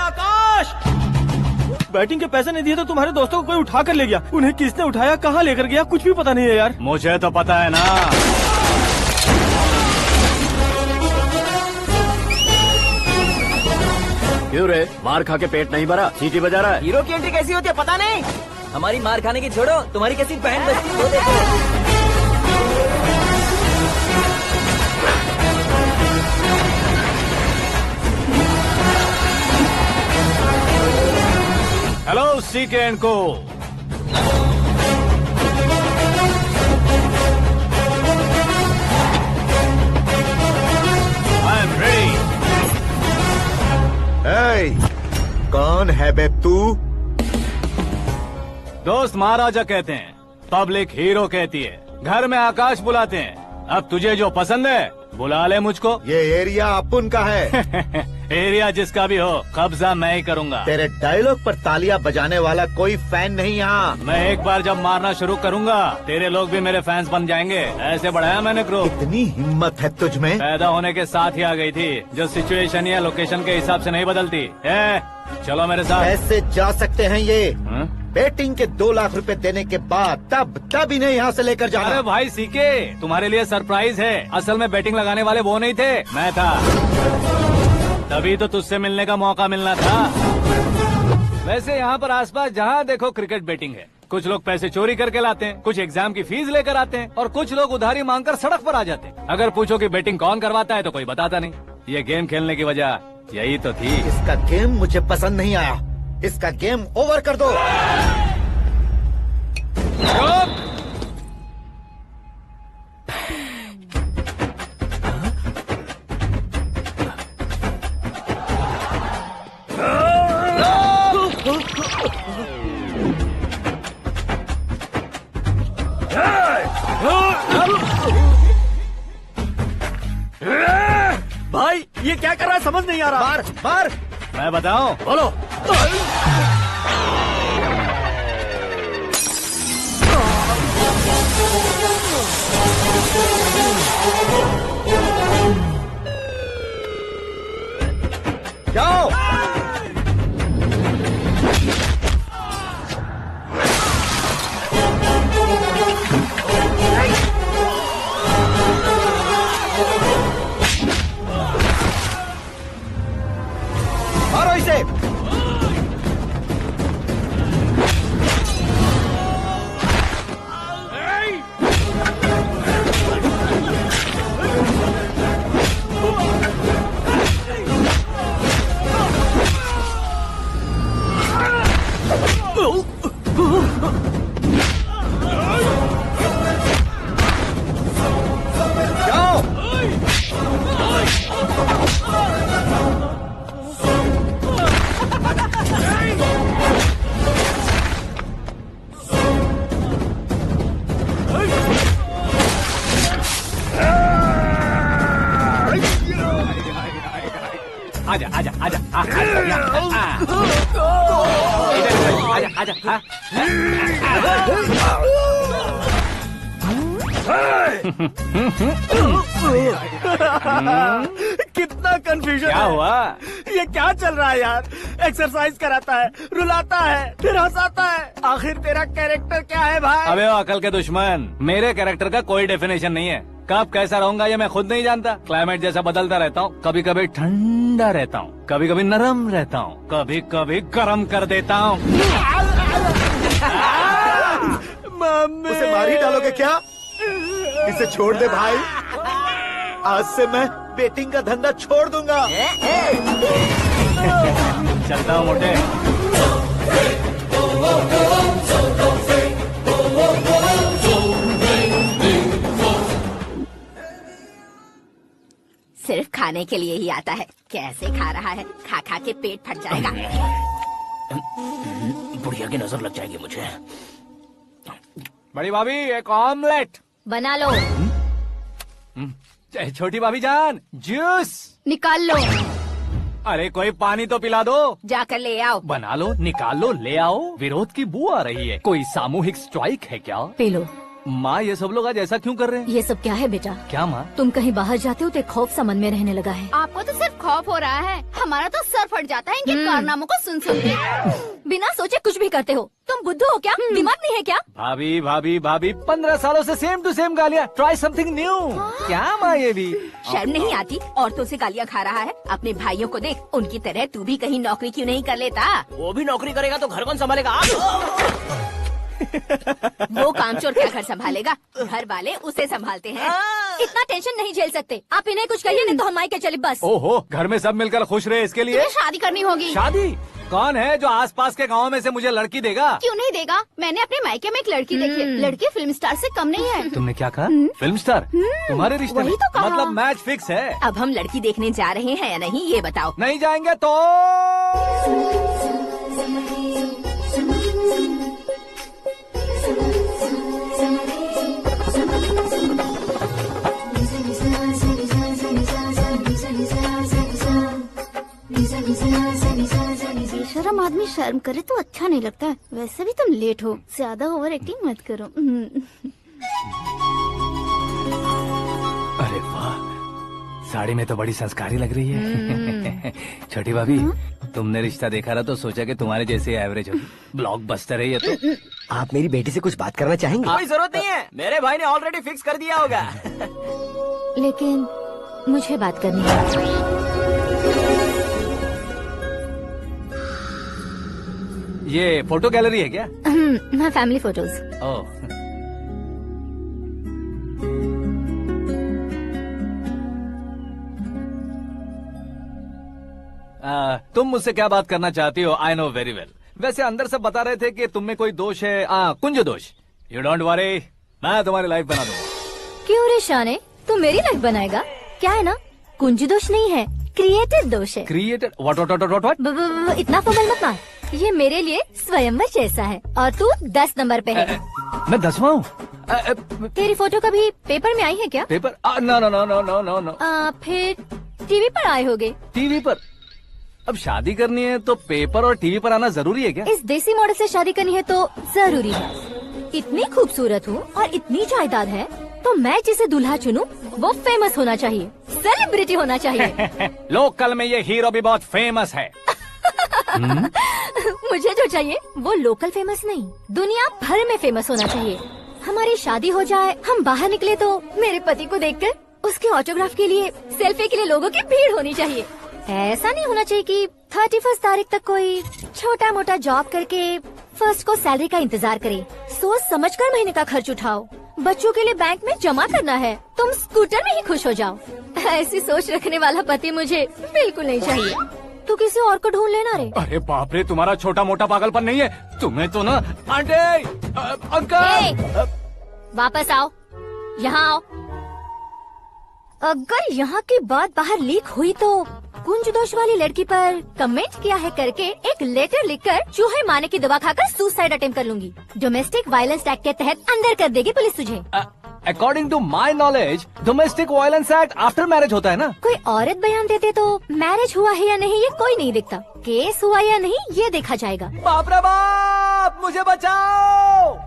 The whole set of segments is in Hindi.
आकाश, बैटिंग के पैसे नहीं दिए तो तुम्हारे दोस्तों को कोई उठा कर ले गया। उन्हें किसने उठाया, कहाँ लेकर गया, कुछ भी पता नहीं है यार। मुझे तो पता है ना। क्यों रे, मार खा के पेट नहीं भरा, सीटी बजा रहा है? हीरो की एंट्री कैसी होती है पता नहीं। हमारी मार खाने की छोड़ो, तुम्हारी कैसी बहन बचती है वो देखो। हेलो सीके एंड को। I am ready. कौन है बे तू? दोस्त महाराजा कहते हैं, पब्लिक हीरो कहती है, घर में आकाश बुलाते हैं। अब तुझे जो पसंद है बुला ले मुझको। ये एरिया अपुन का है। एरिया जिसका भी हो, कब्जा मैं ही करूंगा। तेरे डायलॉग पर तालियां बजाने वाला कोई फैन नहीं यहाँ। मैं एक बार जब मारना शुरू करूंगा, तेरे लोग भी मेरे फैंस बन जाएंगे। ऐसे बढ़ाया मैंने ग्रुप। इतनी हिम्मत है तुझ में? पैदा होने के साथ ही आ गई थी, जो सिचुएशन या लोकेशन के हिसाब से नहीं बदलती। चलो मेरे साथ। कैसे जा सकते हैं ये? हाँ? बेटिंग के 2 लाख रुपए देने के बाद तब इन्हें यहाँ से लेकर जाना। अरे भाई सीके, तुम्हारे लिए सरप्राइज है। असल में बैटिंग लगाने वाले वो नहीं थे, मैं था। तभी तो तुझसे मिलने का मौका मिलना था। वैसे यहाँ पर आसपास जहाँ देखो क्रिकेट बैटिंग है। कुछ लोग पैसे चोरी करके लाते हैं, कुछ एग्जाम की फीस लेकर आते हैं, और कुछ लोग उधारी मांगकर सड़क पर आ जाते हैं। अगर पूछो कि बैटिंग कौन करवाता है तो कोई बताता नहीं। ये गेम खेलने की वजह यही तो थी। इसका गेम मुझे पसंद नहीं आया। इसका गेम ओवर कर दो। भाई ये क्या कर रहा है, समझ नहीं आ रहा। मार मार। मैं बताऊं? बोलो। जाओ। मारो इसे। आजा आजा आजा आजा आजा आजा। कितना कंफ्यूजन। क्या हुआ? ये क्या चल रहा है यार? एक्सरसाइज कराता है, रुलाता है, फिर हंसाता है। आखिर तेरा कैरेक्टर क्या है भाई? अबे ओ अकल के दुश्मन, मेरे कैरेक्टर का कोई डेफिनेशन नहीं है। कब कैसा रहूंगा ये मैं खुद नहीं जानता। क्लाइमेट जैसा बदलता रहता हूँ। कभी कभी ठंडा रहता हूँ, कभी कभी नरम रहता हूँ, कभी कभी गर्म कर देता हूँ। उसे मार ही डालोगे क्या? इसे छोड़ दे भाई। आज से मैं बेटिंग का धंधा छोड़ दूंगा। चलता हूँ मोटे। सिर्फ खाने के लिए ही आता है। कैसे खा रहा है, खा खा के पेट फट जाएगा। बुढ़िया की नजर लग जाएगी मुझे। बड़ी भाभी एक ऑमलेट बना लो। छोटी भाभी जान जूस निकाल लो। अरे कोई पानी तो पिला दो। जाकर ले आओ। बना लो, निकाल लो, ले आओ। विरोध की बू आ रही है। कोई सामूहिक स्ट्राइक है क्या? P low. माँ ये सब लोग आज ऐसा क्यों कर रहे हैं? ये सब क्या है बेटा? क्या माँ? तुम कहीं बाहर जाते हो तो एक खौफ सा मन में रहने लगा है। आपको तो सिर्फ खौफ हो रहा है, हमारा तो सर फट जाता है इनके कारनामों को सुन सुन के। बिना सोचे कुछ भी करते हो। तुम बुद्धू हो क्या? दिमाग नहीं है क्या? भाभी भाभी भाभी 15 सालों से सेम टू सेम गालियाँ। Try something new. क्या माँ ये भी? शर्म नहीं आती? औरतों से गालियाँ खा रहा है। अपने भाइयों को देख, उनकी तरह तू भी कहीं नौकरी क्यों नहीं कर लेता? वो भी नौकरी करेगा तो घर कौन संभालेगा? वो कामचोर क्या घर संभालेगा? घर वाले उसे संभालते हैं। इतना टेंशन नहीं झेल सकते। आप इन्हें कुछ कहिए नहीं तो हम मायके चले बस। ओहो, घर में सब मिलकर खुश रहे इसके लिए। तुम्हें शादी करनी होगी। शादी? कौन है जो आसपास के गाँव में से मुझे लड़की देगा? क्यों नहीं देगा? मैंने अपने मायके में एक लड़की देखी है। लड़की फिल्म स्टार से कम नहीं है। तुमने क्या कहा? Film star? तुम्हारे रिश्ते में? वही तो कहा। मतलब मैच फिक्स है? अब हम लड़की देखने जा रहे हैं या नहीं ये बताओ। नहीं जाएंगे तो? बेशरम आदमी शर्म करे तो अच्छा नहीं लगता है। वैसे भी तुम लेट हो, ज्यादा ओवर एक्टिंग मत करो। अरे वाह, साड़ी में तो बड़ी संस्कारी लग रही है। छोटी भाभी, तुमने रिश्ता देखा ना तो सोचा कि तुम्हारे जैसे एवरेज होगी। ब्लॉकबस्टर है ये तो। आप मेरी बेटी से कुछ बात करना चाहेंगे? कोई जरूरत नहीं है, मेरे भाई ने ऑलरेडी फिक्स कर दिया होगा। लेकिन मुझे बात करनी है। ये फोटो गैलरी है क्या? मैं फैमिली फोटोज। ओह, तुम मुझसे क्या बात करना चाहती हो? I know very well. वैसे अंदर से बता रहे थे कि तुम में कोई दोष है। कुंज दोष। यू डोंट वरी, मैं तुम्हारी लाइफ बना दूंगा। क्यों रे शाने, तू मेरी लाइफ बनाएगा? क्या है ना, कुंज दोष नहीं है, क्रिएटेड दोष है। क्रिएटेड? व्हाट? इतना फमल मत मार। ये मेरे लिए स्वयंवर जैसा है और तू 10 नंबर पे है। मैं 10वां हूँ? तेरी फोटो कभी पेपर में आई है क्या? Paper? No no no no no no no. फिर टीवी पर आए होगे। टीवी पर? अब शादी करनी है तो पेपर और टीवी पर आना जरूरी है क्या? इस देसी मॉडल से शादी करनी है तो जरूरी है। इतनी खूबसूरत हूँ और इतनी जायदाद है तो मैं जिसे दूल्हा चुनूं वो फेमस होना चाहिए, सेलिब्रिटी होना चाहिए। लोकल में ये हीरो भी बहुत फेमस है। मुझे जो चाहिए वो लोकल फेमस नहीं, दुनिया भर में फेमस होना चाहिए। हमारी शादी हो जाए, हम बाहर निकले तो मेरे पति को देखकर उसके ऑटोग्राफ के लिए, सेल्फी के लिए लोगों की भीड़ होनी चाहिए। ऐसा नहीं होना चाहिए कि 31 तारीख तक कोई छोटा मोटा जॉब करके फर्स्ट को सैलरी का इंतजार करे। सोच समझकर महीने का खर्च उठाओ। बच्चों के लिए बैंक में जमा करना है, तुम स्कूटर में ही खुश हो जाओ। ऐसी सोच रखने वाला पति मुझे बिल्कुल नहीं चाहिए। तू किसी और को ढूंढ लेना रे। अरे बाप रे, तुम्हारा छोटा मोटा पागलपन नहीं है? तुम्हें तो ना आंटी, अंकल। वापस आओ, यहाँ आओ। अगर यहाँ की बात बाहर लीक हुई तो कुंज दोष वाली लड़की पर कमेंट किया है करके एक लेटर लिखकर चूहे मारने की दवा खाकर सुसाइड अटेम्प्ट कर लूंगी। डोमेस्टिक वायलेंस एक्ट के तहत अंदर कर देगी पुलिस तुझे। According to my knowledge domestic violence act after marriage होता है ना? कोई औरत बयान देते तो मैरिज हुआ है या नहीं ये कोई नहीं देखता, केस हुआ या नहीं ये देखा जाएगा। बाप रे बाप, मुझे बचाओ।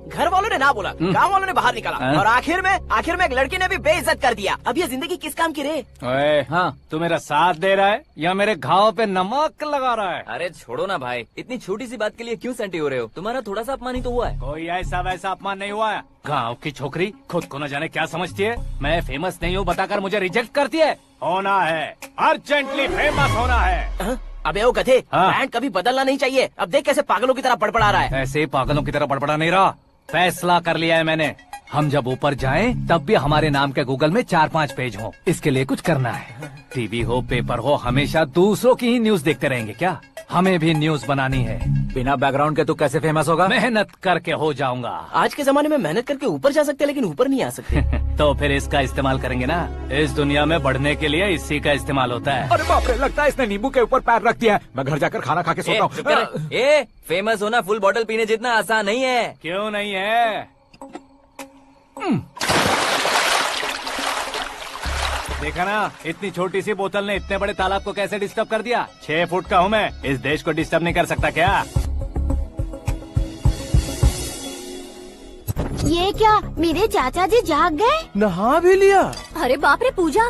घर वालों ने ना बोला, गांव वालों ने बाहर निकाला और आखिर में एक लड़की ने भी बेइज्जत कर दिया। अब ये जिंदगी किस काम की रे? ओए, हाँ, तू मेरा साथ दे रहा है या मेरे घाव पे नमक लगा रहा है? अरे छोड़ो ना भाई, इतनी छोटी सी बात के लिए क्यों सैंटी हो रहे हो? तुम्हारा थोड़ा सा अपमान ही तो हुआ है। कोई ऐसा वैसा अपमान नहीं हुआ है। गाँव की छोकरी खुद को न जाने क्या समझती है। मैं फेमस नहीं हूँ बताकर मुझे रिजेक्ट करती है। होना है, अर्जेंटली फेमस होना है। अबे वो गधे, हाँ। ब्रांड कभी बदलना नहीं चाहिए। अब देख कैसे पागलों की तरह बड़बड़ा रहा है। ऐसे पागलों की तरह बड़बड़ा नहीं रहा, फैसला कर लिया है मैंने। हम जब ऊपर जाएं तब भी हमारे नाम के गूगल में 4-5 पेज हो। इसके लिए कुछ करना है। टीवी हो, पेपर हो, हमेशा दूसरों की ही न्यूज देखते रहेंगे क्या? हमें भी न्यूज बनानी है। बिना बैकग्राउंड के तू कैसे फेमस होगा? मेहनत करके हो जाऊंगा। आज के जमाने में मेहनत करके ऊपर जा सकते हैं लेकिन ऊपर नहीं आ सकते। तो फिर इसका इस्तेमाल करेंगे ना। इस दुनिया में बढ़ने के लिए इसी का इस्तेमाल होता है। अरे बाप रे, लगता है इसने नींबू के ऊपर पैर रख दिया है। मैं घर जाकर खाना खा के सोता चुप कर। फेमस होना फुल बॉटल पीने जितना आसान नहीं है। क्यों नहीं है? देखा ना, इतनी छोटी सी बोतल ने इतने बड़े तालाब को कैसे डिस्टर्ब कर दिया। 6 फुट का हूँ मैं, इस देश को डिस्टर्ब नहीं कर सकता क्या? ये क्या, मेरे चाचा जी जाग गए? नहा भी लिया? अरे बाप रे पूजा,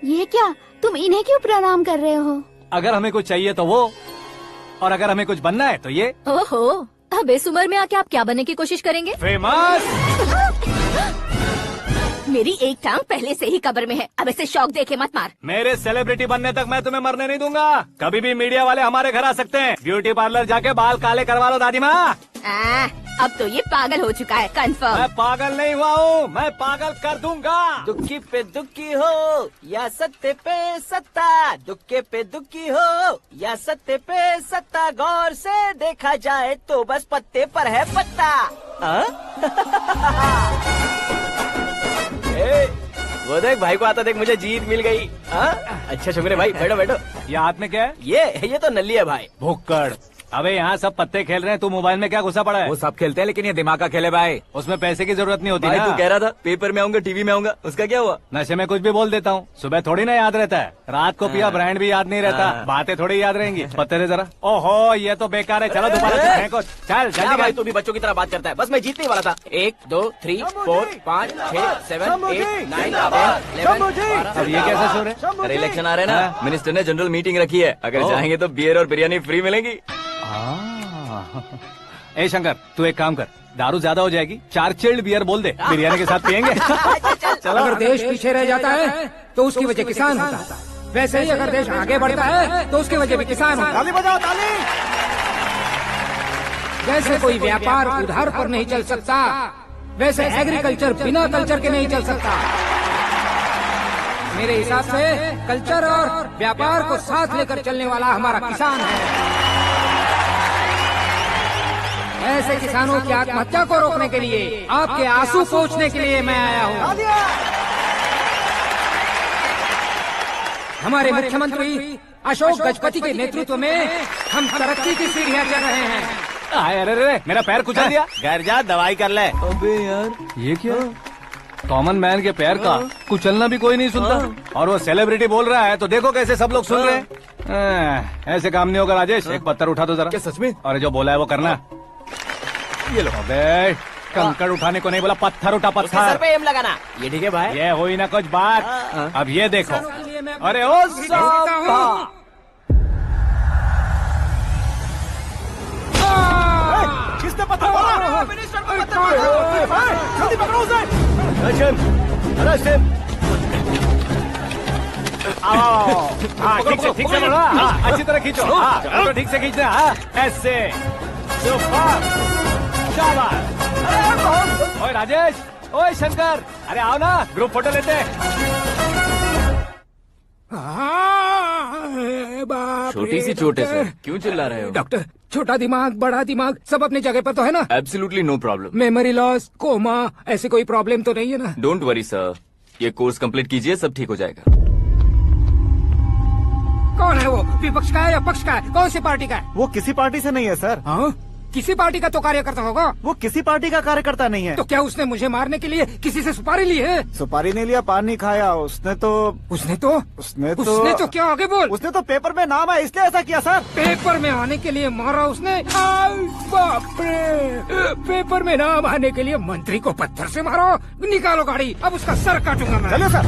ये क्या, तुम इन्हें क्यों प्रणाम कर रहे हो? अगर हमें कुछ चाहिए तो वो, और अगर हमें कुछ बनना है तो ये। ओहो, अब इस उम्र में आके आप क्या बनने की कोशिश करेंगे? फेमस। मेरी एक टांग पहले से ही कब्र में है, अब इसे शौक देके मत मार। मेरे सेलिब्रिटी बनने तक मैं तुम्हें मरने नहीं दूंगा। कभी भी मीडिया वाले हमारे घर आ सकते हैं। ब्यूटी पार्लर जाके बाल काले करवा लो दादी माँ। अब तो ये पागल हो चुका है, कंफर्म। मैं पागल नहीं हुआ हूँ, मैं पागल कर दूंगा। दुखी पे दुखी हो या सत्य पे सत्ता, दुखे पे दुखी हो या सत्य पे सत्ता, गौर से देखा जाए तो बस पत्ते पर है पत्ता। वो देख भाई को आता देख, मुझे जीत मिल गई। अच्छा शुक्र भाई, बैठो बैठो। ये हाथ में क्या है? ये तो नल्ली है भाई। भुक्कड़। अबे यहाँ सब पत्ते खेल रहे हैं, तू मोबाइल में क्या घुसा पड़ा है? वो सब खेलते हैं लेकिन ये दिमाग का खेल है भाई। उसमें पैसे की जरूरत नहीं होती भाई ना। तू कह रहा था पेपर में आऊंगा, टीवी में आऊंगा, उसका क्या हुआ? नशे में कुछ भी बोल देता हूँ, सुबह थोड़ी ना याद रहता है। रात को पिया ब्रांड भी याद नहीं रहता, बातें थोड़ी याद रहेंगी। पत्ते दे जरा। ओहो ये तो बेकार है, चलो दोबारा से फेंको। चल क्या जल्दी भाई कर। तू भी बच्चों की तरह बात करता है। बस मैं जीतने वाला था। 1 2 3 4 5 6 7 8 9 10 11 अब ये कैसा शोर है? अरे इलेक्शन आ रहे हैं ना, मिनिस्टर ने जनरल मीटिंग रखी है। अगर जाएंगे तो बियर और बिरयानी फ्री मिलेगी। ए शंकर, तू एक काम कर, दारू ज्यादा हो जाएगी, 4 चिल्ड बियर बोल दे, बिरयानी के साथ पियेंगे। चलो। अगर देश पीछे रह जाता है तो उसकी वजह किसान होता है, वैसे ही अगर देश आगे बढ़ता है तो उसकी वजह भी किसान होता है। ताली बजाओ, ताली। जैसे कोई व्यापार उधार पर नहीं चल सकता, वैसे एग्रीकल्चर बिना कल्चर के नहीं चल सकता। मेरे हिसाब से कल्चर और व्यापार को साथ लेकर चलने वाला हमारा किसान है। ऐसे किसानों की आत्महत्या को रोकने के लिए, आपके आंसू पोंछने के लिए मैं आया हूँ। हमारे मुख्यमंत्री अशोक गजपति के नेतृत्व में हम तरक्की की सीढ़ियाँ चढ़ रहे हैं। अरे अरे मेरा पैर कुचल दिया। घर जा, दवाई कर ले। अबे यार ये क्या? कॉमन मैन के पैर का कुचलना भी कोई नहीं सुनता, और वो सेलिब्रिटी बोल रहा है तो देखो कैसे सब लोग सुन रहे हैं। ऐसे काम नहीं होगा राजेश, एक पत्थर उठा दो जरा। क्या सच में? और जो बोला है वो करना। ये लो। अबे कंकड़ उठाने को नहीं बोला, पत्थर उठा, उसके सर पत्थर। पे एम लगाना। ये ठीक है भाई। ये हुई ना कुछ बात। अब ये देखो। अरे ओ साहब, किसने पत्थर मारा? मिनिस्टर को पत्थर मारा। जल्दी पकड़ो उसे। आओ। हाँ ठीक से बोलो। हाँ अच्छी तरह खींचो। हाँ तो ठीक से खींचना। हाँ ऐसे। सुपर। शाबाश। ओए राजेश, ओए शंकर, अरे आओ ना, ग्रुप फोटो लेते हैं। छोटी सी चोट है सर, क्यों चिल्ला रहे हो? डॉक्टर, छोटा दिमाग बड़ा दिमाग सब अपनी जगह पर तो है ना? Absolutely no problem. Memory loss, coma, ऐसी कोई प्रॉब्लम तो नहीं है ना? डोंट वरी सर, ये कोर्स कंप्लीट कीजिए, सब ठीक हो जाएगा। कौन है वो? विपक्ष का है या पक्ष का है? कौन सी पार्टी का है? वो किसी पार्टी से नहीं है सर। हाँ? किसी पार्टी का तो कार्यकर्ता होगा। वो किसी पार्टी का कार्यकर्ता नहीं है। तो क्या उसने मुझे मारने के लिए किसी से सुपारी ली है? सुपारी नहीं लिया, पान नहीं खाया। उसने तो क्या? आगे बोल। उसने तो पेपर में नाम है इसलिए ऐसा किया सर। पेपर में आने के लिए मारा उसने? बाप रे, पेपर में नाम आने के लिए मंत्री को पत्थर से मारो? निकालो गाड़ी, अब उसका सर काटूंगा मैं। चलो सर।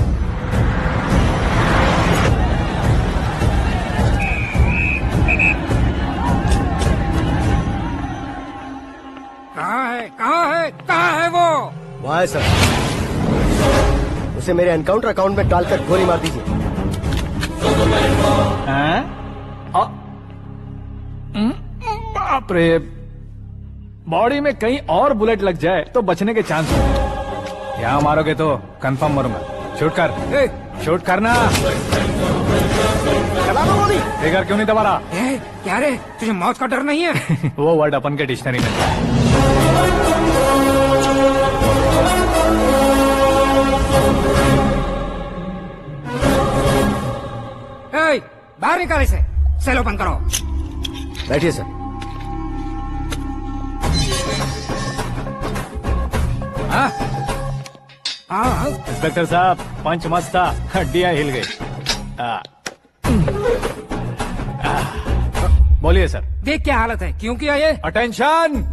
कहाँ है वो? वहाँ है सर। उसे मेरे एनकाउंटर अकाउंट में डालकर गोली मार दीजिए। बाप रे, बॉडी में कहीं और बुलेट लग जाए तो बचने के चांस हो। यहाँ मारोगे तो कंफर्म मरूंगा। शूट कर। शूट करना। फिगर क्यों नहीं दबा रहा? क्या रे, तुझे मौत का डर नहीं है? वो वर्ड अपन के डिक्शनरी में। बाहर निकाल इसे, सेल ओपन करो। बैठिए सर। हाँ हाँ इंस्पेक्टर साहब पंच मस्त था, हड्डियां हिल गई। बोलिए सर। देख क्या हालत है, क्यों किया ये? अटेंशन,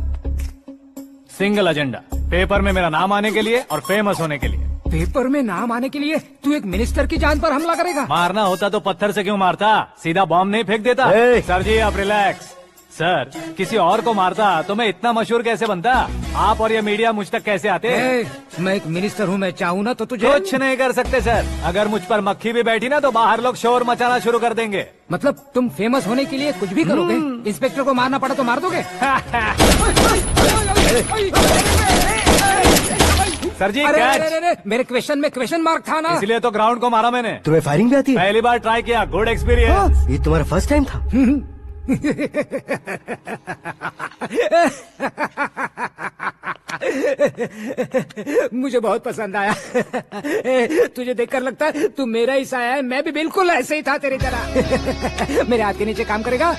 सिंगल एजेंडा, पेपर में मेरा नाम आने के लिए और फेमस होने के लिए। पेपर में नाम आने के लिए तू एक मिनिस्टर की जान पर हमला करेगा? मारना होता तो पत्थर से क्यों मारता, सीधा बॉम्ब नहीं फेंक देता। सर जी आप रिलैक्स। सर किसी और को मारता तो मैं इतना मशहूर कैसे बनता, आप और ये मीडिया मुझ तक कैसे आते? मैं एक मिनिस्टर हूँ, मैं चाहूँ ना तो तुझे कुछ नहीं कर सकते सर। अगर मुझ पर मक्खी भी बैठी ना तो बाहर लोग शोर मचाना शुरू कर देंगे। मतलब तुम फेमस होने के लिए कुछ भी करोगे? इंस्पेक्टर को मारना पड़ा तो मार दोगे? सर जी अरे, मेरे क्वेश्चन में क्वेश्चन मार्क था ना, इसलिए तो ग्राउंड को मारा मैंने। तुम्हें फायरिंग भी आती है? पहली बार ट्राई किया, गुड एक्सपीरियंस। ये तुम्हारा फर्स्ट टाइम था? मुझे बहुत पसंद आया। तुझे देखकर लगता है तू मेरा ही साया है, मैं भी बिल्कुल ऐसे ही था तेरी तरह। मेरे हाथ के नीचे काम करेगा?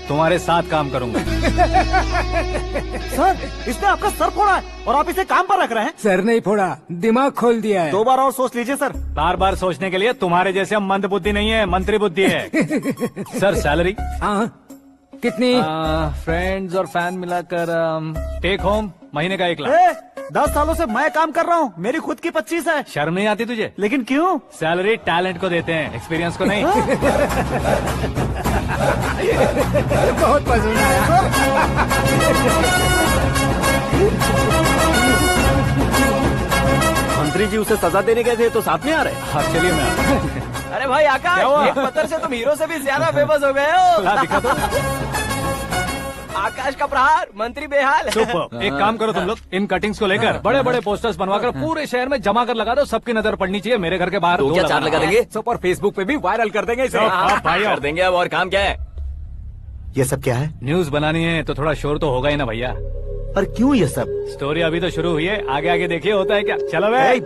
तुम्हारे साथ काम करूंगा। सर इसने आपका सर फोड़ा है और आप इसे काम पर रख रहे हैं। सर नहीं फोड़ा, दिमाग खोल दिया है। 2 बार और सोच लीजिए सर। बार बार सोचने के लिए तुम्हारे जैसे मंद बुद्धि नहीं है, मंत्री बुद्धि है। Sir salary? हाँ कितनी? फ्रेंड्स और फैन मिलाकर टेक होम महीने का 1 लाख। 10 सालों से मैं काम कर रहा हूँ, मेरी खुद की 25 है। शर्म नहीं आती तुझे? लेकिन क्यों? सैलरी टैलेंट को देते हैं, एक्सपीरियंस को नहीं। बहुत पसंद आया। मंत्री जी उसे सजा देने गए थे तो साथ में आ रहे। हाँ चलिए मैं आता हूं। अरे भाई आकाश, एक पत्थर से तुम हीरो से भी ज्यादा फेमस हो गए हो। ला दिखा दो। आकाश का प्रहार, मंत्री बेहाल। सुपर। एक काम करो तुम लोग, इन कटिंग्स को लेकर बड़े बड़े पोस्टर्स बनवाकर पूरे शहर में जमा कर लगा दो, सबकी नजर पड़नी चाहिए। मेरे घर के बाहर तो दो क्या लगाना। 4 लगा देंगे? सब और फेसबुक पे भी वायरल कर देंगे इसे। भाई कर देंगे। अब और काम क्या है? ये सब क्या है? न्यूज बनानी है तो थोड़ा शोर तो होगा ही ना भैया। पर क्यों ये सब? स्टोरी अभी तो शुरू हुई है, आगे आगे देखिए होता है क्या। चलो भाई।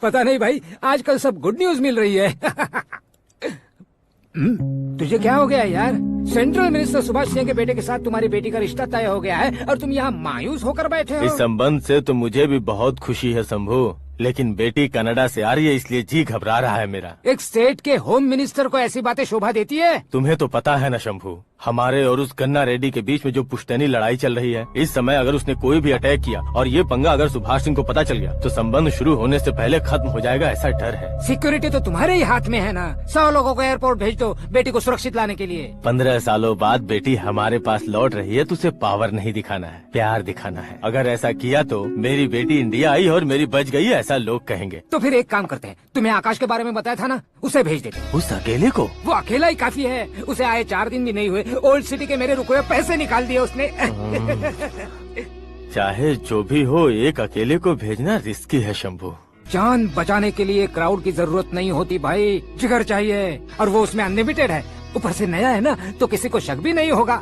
पता नहीं भाई, आजकल सब गुड न्यूज मिल रही है। तुझे क्या हो गया यार? सेंट्रल मिनिस्टर सुभाष सिंह के बेटे के साथ तुम्हारी बेटी का रिश्ता तय हो गया है और तुम यहाँ मायूस होकर बैठे हो। इस संबंध से तो मुझे भी बहुत खुशी है शंभू, लेकिन बेटी कनाडा से आ रही है इसलिए जी घबरा रहा है मेरा। एक स्टेट के होम मिनिस्टर को ऐसी बातें शोभा देती है? तुम्हें तो पता है ना शंभू, हमारे और उस गन्ना रेड्डी के बीच में जो पुश्तैनी लड़ाई चल रही है, इस समय अगर उसने कोई भी अटैक किया और ये पंगा अगर सुभाष सिंह को पता चल गया तो संबंध शुरू होने से पहले खत्म हो जाएगा, ऐसा डर है। सिक्योरिटी तो तुम्हारे ही हाथ में है ना। 100 लोगों को एयरपोर्ट भेज दो बेटी को सुरक्षित लाने के लिए। 15 सालों बाद बेटी हमारे पास लौट रही है तो उसे पावर नहीं दिखाना है, प्यार दिखाना है। अगर ऐसा किया तो मेरी बेटी इंडिया आई और मेरी बच गई, ऐसा लोग कहेंगे। तो फिर एक काम करते हैं, तुम्हें आकाश के बारे में बताया था ना, उसे भेज देते। उस अकेले को? वो अकेला ही काफी है, उसे आए 4 दिन भी नहीं हुए, ओल्ड सिटी के मेरे रुके हुए पैसे निकाल दिए उसने। चाहे जो भी हो, एक अकेले को भेजना रिस्की है शंभू। जान बचाने के लिए क्राउड की जरूरत नहीं होती भाई, जिगर चाहिए, और वो उसमें अनलिमिटेड है। ऊपर से नया है ना, तो किसी को शक भी नहीं होगा।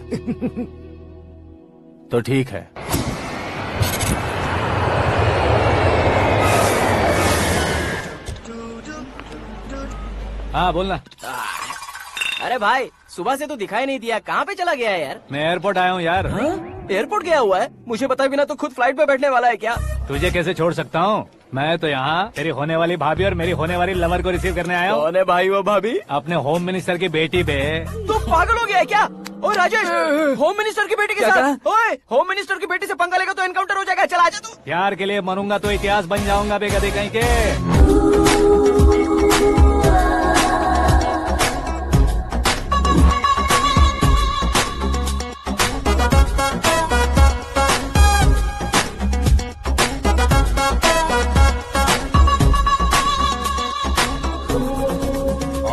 तो ठीक है। हाँ बोलना। अरे भाई सुबह से तो दिखाई नहीं दिया, कहाँ पे चला गया है यार? मैं एयरपोर्ट आया हूँ यार। एयरपोर्ट गया हुआ है? मुझे बताए बिना तो खुद फ्लाइट पे बैठने वाला है क्या? तुझे कैसे छोड़ सकता हूँ? मैं तो यहाँ तेरी होने वाली भाभी और मेरी होने वाली लवर को रिसीव करने आया हूँ। कौन है भाई वो भाभी? अपने होम मिनिस्टर की बेटी पे। तू पागल हो गया है क्या? ओए राजेश, होम मिनिस्टर की बेटी के साथ? ओए होम मिनिस्टर की बेटी से पंगा लेगा तो एनकाउंटर हो जाएगा, चल आजा तू। प्यार के लिए मरूंगा तो इतिहास बन जाऊंगा बेगदे कहीं के।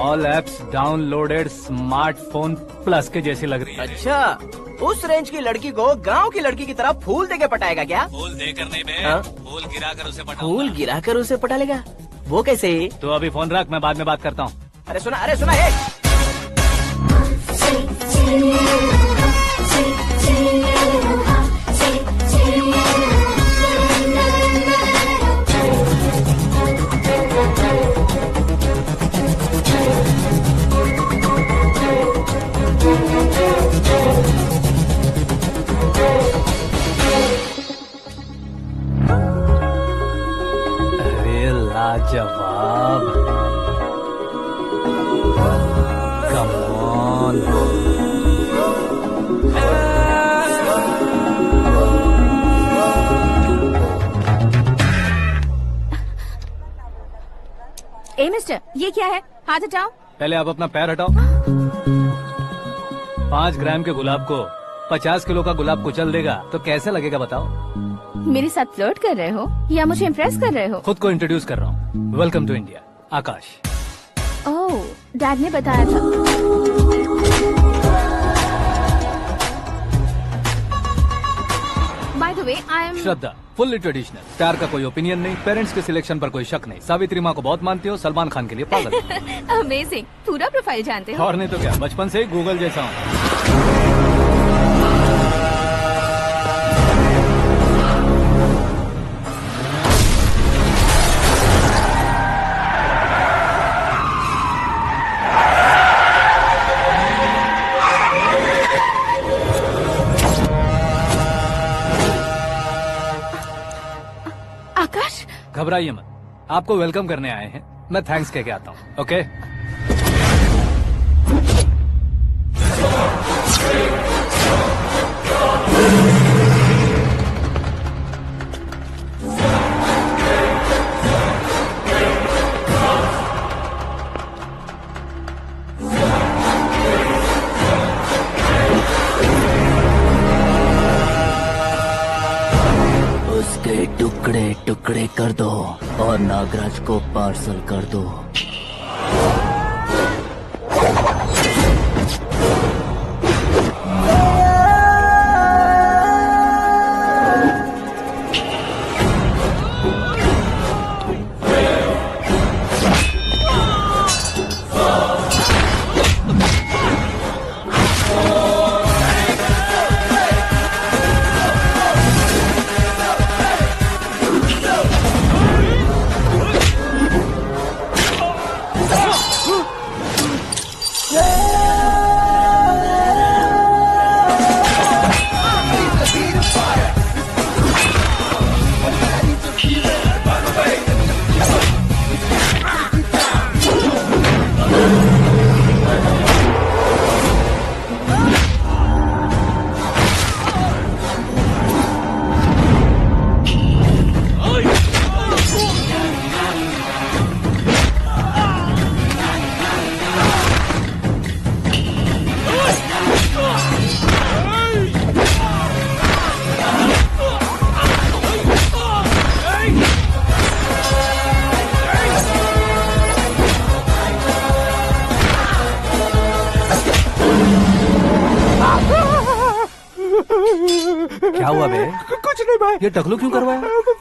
All apps downloaded smartphone plus के जैसी लग रही है। अच्छा, उस रेंज की लड़की को गांव की लड़की की तरह फूल देके पटाएगा क्या? फूल देकर नहीं बे, फूल गिराकर उसे पटा। फूल गिराकर उसे पटा लेगा? वो कैसे? तो अभी फोन रख, मैं बाद में बात करता हूँ। अरे सुना ये। जवाब। Come on. ए मिस्टर, ये क्या है? हाथ हटाओ। पहले आप अपना पैर हटाओ। 5 ग्राम के गुलाब को 50 किलो का गुलाब कुचल देगा तो कैसे लगेगा बताओ? मेरे साथ फ्लर्ट कर रहे हो या मुझे इम्प्रेस कर रहे हो? खुद को इंट्रोड्यूस कर रहा हूँ। Welcome to India, Akash. Oh, dad ने बताया था। By the way, I am Shraddha, fully traditional. प्यार का कोई ओपिनियन नहीं, पेरेंट्स के सिलेक्शन पर कोई शक नहीं। सावित्री माँ को बहुत मानती हो, सलमान खान के लिए पागल। अमेजिंग, पूरा प्रोफाइल जानते हो। और नहीं तो क्या, बचपन से ही गूगल जैसा हूँ। आकाश, घबराइए मत, आपको वेलकम करने आए हैं। मैं थैंक्स कह के आता हूँ। ओके? उसके टुकड़े टुकड़े कर दो और नागराज को पार्सल कर दो। क्या हुआ बे? कुछ नहीं भाई। ये टकलू क्यों करवाया?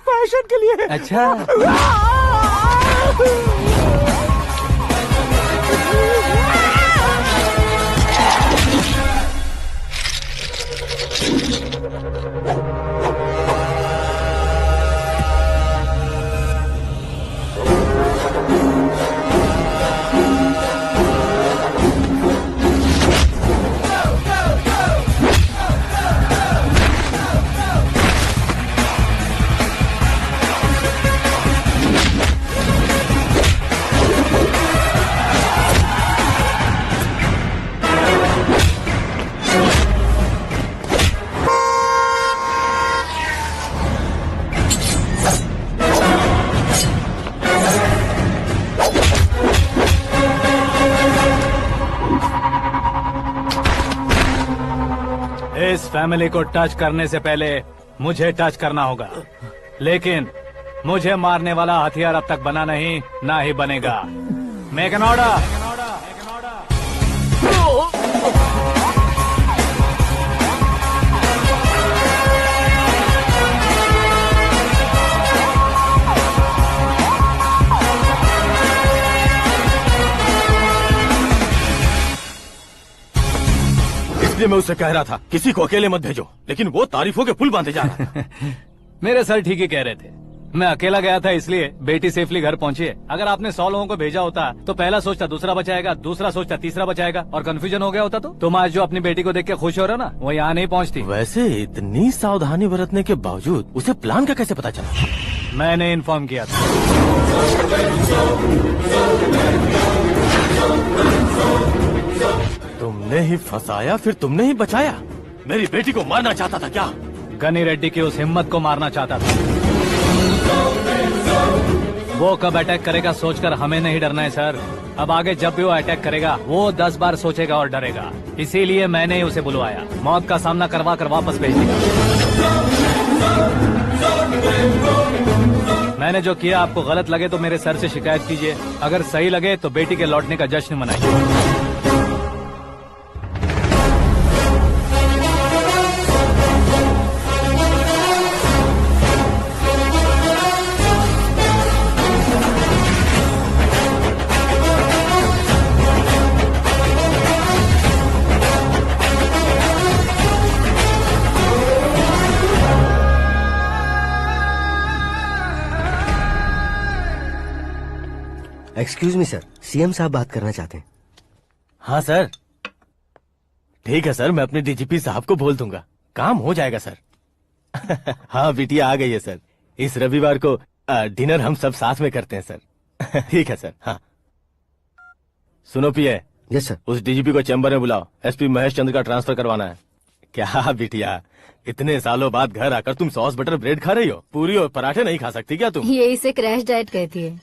फैशन के लिए। अच्छा। इस फैमिली को टच करने से पहले मुझे टच करना होगा, लेकिन मुझे मारने वाला हथियार अब तक बना नहीं, ना ही बनेगा। Make an order. इसलिए मैं उससे कह रहा था किसी को अकेले मत भेजो, लेकिन वो तारीफों के पुल बांधे जा रहा है। मेरे सर ठीक ही कह रहे थे। मैं अकेला गया था इसलिए बेटी सेफली घर पहुंची है। अगर आपने 100 लोगों को भेजा होता तो पहला सोचता दूसरा बचाएगा, दूसरा सोचता तीसरा बचाएगा, और कंफ्यूजन हो गया होता तो तुम आज जो अपनी बेटी को देख के खुश हो रहे हो ना, वो यहाँ नहीं पहुँचती। वैसे इतनी सावधानी बरतने के बावजूद उसे प्लान का कैसे पता चला? मैंने इन्फॉर्म किया था। तुमने ही फंसाया, फिर तुमने ही बचाया। मेरी बेटी को मारना चाहता था क्या? गनी रेड्डी की उस हिम्मत को मारना चाहता था। वो कब अटैक करेगा सोचकर हमें नहीं डरना है सर। अब आगे जब भी वो अटैक करेगा वो 10 बार सोचेगा और डरेगा। इसीलिए मैंने ही उसे बुलवाया। मौत का सामना करवा कर वापस भेज दिया। मैंने जो किया आपको गलत लगे तो मेरे सर से शिकायत कीजिए, अगर सही लगे तो बेटी के लौटने का जश्न मनाइए। एक्सक्यूज मी सर, सीएम साहब बात करना चाहते हैं। हाँ सर, ठीक है सर, मैं अपने डीजीपी साहब को बोल दूंगा, काम हो जाएगा सर। हाँ बिटिया आ गई है सर। इस रविवार को डिनर हम सब साथ में करते हैं सर। ठीक है सर। हाँ सुनो पिए। Yes sir. उस डीजीपी को चैम्बर में बुलाओ, एसपी महेश चंद्र का ट्रांसफर करवाना है। क्या बिटिया, इतने सालों बाद घर आकर तुम सॉस बटर ब्रेड खा रही हो? पूरी और पराठे नहीं खा सकती क्या तुम? ये इसे क्रैश डाइट कहती है।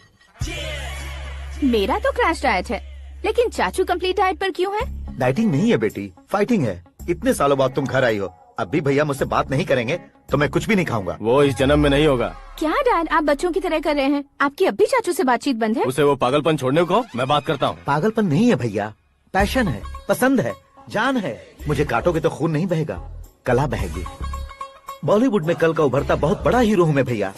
मेरा तो क्रैश डाइट है, लेकिन चाचू कंप्लीट डाइट पर क्यों है? डाइटिंग नहीं है बेटी, फाइटिंग है। इतने सालों बाद तुम घर आई हो, अब भी भैया मुझसे बात नहीं करेंगे तो मैं कुछ भी नहीं खाऊंगा। वो इस जन्म में नहीं होगा। क्या डैड, आप बच्चों की तरह कर रहे हैं? आपकी अब भी चाचू से बातचीत बंद है? उसे वो पागलपन छोड़ने को मैं बात करता हूँ। पागलपन नहीं है भैया, पैशन है, पसंद है, जान है। मुझे काटोगे तो खून नहीं बहेगा, कला बहेगी। बॉलीवुड में कल का उभरता बहुत बड़ा हीरो हूँ मैं भैया।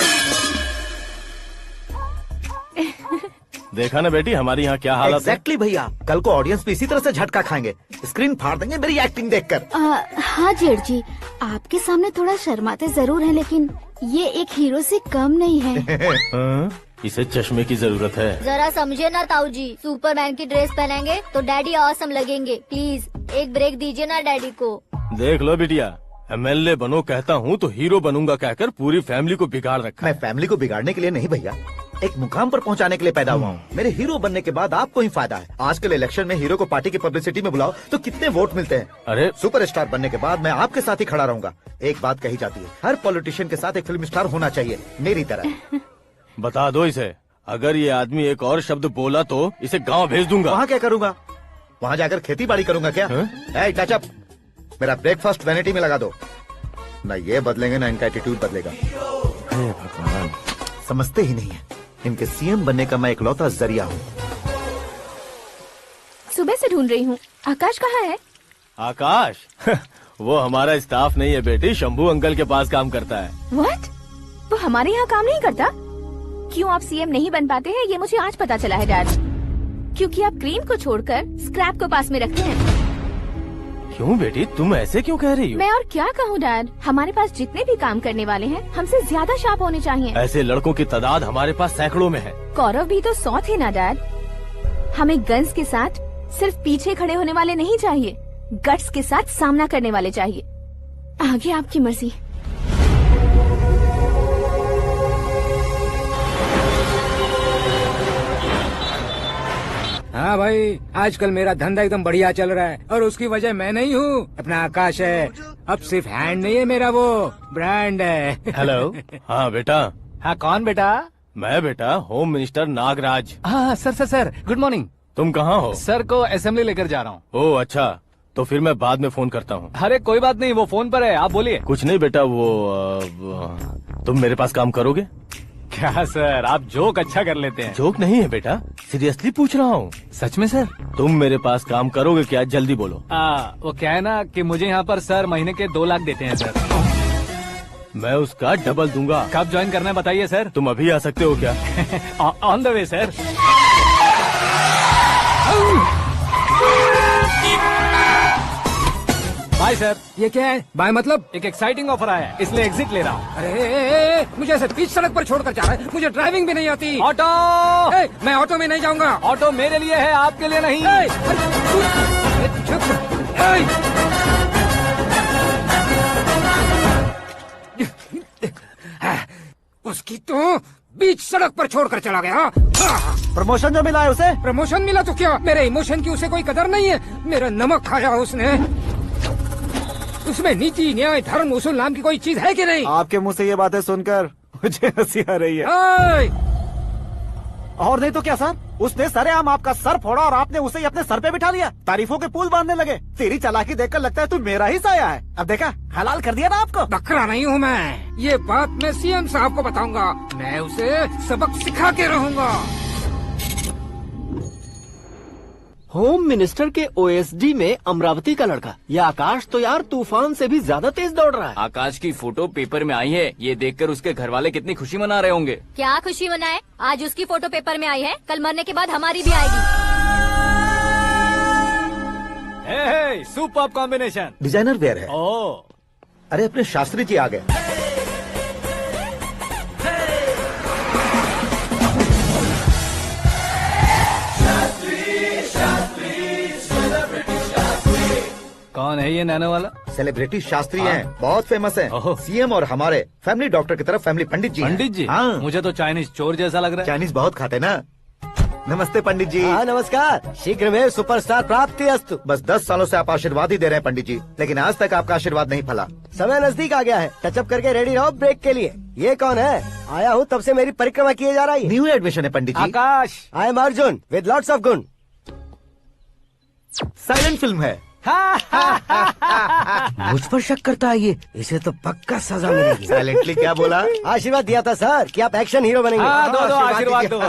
देखा ना बेटी हमारी यहाँ क्या हालत है। एग्जैक्टली भैया, कल को ऑडियंस भी इसी तरह से झटका खाएंगे, स्क्रीन फाड़ देंगे मेरी एक्टिंग देखकर। हाँ जेठ जी, आपके सामने थोड़ा शर्माते जरूर हैं, लेकिन ये एक हीरो से कम नहीं है। इसे चश्मे की जरूरत है। जरा समझे ना ताऊ जी, सुपरमैन की ड्रेस पहनेंगे तो डैडी ऑसम लगेंगे। प्लीज एक ब्रेक दीजिए ना डैडी को। देख लो बिटिया, एमएलए बनो कहता हूँ तो हीरो बनूंगा कहकर पूरी फैमिली को बिगाड़ रखा। मैं फैमिली को बिगाड़ने के लिए नहीं भैया, एक मुकाम पर पहुंचाने के लिए पैदा हुआ हूँ। मेरे हीरो बनने के बाद आपको ही फायदा है। आजकल इलेक्शन में हीरो को पार्टी की पब्लिसिटी में बुलाओ तो कितने वोट मिलते हैं। अरे सुपरस्टार बनने के बाद मैं आपके साथ ही खड़ा रहूंगा। एक बात कही जाती है, हर पॉलिटिशियन के साथ एक फिल्म स्टार होना चाहिए, मेरी तरह। बता दो इसे, अगर ये आदमी एक और शब्द बोला तो इसे गाँव भेज दूंगा। वहाँ क्या करूंगा? वहाँ जाकर खेती बाड़ी करूंगा क्या? टच अप, मेरा ब्रेकफास्ट वैनिटी में लगा दो। न ये बदलेंगे न इनका एटीट्यूड बदलेगा। भगवान, समझते ही नहीं है, इनके सीएम बनने का मैं इकलौता जरिया हूँ। सुबह से ढूंढ रही हूँ, आकाश कहाँ है? आकाश? वो हमारा स्टाफ नहीं है बेटी, शंभू अंकल के पास काम करता है। व्हाट? वो हमारे यहाँ काम नहीं करता? क्यों आप सीएम नहीं बन पाते हैं ये मुझे आज पता चला है डैड। क्योंकि आप क्रीम को छोड़कर स्क्रैप को पास में रखते हैं। क्यों बेटी, तुम ऐसे क्यों कह रही हो? मैं और क्या कहूँ डैड, हमारे पास जितने भी काम करने वाले हैं हमसे ज्यादा शार्प होने चाहिए। ऐसे लड़कों की तादाद हमारे पास सैकड़ों में है। कौरव भी तो 100 थे ना डैड। हमें गन्स के साथ सिर्फ पीछे खड़े होने वाले नहीं चाहिए, गट्स के साथ सामना करने वाले चाहिए। आगे आपकी मर्जी। हाँ भाई, आजकल मेरा धंधा एकदम बढ़िया चल रहा है और उसकी वजह मैं नहीं हूँ, अपना आकाश है। अब सिर्फ हैंड नहीं है मेरा, वो ब्रांड है। हेलो। हाँ बेटा। हाँ कौन बेटा? मैं बेटा होम मिनिस्टर नागराज। हाँ सर गुड मॉर्निंग। तुम कहाँ हो? सर को असेंबली लेकर जा रहा हूँ। ओह अच्छा, तो फिर मैं बाद में फोन करता हूँ। अरे कोई बात नहीं, वो फोन पर है, आप बोलिए। कुछ नहीं बेटा, तुम मेरे पास काम करोगे? क्या सर, आप जोक अच्छा कर लेते हैं। जोक नहीं है बेटा, सीरियसली पूछ रहा हूँ। सच में सर? तुम मेरे पास काम करोगे क्या? जल्दी बोलो। वो क्या है ना कि मुझे यहाँ पर सर महीने के 2 लाख देते हैं सर। मैं उसका डबल दूंगा। कब ज्वाइन करना है बताइए सर। तुम अभी आ सकते हो क्या? On the way sir. Bye sir. ये क्या है? बाय मतलब? एक एक्साइटिंग ऑफर आया है, इसलिए एग्जिट ले रहा हूँ। अरे मुझे ऐसे बीच सड़क पर छोड़कर जा रहा है, मुझे ड्राइविंग भी नहीं आती। ऑटो। मैं ऑटो में नहीं जाऊंगा। ऑटो मेरे लिए है, आपके लिए नहीं। उसकी तो बीच सड़क पर छोड़कर चला गया। प्रमोशन जो मिला है उसे? प्रमोशन मिला तो क्या, मेरे इमोशन की उसे कोई कदर नहीं है। मेरा नमक खाया उसने। उसमें नीति, न्याय, धर्म, उसूल नाम की कोई चीज है कि नहीं? आपके मुंह से ये बातें सुनकर मुझे हंसी आ रही है। और नहीं तो क्या सर, उसने सरेआम आपका सर फोड़ा और आपने उसे ही अपने सर पे बिठा लिया। तारीफों के पुल बांधने लगे। तेरी चालाकी देखकर लगता है तू मेरा ही साया है। अब देखा, हलाल कर दिया ना आपको। बकरा नहीं हूँ मैं। ये बात मैं सीएम साहब को बताऊंगा। मैं उसे सबक सिखा के रहूंगा। होम मिनिस्टर के ओएसडी में अमरावती का लड़का। ये आकाश तो यार तूफान से भी ज्यादा तेज दौड़ रहा है। आकाश की फोटो पेपर में आई है, ये देखकर उसके घर वाले कितनी खुशी मना रहे होंगे। क्या खुशी मनाए? आज उसकी फोटो पेपर में आई है, कल मरने के बाद हमारी भी आएगी। Super combination. डिजाइनर वेयर है। ओह, अरे अपने शास्त्री जी आ गए। कौन है ये नैनो वाला? सेलिब्रिटी शास्त्री हैं, बहुत फेमस हैं। सीएम और हमारे फैमिली डॉक्टर की तरफ फैमिली पंडित जी हैं। पंडित जी? हाँ। मुझे तो चाइनीज चोर जैसा लग रहा है। चाइनीज बहुत खाते ना। नमस्ते पंडित जी। हाँ नमस्कार, शीघ्र में सुपरस्टार प्राप्ति अस्तु। बस 10 सालों से आप आशीर्वाद ही दे रहे हैं पंडित जी, लेकिन आज तक आपका आशीर्वाद नहीं फला। समय नजदीक आ गया है, टचअप करके रेडी रहो ब्रेक के लिए। ये कौन है? आया हूँ तब से मेरी परिक्रमा किए जा रही है। न्यू एडमिशन है Pandit ji. Akash. I am Arjun with lots of गुण। साइलेंट फिल्म है। मुझ पर शक करता है ये, इसे तो पक्का सजा मिलेगी। साइलेंटली क्या बोला? आशीर्वाद दिया था सर कि आप एक्शन हीरो बनेंगे। हाँ, दो आशीर्वाद दो।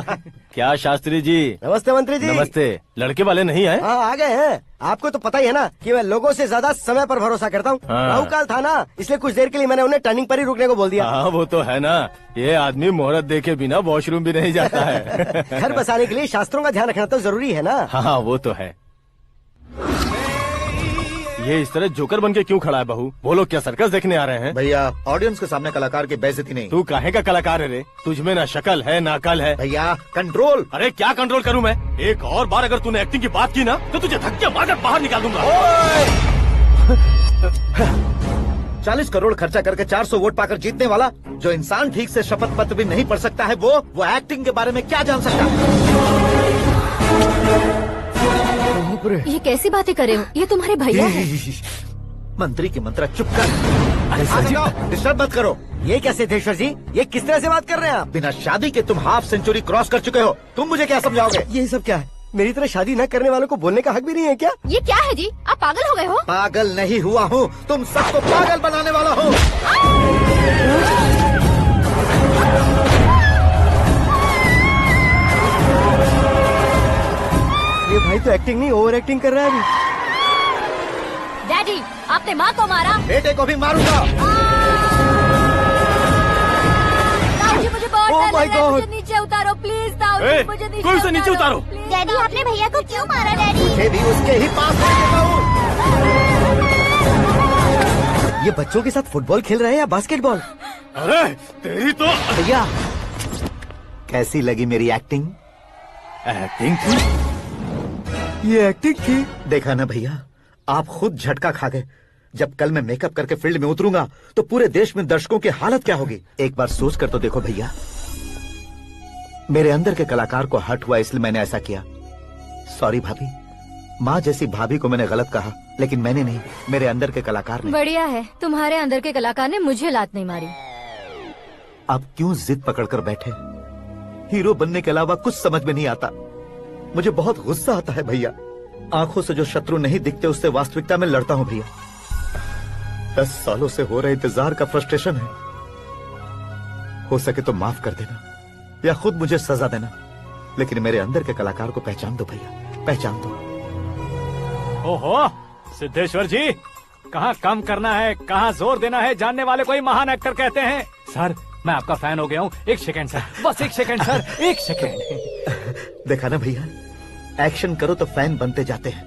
क्या शास्त्री जी? नमस्ते मंत्री जी। नमस्ते। लड़के वाले नहीं आए? हाँ आ गए हैं। आपको तो पता ही है ना कि मैं लोगों से ज्यादा समय पर भरोसा करता हूँ। हाँ। राहु काल था ना, इसलिए कुछ देर के लिए मैंने उन्हें टर्निंग पर ही रुकने को बोल दिया। हाँ वो तो है ना, ये आदमी मुहूर्त देखे बिना वॉशरूम भी नहीं जाता है। घर बसाने के लिए शास्त्रों का ध्यान रखना तो जरूरी है ना। हाँ वो तो है। ये इस तरह जोकर बन के क्यों खड़ा है बहू? वो लोग क्या सर्कस देखने आ रहे हैं? भैया ऑडियंस के सामने कलाकार की बेइज्जती नहीं। तू काहे का कलाकार है रे? तुझमें ना शक्ल है ना अकल है। भैया कंट्रोल। अरे क्या कंट्रोल करूं मैं? एक और बार अगर तूने एक्टिंग की बात की ना तो तुझे धक्के मारकर बाहर निकाल दूंगा। 40 करोड़ खर्चा करके 400 वोट पाकर जीतने वाला, जो इंसान ठीक से शपथ पत्र भी नहीं पढ़ सकता है, वो एक्टिंग के बारे में क्या जान सकता है? ये कैसी बातें कर रहे हो? ये तुम्हारे भैया हैं। मंत्री की मंत्रा चुप कर। डिस्टर्ब मत करो। ये क्या सिद्धेश्वर जी, ये किस तरह से बात कर रहे हैं आप? बिना शादी के तुम हाफ सेंचुरी क्रॉस कर चुके हो, तुम मुझे क्या समझाओगे? ये सब क्या है? मेरी तरह शादी न करने वालों को बोलने का हक भी नहीं है क्या? ये क्या है जी? आप पागल हो गए हो? पागल नहीं हुआ हूँ, तुम सबको पागल बनाने वाला हूँ। ये भाई तो एक्टिंग नहीं ओवर एक्टिंग कर रहा है अभी। डैडी, आपने माँ को मारा। बेटे को भी मारूंगा। ताऊ जी मुझे बहुत Oh डर my लग रहा है, God! मुझे नीचे उतारो प्लीज। ताऊ जी मुझे कोई उसे नीचे उतारो। डैडी आपने भैया को क्यों मारा डैडी? मुझे भी उसके ही पास लेके जाऊं। ये बच्चों के साथ फुटबॉल खेल रहे हैं या बास्केटबॉल? अरे तेरी तो भैया कैसी लगी मेरी एक्टिंग? एक्टिंग थी? ये एक्टिंग थी। देखा ना भैया, आप खुद झटका खा गए। जब कल मैं मेकअप करके फील्ड में उतरूंगा तो पूरे देश में दर्शकों की हालत क्या होगी? एक बार सोच कर तो देखो भैया। मेरे अंदर के कलाकार को हर्ट हुआ इसलिए मैंने ऐसा किया। सॉरी भाभी। माँ जैसी भाभी को मैंने गलत कहा, लेकिन मैंने नहीं, मेरे अंदर के कलाकार ने। बढ़िया है, तुम्हारे अंदर के कलाकार ने मुझे लात नहीं मारी। आप क्यों जिद पकड़कर बैठे? हीरो बनने के अलावा कुछ समझ में नहीं आता। मुझे बहुत गुस्सा आता है भैया। आंखों से जो शत्रु नहीं दिखते उससे वास्तविकता में लड़ता हूँ भैया। 10 सालों से हो रहे इंतजार का फ्रस्ट्रेशन है। हो सके तो माफ कर देना या खुद मुझे सजा देना, लेकिन मेरे अंदर के कलाकार को पहचान दो भैया, पहचान दो। ओहो सिद्धेश्वर जी, कहाँ कम करना है कहाँ जोर देना है, जानने वाले को ही महान एक्टर कहते हैं। सर मैं आपका फैन हो गया हूँ। एक सेकंड सर, बस एक सेकंड सर, एक सेकंड। देखा ना भैया, एक्शन करो तो फैन बनते जाते हैं,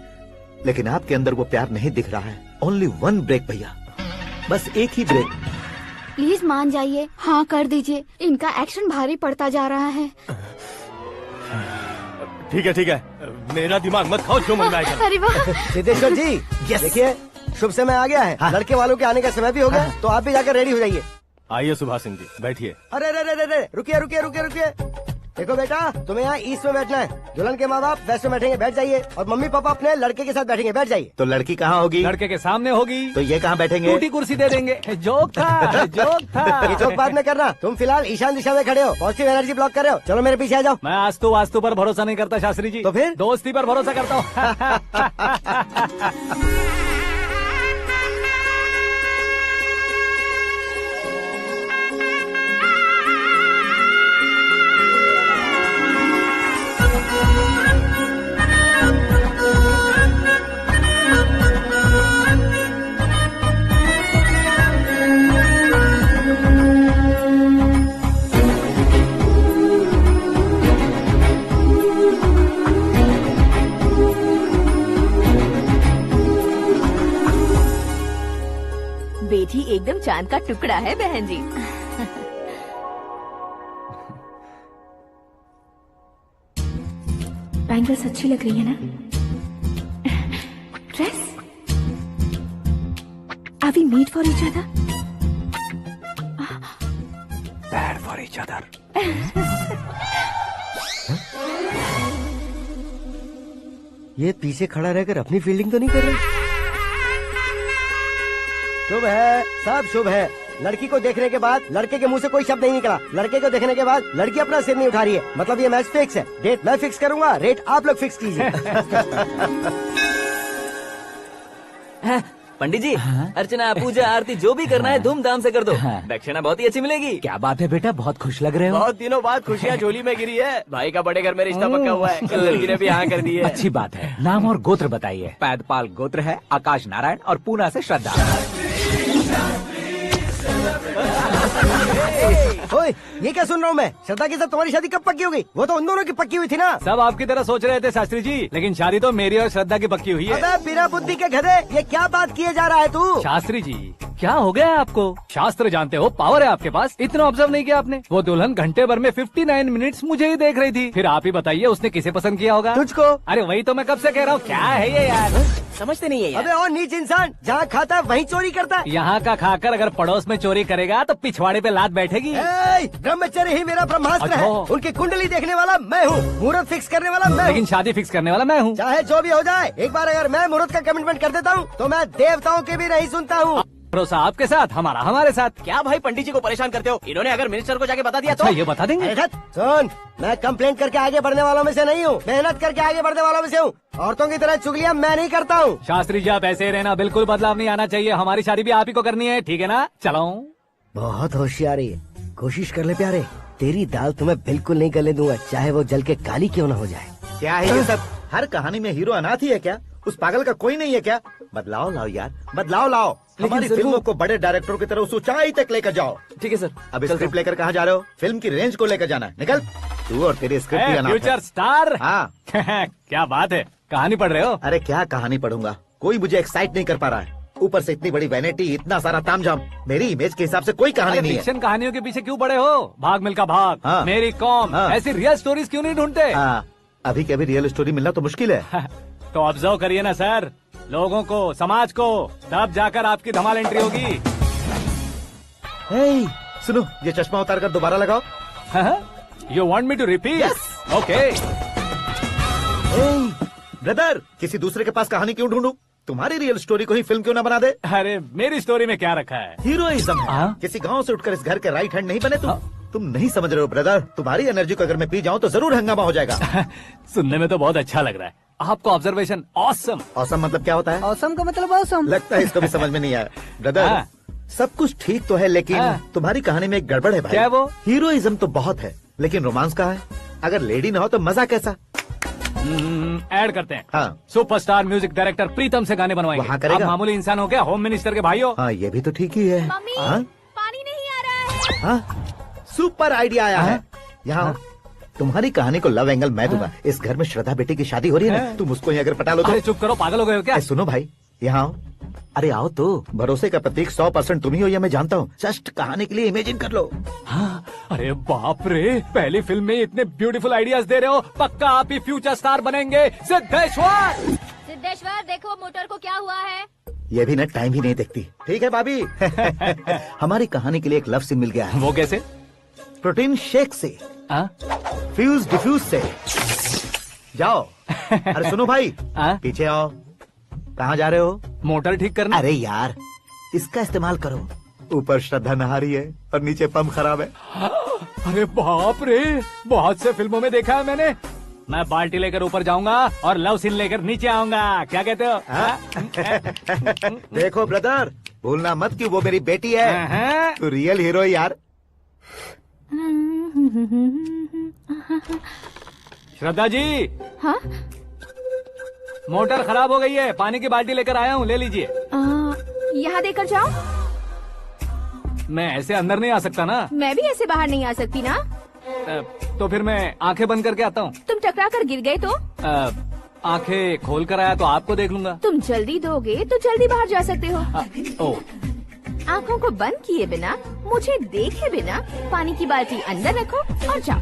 लेकिन आपके अंदर वो प्यार नहीं दिख रहा है। ओनली 1 ब्रेक भैया, बस एक ही ब्रेक। प्लीज मान जाइए, हाँ कर दीजिए। इनका एक्शन भारी पड़ता जा रहा है। ठीक है, मेरा दिमाग मत खाओ, जो मन में आएगा। अरे वाह सिद्धेश्वर जी देखिए, शुभ समय आ गया है। लड़के वालों के आने का समय भी हो गया, तो आप भी जाकर रेडी हो जाइए। आइए सुभाष सिंह जी, बैठिए। अरे अरे अरे अरे, रुकिए रुकिए रुकिए रुकिए। देखो बेटा, तुम्हें यहाँ ईस्ट में बैठना है। दुल्हन के माँ बाप वेस्ट में बैठेंगे, बैठ जाइए। और मम्मी पापा अपने लड़के के साथ बैठेंगे, बैठ जाइए। तो लड़की कहाँ होगी? लड़के के सामने होगी। तो ये कहाँ बैठेंगे? टूटी कुर्सी दे देंगे। जोक था, जोक था। ये जोक बाद में करना। तुम फिलहाल ईशान दिशा में खड़े हो, पॉजिटिव एनर्जी ब्लॉक कर रहे हो। चलो मेरे पीछे आ जाओ। मैं वास्तु पर भरोसा नहीं करता शास्त्री जी। तो फिर? दोस्ती पर भरोसा करता हूँ। बेटी एकदम चांद का टुकड़ा है बहन जी। बैंगल्स अच्छी लग रही है ना? Dress? Are we made for each other? Bad for each other. ये पीछे खड़ा रहकर अपनी फील्डिंग तो नहीं कर रहा? शुभ है, सब शुभ है। लड़की को देखने के बाद लड़के के मुंह से कोई शब्द नहीं निकला। लड़के को देखने के बाद लड़की अपना सिर नहीं उठा रही है। मतलब ये मैच फिक्स है। डेट मैं फिक्स करूंगा, रेट आप लोग फिक्स कीजिए। पंडित जी, अर्चना पूजा आरती जो भी करना है धूमधाम से कर दो। दक्षिणा बहुत ही अच्छी मिलेगी। क्या बात है बेटा, बहुत खुश लग रहे हो। बहुत दिनों बाद खुशियाँ झोली में गिरी है। भाई का बड़े घर में रिश्ता पक्का हुआ है। कल लड़की ने भी हाँ कर दी है। अच्छी बात है। नाम और गोत्र बताइए। पैदपाल गोत्र है, आकाश नारायण और पूना से श्रद्धा। ओए, ये क्या सुन रहा हूँ मैं? श्रद्धा के साथ तुम्हारी शादी कब पक्की हो गई? वो तो उन दोनों की पक्की हुई थी ना। सब आपकी तरह सोच रहे थे शास्त्री जी, लेकिन शादी तो मेरी और श्रद्धा की पक्की हुई है। अबे बिना बुद्धि के गधे, ये क्या बात किए जा रहा है तू? शास्त्री जी, क्या हो गया है आपको? शास्त्र जानते हो, पावर है आपके पास। इतना ऑब्जर्व नहीं किया आपने? वो दुल्हन घंटे भर में 59 मिनट्स मुझे ही देख रही थी। फिर आप ही बताइए उसने किसे पसंद किया होगा? तुझको। अरे वही तो मैं कब से कह रहा हूँ, क्या है ये यार? समझते नहीं है यार। अबे और नीच इंसान, जहाँ खाता है वहीं चोरी करता है। यहाँ का खाकर अगर पड़ोस में चोरी करेगा तो पिछवाड़े पे लात बैठेगी। ब्रह्मचर्य ही मेरा ब्रह्मास्त्र है। उनकी कुंडली देखने वाला मैं हूँ, मुहूर्त फिक्स करने वाला मैं हूँ। लेकिन शादी फिक्स करने वाला मैं हूँ। चाहे जो भी हो जाए, एक बार अगर मैं मुहूर्त का कमिटमेंट कर देता हूँ तो मैं देवताओं की भी नहीं सुनता हूँ। भरोसा आपके साथ, हमारा हमारे साथ। क्या भाई पंडित जी को परेशान करते हो? इन्होंने अगर मिनिस्टर को जाके बता दिया तो? अच्छा, ये बता देंगे। सुन, मैं कंप्लेंट करके आगे बढ़ने वालों में से नहीं हूँ, मेहनत करके आगे बढ़ने वालों में से हूँ। औरतों की तरह चुगलियाँ मैं नहीं करता हूँ। शास्त्री जी आप ऐसे ही रहना, बिल्कुल बदलाव नहीं आना चाहिए। हमारी शादी भी आप ही को करनी है, ठीक है ना? चलो। बहुत होशियारी है, कोशिश कर ले प्यारे। तेरी दाल तुम्हें बिल्कुल नहीं गलने दूंगा, चाहे वो जल के काली क्यों न हो जाए। क्या है ये सब? हर कहानी में हीरो अनाथ ही है क्या? उस पागल का कोई नहीं है क्या? बदलाव लाओ यार, बदलाव लाओ। हमारी फिल्मों को बड़े डायरेक्टरों की तरह उस ऊंचाई तक लेकर जाओ। ठीक है सर। अब स्क्रिप्ट लेकर कहाँ जा रहे हो? फिल्म की रेंज को लेकर जाना है। निकल तू और तेरी स्क्रिप्ट भी अनाथ है। Future star. हाँ। क्या बात है, कहानी पढ़ रहे हो? अरे क्या कहानी पढ़ूंगा, कोई मुझे एक्साइट नहीं कर पा रहा है। ऊपर से इतनी बड़ी वैनिटी, इतना सारा तामझाम। मेरी इमेज के हिसाब से कोई कहानी नहीं है। फिक्शन कहानियों के पीछे क्यों पड़े हो? भाग मिल्खा भाग, हाँ। मेरी कॉम, हाँ। ऐसी रियल स्टोरीज क्यों नहीं ढूंढते? हाँ, अभी के अभी रियल स्टोरी मिलना तो मुश्किल है। तो ऑब्जर्व करिए ना सर, लोगों को, समाज को, तब जाकर आपकी धमाल एंट्री होगी। सुनो, ये चश्मा उतार कर दोबारा लगाओ। You want me to repeat? Okay. Brother, किसी दूसरे के पास कहानी क्यों ढूंढूं? तुम्हारी रियल स्टोरी को ही फिल्म क्यों ना बना दे? अरे मेरी स्टोरी में क्या रखा है? हीरोइज्म है। किसी गांव से उठकर इस घर के राइट हैंड नहीं बने तुम। तुम नहीं समझ रहे हो ब्रदर, तुम्हारी एनर्जी को अगर मैं पी जाऊं तो जरूर हंगामा हो जाएगा। सुनने में तो बहुत अच्छा लग रहा है। आपको ऑब्जर्वेशन ऑसम। ऑसम मतलब क्या होता है? ऑसम का मतलब ऑसम। लगता है इसको भी समझ में नहीं आया। ब्रदर, सब कुछ ठीक तो है, लेकिन तुम्हारी कहानी में एक गड़बड़ है भाई। क्या वो? हीरोइज्म तो बहुत है, लेकिन रोमांस कहाँ है? अगर लेडी ना हो तो मजा कैसा? ऐड करते हैं। हाँ। सुपरस्टार म्यूजिक डायरेक्टर प्रीतम से गाने बनवाएंगे। वहाँ करेगा? आप मामूली इंसान हो क्या? होम मिनिस्टर के भाई हो। हाँ, ये भी तो ठीक ही है। मम्मी, हाँ? पानी नहीं आ रहा है। हाँ? सुपर आइडिया आया है। यहाँ तुम्हारी कहानी को लव एंगल मैं दूंगा। इस घर में श्रद्धा बेटी की शादी हो रही है ना, तुम उसको ही अगर पटा लो तो। अरे चुप करो, पागल हो गए हो क्या? सुनो भाई, यहाँ आओ। अरे आओ तो, भरोसे का प्रतीक 100% तुम ही हो, यह मैं जानता हूँ। जस्ट कहानी के लिए इमेजिन कर लो। हाँ, अरे बाप रे, पहली फिल्म में इतने ब्यूटीफुल आइडियाज दे रहे हो। पक्का आप ही फ्यूचर स्टार बनेंगे। सिद्धेश्वर, सिद्धेश्वर देखो मोटर को क्या हुआ है? ये भी ना टाइम ही नहीं देखती। ठीक है भाभी। हमारी कहानी के लिए एक लव सीन मिल गया है। वो कैसे? प्रोटीन शेक से, फ्यूज डिफ्यूज से। जाओ। अरे सुनो भाई, पीछे आओ। कहाँ जा रहे हो? मोटर ठीक करना। अरे यार, इसका इस्तेमाल करो। ऊपर श्रद्धा नहा रही है और नीचे पंप खराब है। अरे बाप रे, बहुत से फिल्मों में देखा है मैंने। मैं बाल्टी लेकर ऊपर जाऊंगा और लव सीन लेकर नीचे आऊंगा। क्या कहते हो? देखो ब्रदर, भूलना मत कि वो मेरी बेटी है। तू रियल हीरो यार। श्रद्धा जी। हाँ? मोटर खराब हो गई है, पानी की बाल्टी लेकर आया हूँ, ले लीजिए। यहाँ देकर जाओ। मैं ऐसे अंदर नहीं आ सकता ना। मैं भी ऐसे बाहर नहीं आ सकती ना। तो फिर मैं आंखें बंद करके आता हूँ। तुम टकरा कर गिर गए तो? आंखें खोल कर आया तो आपको देख लूंगा। तुम जल्दी दोगे तो जल्दी बाहर जा सकते हो। ओ। आँखों को बंद किए बिना, मुझे देखे बिना पानी की बाल्टी अंदर रखो और जाओ।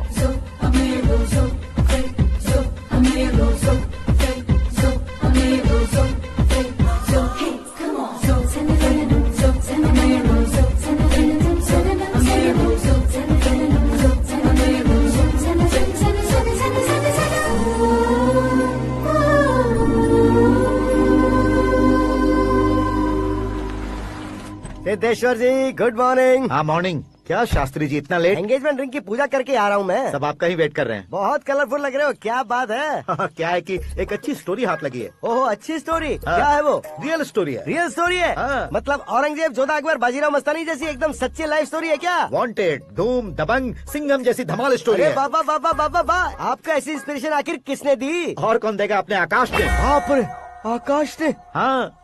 सिद्धेश्वर जी, गुड मॉर्निंग। हाँ मॉर्निंग। क्या शास्त्री जी इतना लेट? एंगेजमेंट रिंग की पूजा करके आ रहा हूँ मैं। सब आपका ही वेट कर रहे हैं। बहुत कलरफुल लग रहे हो, क्या बात है? क्या है कि एक अच्छी स्टोरी हाथ लगी है। ओहो, अच्छी स्टोरी। क्या है वो? रियल स्टोरी है। रियल स्टोरी है? मतलब औरंगजेब, जोधा अकबर, बाजीराव मस्तानी जैसी एकदम सच्ची लाइफ स्टोरी है क्या? वांटेड, धूम, दबंग, सिंघम जैसी धमाल स्टोरी है। बाबा बाबा बाबा बा, आपका ऐसी इंस्पिरेशन आखिर किसने दी? और कौन देगा? अपने आकाश ने। बाप रे, आकाश ने? हाँ।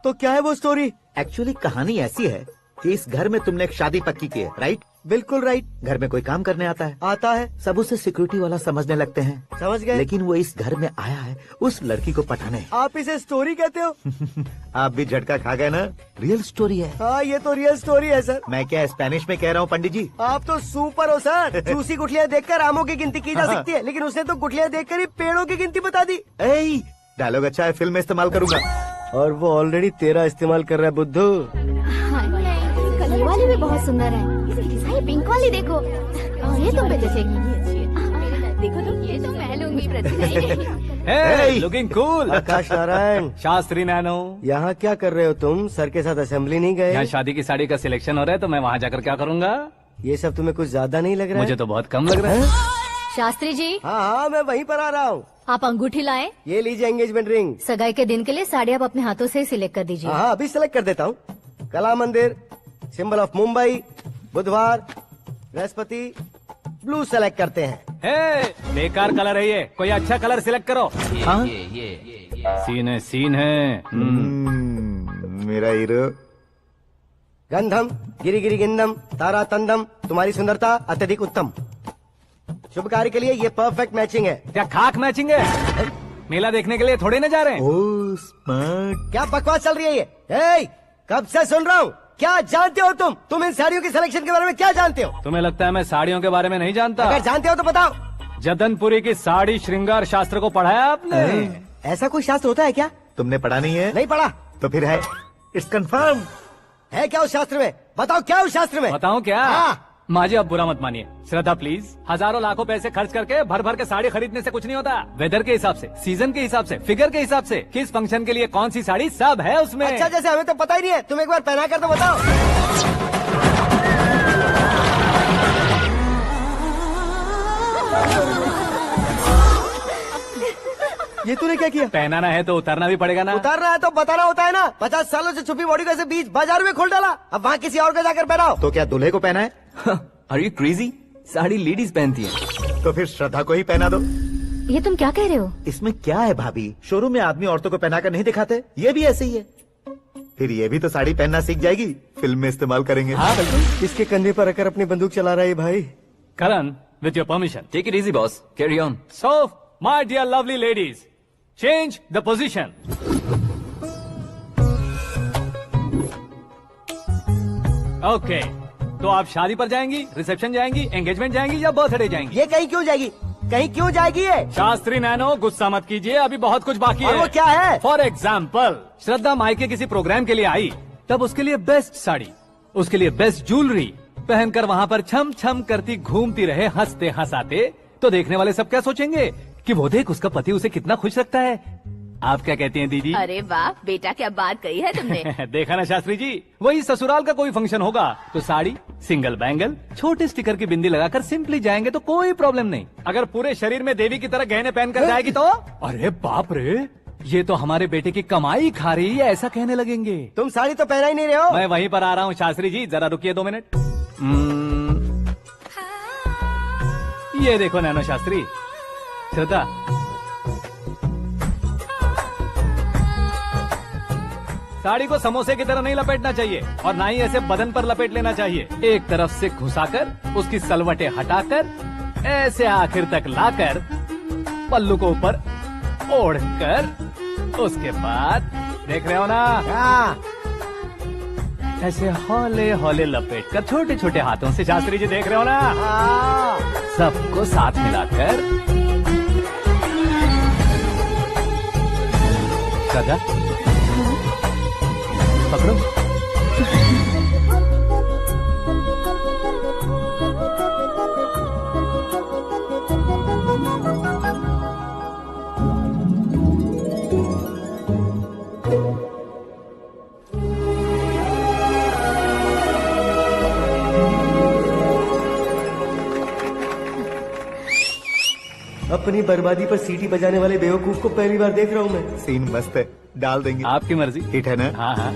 तो क्या है वो स्टोरी? एक्चुअली कहानी ऐसी है कि इस घर में तुमने एक शादी पक्की की है, राइट? बिल्कुल राइट। घर में कोई काम करने आता है? आता है। सब उसे सिक्योरिटी वाला समझने लगते हैं। समझ गए। लेकिन वो इस घर में आया है उस लड़की को पटाने। आप इसे स्टोरी कहते हो? आप भी झटका खा गए ना। रियल स्टोरी है। हाँ, ये तो रियल स्टोरी है सर। मैं क्या स्पेनिश में कह रहा हूँ पंडित जी? आप तो सुपर हो सर। चूसी गुठलियाँ देखकर आमों की गिनती की जा सकती है, लेकिन उसने तो गुठलियाँ देखकर ही पेड़ों की गिनती बता दी। डायलॉग अच्छा है, फिल्म में इस्तेमाल करूंगा। और वो ऑलरेडी तेरा इस्तेमाल कर रहा है बुद्धू। कलर वाली भी बहुत सुंदर है। ये पिंक वाली देखो, और ये तुम पे जचेगी। देखो तो ये तो मैं लूंगी। Looking cool. Akash Narayan. Shastri nano. यहाँ क्या कर रहे हो तुम? सर के साथ असेंबली नहीं गए? यहाँ शादी की साड़ी का सिलेक्शन हो रहा है, तो मैं वहाँ जाकर क्या करूँगा? ये सब तुम्हें कुछ ज्यादा नहीं लग रहा है? मुझे तो बहुत कम लग रहा है। शास्त्री जी। हाँ हाँ, मैं वहीं पर आ रहा हूँ। आप अंगूठी लाएं। ये लीजिए एंगेजमेंट रिंग। सगाई के दिन के लिए साड़ी आप अपने हाथों से सिलेक्ट कर दीजिए। हाँ, अभी सिलेक्ट कर देता हूँ। कला मंदिर, सिंबल ऑफ मुंबई, बुधवार, बृहस्पति, ब्लू सेलेक्ट करते हैं। बेकार कलर है ये, कोई अच्छा कलर सिलेक्ट करो। ये सीन है। मेरा हीरो। गंधम, गिरी गिरी गिंदम, तारा तंदम, तुम्हारी सुंदरता अत्यधिक उत्तम। शुभ कार्य के लिए ये परफेक्ट मैचिंग है। क्या खाक मैचिंग है? मेला देखने के लिए थोड़े न जा रहे हैं। Oh smart. क्या बकवास चल रही है ये? कब से सुन रहा हूँ। क्या जानते हो तुम? तुम इन साड़ियों की सिलेक्शन के बारे में क्या जानते हो? तुम्हें लगता है मैं साड़ियों के बारे में नहीं जानता? अगर जानते हो तो बताओ। जदनपुरी की साड़ी श्रृंगार शास्त्र को पढ़ा है आपने? ऐसा कोई शास्त्र होता है क्या? तुमने पढ़ा नहीं है? नहीं पढ़ा। तो फिर है, इट्स कंफर्म। है क्या उस शास्त्र में? बताओ क्या उस शास्त्र में? बताऊं क्या? हाँ। माँ जी, आप बुरा मत मानिए। श्रद्धा प्लीज, हजारों लाखों पैसे खर्च करके भर भर के साड़ी खरीदने से कुछ नहीं होता। वेदर के हिसाब से, सीजन के हिसाब से, फिगर के हिसाब से, किस फंक्शन के लिए कौन सी साड़ी, सब है उसमें। अच्छा, जैसे हमें तो पता ही नहीं है, तुम एक बार पहना कर तो बताओ। ये तूने क्या किया? पहनाना है तो उतारना भी पड़ेगा ना। उतारना है तो बताना होता है ना। 50 सालों से छुपी बॉडी को ऐसे बीच बाजार में खोल डाला, अब वहाँ किसी और को जाकर पहनाओ। तो क्या दूल्हे को पहना है? Are you crazy? Sari ladies पहनती है। तो फिर श्रद्धा को ही पहना दो। ये तुम क्या कह रहे हो? इसमें क्या है भाभी? शोरूम में आदमी औरतों को पहनाकर नहीं दिखाते? ये भी ऐसे ही है। फिर ये भी तो साड़ी पहनना सीख जाएगी, फिल्म में इस्तेमाल करेंगे। हाँ बिल्कुल। इसके कंधे पर रखकर अपनी बंदूक चला रहा है भाई। करण, with your permission. Take it easy, boss. Carry on. So, my dear lovely ladies, change the position. Okay. तो आप शादी पर जाएंगी, रिसेप्शन जाएंगी, एंगेजमेंट जाएंगी या बर्थडे जाएंगी? ये कहीं क्यों जाएगी? कहीं क्यों जाएगी ये? शास्त्री नैनो गुस्सा मत कीजिए, अभी बहुत कुछ बाकी और है। वो क्या है? फॉर एग्जाम्पल, श्रद्धा मायके किसी प्रोग्राम के लिए आई, तब उसके लिए बेस्ट साड़ी, उसके लिए बेस्ट ज्वेलरी पहनकर वहाँ पर छम छम करती घूमती रहे हंसते हंसाते, तो देखने वाले सब क्या सोचेंगे कि वो देख उसका पति उसे कितना खुश रखता है। आप क्या कहती हैं दीदी? अरे वाह बेटा, क्या बात कही है तुमने। देखा ना शास्त्री जी, वही ससुराल का कोई फंक्शन होगा तो साड़ी, सिंगल बैंगल, छोटे स्टिकर की बिंदी लगाकर सिंपली जाएंगे तो कोई प्रॉब्लम नहीं। अगर पूरे शरीर में देवी की तरह गहने पहनकर जाएगी तो अरे बाप रे, ये तो हमारे बेटे की कमाई खा रही है, ऐसा कहने लगेंगे। तुम साड़ी तो पहना ही नहीं रहे हो। मैं वहीं पर आ रहा हूँ शास्त्री जी, जरा रुकिए 2 मिनट। ये देखो नैनो शास्त्री, श्रद्धा साड़ी को समोसे की तरह नहीं लपेटना चाहिए और ना ही ऐसे बदन पर लपेट लेना चाहिए। एक तरफ से घुसाकर उसकी सलवटें हटाकर ऐसे आखिर तक लाकर पल्लू को ऊपर ओढ़कर उसके बाद देख रहे हो ना, ऐसे हौले हौले लपेट कर छोटे छोटे हाथों से, शास्त्री जी देख रहे हो ना, सबको साथ मिलाकर सदा पकड़ो। अपनी बर्बादी पर सीटी बजाने वाले बेवकूफ को पहली बार देख रहा हूँ मैं। सीन मस्त है, डाल देंगे। आपकी मर्जी। हिट है ना? हाँ हाँ।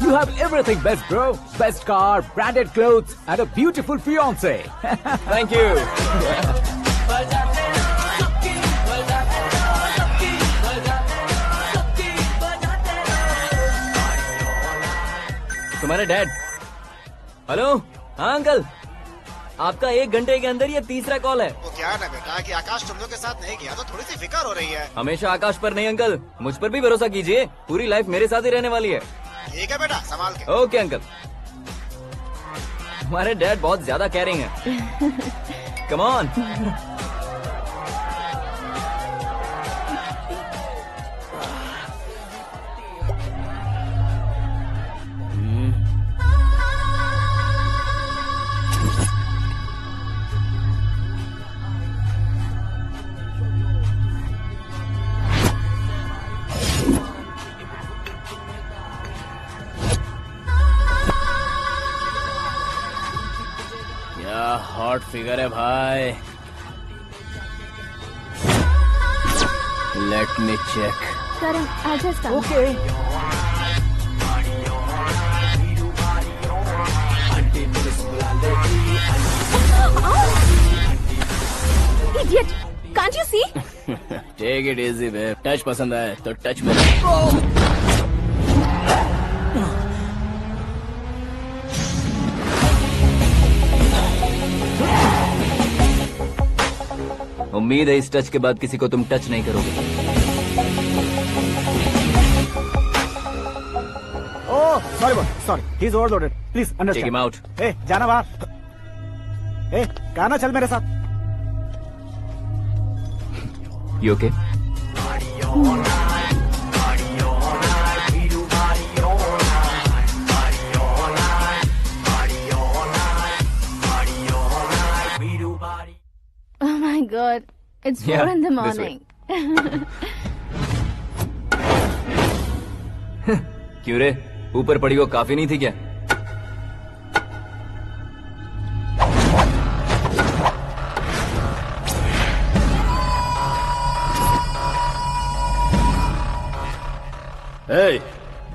You have everything best, bro. Best car, branded clothes, and a beautiful fiance. Thank you. तुम्हारे डैड। हेलो, हाँ अंकल, आपका 1 घंटे के अंदर ये तीसरा कॉल है। वो क्या है ना बेटा कि आकाश तुम लोग के साथ नहीं गया तो थोड़ी सी फिक्र हो रही है। हमेशा आकाश पर नहीं अंकल, मुझ पर भी भरोसा कीजिए, पूरी लाइफ मेरे साथ ही रहने वाली है। ठीक है बेटा, संभाल के। Okay uncle. हमारे डैड बहुत ज्यादा केयरिंग है। Come on. हॉट फिगर है भाई। Let me check. Karan, I just done. Okay. Idiot! Can't you see? Take it easy, babe. Touch पसंद आए तो टच में। उम्मीद है इस टच के बाद किसी को तुम टच नहीं करोगे। Oh sorry, he is overloaded, please take understand. Him out. ए जाना बाहर। ए गाना चल मेरे साथ। You okay? Oh my God, it's 4 in the this way. morning. क्यों रे, ऊपर पड़ी वो काफी नहीं थी क्या? ए,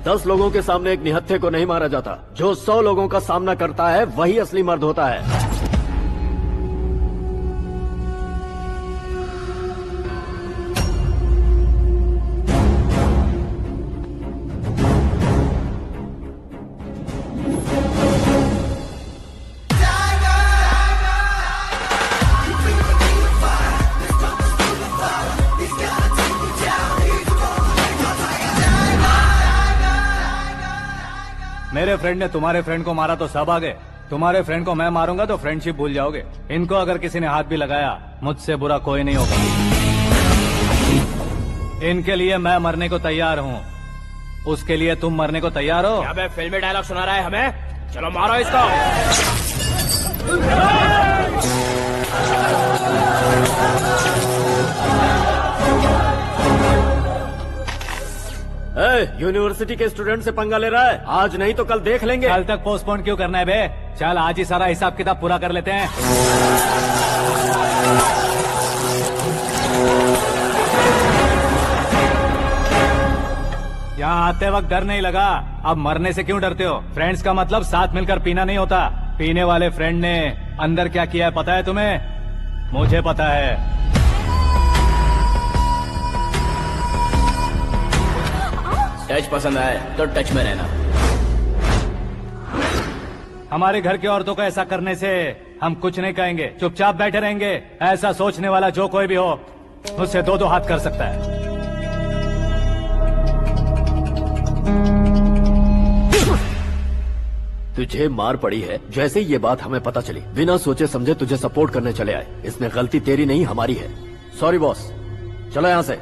10 लोगों के सामने एक निहत्थे को नहीं मारा जाता। जो 100 लोगों का सामना करता है वही असली मर्द होता है। मेरे फ्रेंड ने तुम्हारे फ्रेंड को मारा तो सब आ गए, तुम्हारे फ्रेंड को मैं मारूंगा तो फ्रेंडशिप भूल जाओगे। इनको अगर किसी ने हाथ भी लगाया, मुझसे बुरा कोई नहीं होगा। इनके लिए मैं मरने को तैयार हूँ, उसके लिए तुम मरने को तैयार हो? क्या फिल्मी डायलॉग सुना रहा है हमें? चलो मारो इसको। यूनिवर्सिटी के स्टूडेंट से पंगा ले रहा है, आज नहीं तो कल देख लेंगे। कल तक पोस्टपोन क्यों करना है बे? चल आज ही सारा हिसाब किताब पूरा कर लेते हैं। यहाँ आते वक्त डर नहीं लगा, अब मरने से क्यों डरते हो? फ्रेंड्स का मतलब साथ मिलकर पीना नहीं होता। पीने वाले फ्रेंड ने अंदर क्या किया है पता है तुम्हें? मुझे पता है। टच पसंद आए तो टच में रहना। हमारे घर की औरतों को ऐसा करने से हम कुछ नहीं कहेंगे, चुपचाप बैठे रहेंगे। ऐसा सोचने वाला जो कोई भी हो, मुझसे दो हाथ कर सकता है। तुझे मार पड़ी है, जैसे ये बात हमें पता चली बिना सोचे समझे तुझे सपोर्ट करने चले आए। इसमें गलती तेरी नहीं हमारी है। सॉरी बॉस, चलो यहाँ से।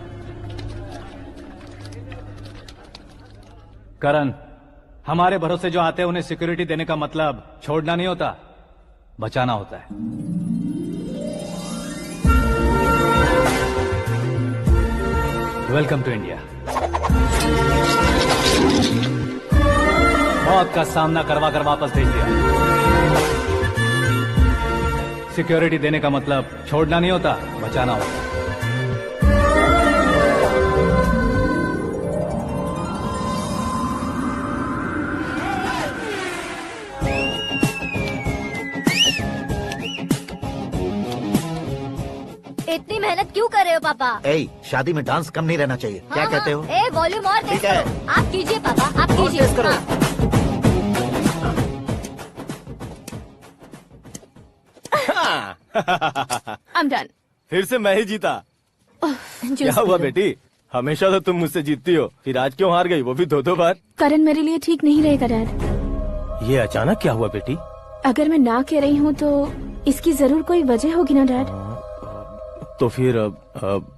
करण, हमारे भरोसे जो आते हैं उन्हें सिक्योरिटी देने का मतलब छोड़ना नहीं होता, बचाना होता है। Welcome to India. मौत का सामना करवा कर वापस भेज दिया। सिक्योरिटी देने का मतलब छोड़ना नहीं होता, बचाना होता है। इतनी मेहनत क्यों कर रहे हो पापा? शादी में डांस कम नहीं रहना चाहिए। क्या कहते हो? वॉल्यूम और तेज ठीक है। करो। आप कीजिए पापा, आप कीजिए। तेज करो। I'm done. फिर से मैं ही जीता। क्या हुआ बेटी? हमेशा तो तुम मुझसे जीतती हो, फिर आज क्यों हार गई, वो भी दो बार? करण मेरे लिए ठीक नहीं रहेगा डैड। ये अचानक क्या हुआ बेटी? अगर मैं ना कह रही हूँ तो इसकी जरूर कोई वजह होगी ना डैड। तो फिर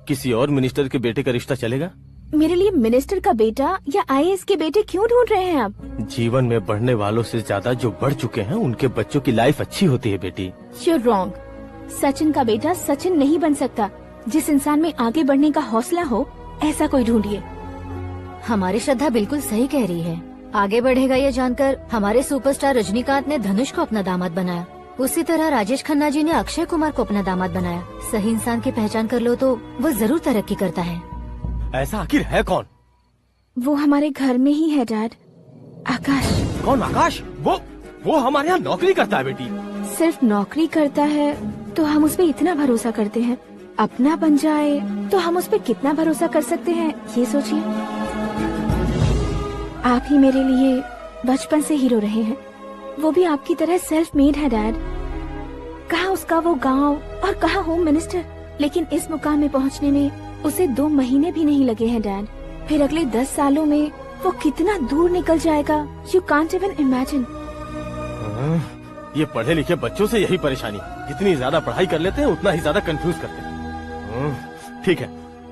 किसी और मिनिस्टर के बेटे का रिश्ता चलेगा? मेरे लिए मिनिस्टर का बेटा या आईएएस के बेटे क्यों ढूंढ रहे हैं आप? जीवन में बढ़ने वालों से ज्यादा जो बढ़ चुके हैं उनके बच्चों की लाइफ अच्छी होती है बेटी। You're wrong. सचिन का बेटा सचिन नहीं बन सकता। जिस इंसान में आगे बढ़ने का हौसला हो, ऐसा कोई ढूंढिए। हमारी श्रद्धा बिल्कुल सही कह रही है। आगे बढ़ेगा ये जानकर हमारे सुपरस्टार रजनीकांत ने धनुष को अपना दामाद बनाया। उसी तरह राजेश खन्ना जी ने अक्षय कुमार को अपना दामाद बनाया। सही इंसान की पहचान कर लो तो वो जरूर तरक्की करता है। ऐसा आखिर है कौन? वो हमारे घर में ही है डैड, आकाश। कौन आकाश? वो हमारे यहाँ नौकरी करता है बेटी। सिर्फ नौकरी करता है तो हम उस पर इतना भरोसा करते हैं, अपना बन जाए तो हम उस पर कितना भरोसा कर सकते हैं, ये सोचिए। आप ही मेरे लिए बचपन से हीरो रहे हैं, वो भी आपकी तरह सेल्फ मेड है डैड। कहाँ उसका वो गांव और कहाँ होम मिनिस्टर, लेकिन इस मुकाम में पहुँचने में उसे 2 महीने भी नहीं लगे हैं डैड। फिर अगले 10 सालों में वो कितना दूर निकल जाएगा, यू कांट इवन इमेजिन। ये पढ़े लिखे बच्चों से यही परेशानी, जितनी ज्यादा पढ़ाई कर लेते हैं उतना ही ज्यादा कंफ्यूज करते हैं। ठीक है,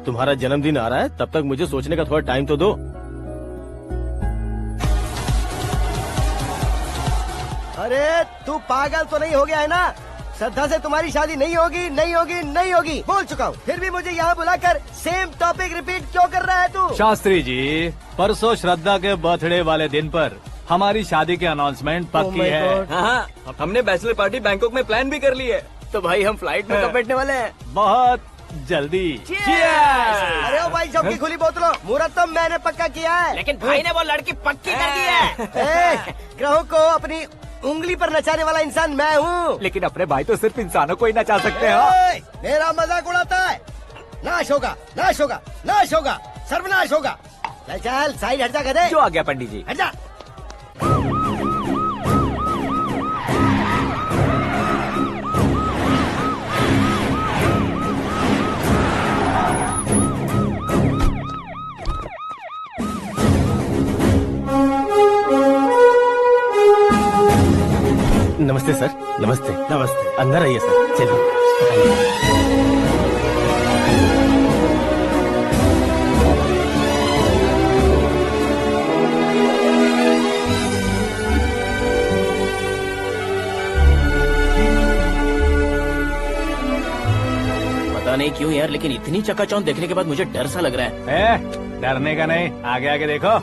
तुम्हारा जन्मदिन आ रहा है, तब तक मुझे सोचने का थोड़ा टाइम तो दो। अरे तू पागल तो नहीं हो गया है ना? श्रद्धा से तुम्हारी शादी नहीं होगी, नहीं होगी, नहीं होगी, बोल चुका हूँ। फिर भी मुझे यहाँ बुलाकर सेम टॉपिक रिपीट क्यों कर रहा है तू? शास्त्री जी, परसों श्रद्धा के बर्थडे वाले दिन पर हमारी शादी की अनाउंसमेंट पक्की है। हाँ, हमने बैचलर पार्टी बैंकॉक में प्लान भी कर ली है। तो भाई हम फ्लाइट में कब बैठने वाले हैं? बहुत जल्दी। अरे ओ भाई, सबकी खुली बोतलों, मुहूर्त तो मैंने पक्का किया है। लेकिन भाई ने वो लड़की पक्की कर दी है। ग्रहों को अपनी उंगली पर नचाने वाला इंसान मैं हूँ। लेकिन अपने भाई तो सिर्फ इंसानों को ही नचा सकते हैं। मेरा मजाक उड़ाता है? नाश होगा, नाश होगा, नाश होगा, सर्वनाश होगा। चल साइड हट जा, गधे। जो आ गया पंडित जी। हट जा। नमस्ते सर। नमस्ते। नमस्ते। अंदर आइए सर, चलिए। पता नहीं क्यों यार, लेकिन इतनी चकाचौंध देखने के बाद मुझे डर सा लग रहा है। डरने का नहीं, आगे आगे देखो।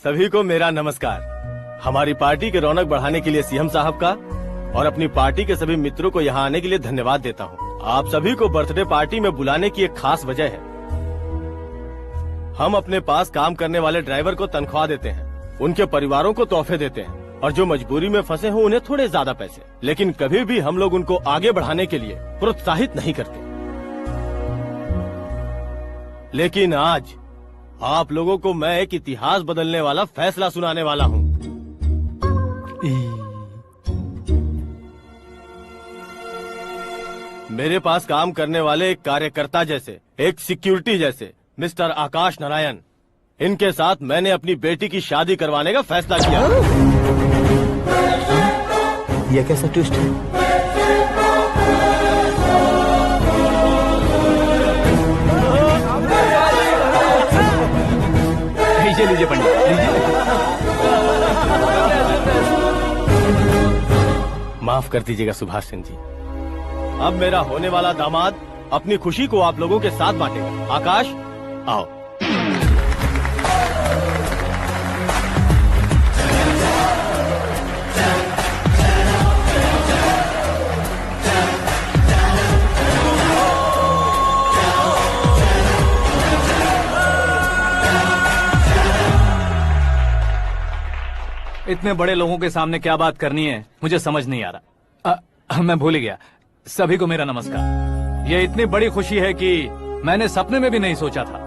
सभी को मेरा नमस्कार। हमारी पार्टी के रौनक बढ़ाने के लिए सीएम साहब का और अपनी पार्टी के सभी मित्रों को यहाँ आने के लिए धन्यवाद देता हूँ। आप सभी को बर्थडे पार्टी में बुलाने की एक खास वजह है। हम अपने पास काम करने वाले ड्राइवर को तनख्वाह देते हैं, उनके परिवारों को तोहफे देते हैं और जो मजबूरी में फंसे हो उन्हें थोड़े ज्यादा पैसे। लेकिन कभी भी हम लोग उनको आगे बढ़ाने के लिए प्रोत्साहित नहीं करते। लेकिन आज आप लोगों को मैं एक इतिहास बदलने वाला फैसला सुनाने वाला हूँ। मेरे पास काम करने वाले एक कार्यकर्ता जैसे, एक सिक्योरिटी जैसे मिस्टर आकाश नारायण, इनके साथ मैंने अपनी बेटी की शादी करवाने का फैसला किया। यह कैसा ट्विस्ट है? लीजिए पंडित, लीजिए। माफ कर दीजिएगा सुभाष सिंह जी। अब मेरा होने वाला दामाद अपनी खुशी को आप लोगों के साथ बांटेगा। आकाश, आओ। इतने बड़े लोगों के सामने क्या बात करनी है मुझे समझ नहीं आ रहा। मैं भूल ही गया। सभी को मेरा नमस्कार। ये इतनी बड़ी खुशी है कि मैंने सपने में भी नहीं सोचा था।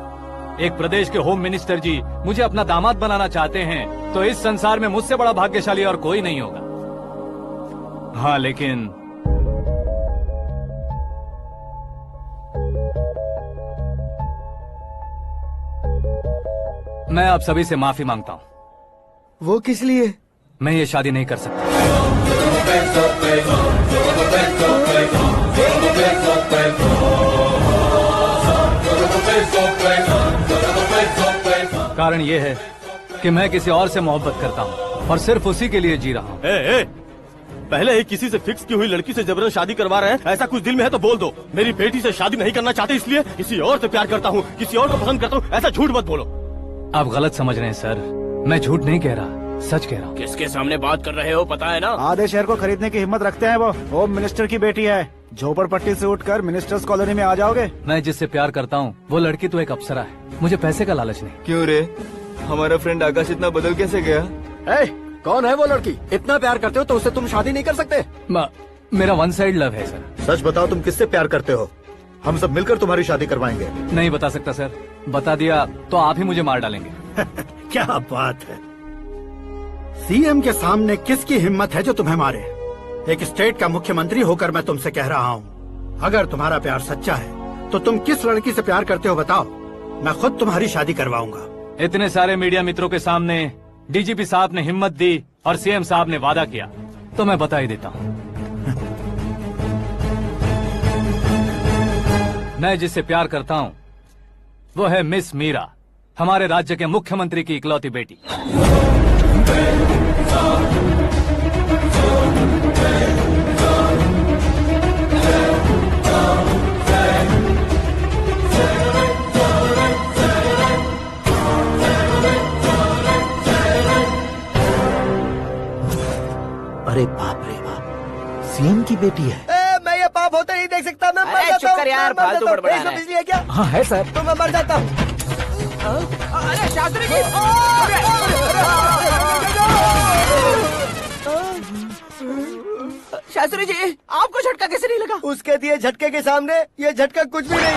एक प्रदेश के होम मिनिस्टर जी मुझे अपना दामाद बनाना चाहते हैं तो इस संसार में मुझसे बड़ा भाग्यशाली और कोई नहीं होगा। हाँ, लेकिन मैं आप सभी से माफी मांगता हूँ। वो किस लिए? मैं ये शादी नहीं कर सकता। कारण ये है कि मैं किसी और से मोहब्बत करता हूँ और सिर्फ उसी के लिए जी रहा हूँ। पहले ही किसी से फिक्स की हुई लड़की से जबरन शादी करवा रहे हैं। ऐसा कुछ दिल में है तो बोल दो। मेरी बेटी से शादी नहीं करना चाहते इसलिए किसी और से प्यार करता हूँ, किसी और को पसंद करता हूँ, ऐसा झूठ मत बोलो। आप गलत समझ रहे हैं सर, मैं झूठ नहीं कह रहा, सच कह रहा हूँ। किसके सामने बात कर रहे हो पता है ना? आधे शहर को खरीदने की हिम्मत रखते हैं वो। होम मिनिस्टर की बेटी है। झोपड़पट्टी से उठकर मिनिस्टर्स कॉलोनी में आ जाओगे। मैं जिससे प्यार करता हूँ वो लड़की तो एक अप्सरा है। मुझे पैसे का लालच नहीं। क्यों रे, हमारा फ्रेंड आकाश इतना बदल कैसे गया? कौन है वो लड़की? इतना प्यार करते हो तो उससे तुम शादी नहीं कर सकते? मेरा वन साइड लव है सर। सच बताओ, तुम किससे प्यार करते हो? हम सब मिलकर तुम्हारी शादी करवाएंगे। नहीं बता सकता सर, बता दिया तो आप ही मुझे मार डालेंगे। क्या बात है, सीएम के सामने किसकी हिम्मत है जो तुम्हें मारे? एक स्टेट का मुख्यमंत्री होकर मैं तुमसे कह रहा हूँ, अगर तुम्हारा प्यार सच्चा है तो तुम किस लड़की से प्यार करते हो बताओ, मैं खुद तुम्हारी शादी करवाऊंगा। इतने सारे मीडिया मित्रों के सामने डीजीपी साहब ने हिम्मत दी और सीएम साहब ने वादा किया तो मैं बता ही देता हूँ। मैं जिससे प्यार करता हूँ वो है मिस मीरा, हमारे राज्य के मुख्यमंत्री की इकलौती बेटी। अरे बाप रे बाप, सीएम की बेटी है। मैं ये पाप होते नहीं देख सकता। मैं मर जाता चुप कर यार, फालतू बड़बड़ा रहा है। बिजली है क्या? हाँ है सर। तो मैं मर जाता हूँ। अरे शास्त्री जी, शास्त्री जी आपको झटका कैसे नहीं लगा? उसके दिए झटके के सामने ये झटका कुछ भी नहीं।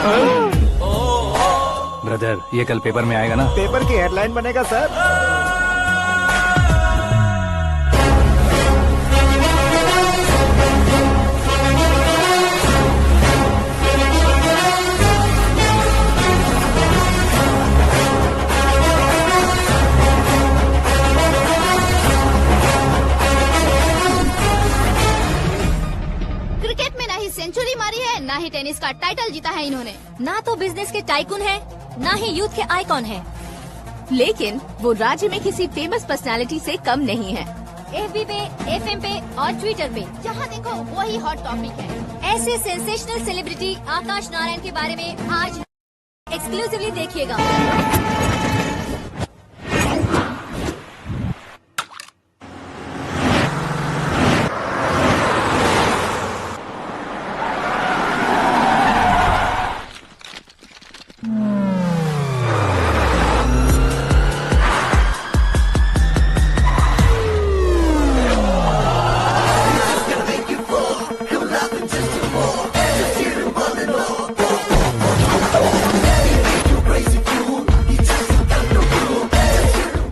ब्रदर, ये कल पेपर में आएगा ना? पेपर की हेडलाइन बनेगा सर। का टाइटल जीता है इन्होंने। ना तो बिजनेस के टाइकून है, ना ही यूथ के आइकॉन है, लेकिन वो राज्य में किसी फेमस पर्सनालिटी से कम नहीं है। FB पे, FM पे और ट्विटर पे जहाँ देखो वही हॉट टॉपिक है। ऐसे सेंसेशनल सेलिब्रिटी आकाश नारायण के बारे में आज एक्सक्लूसिवली देखिएगा।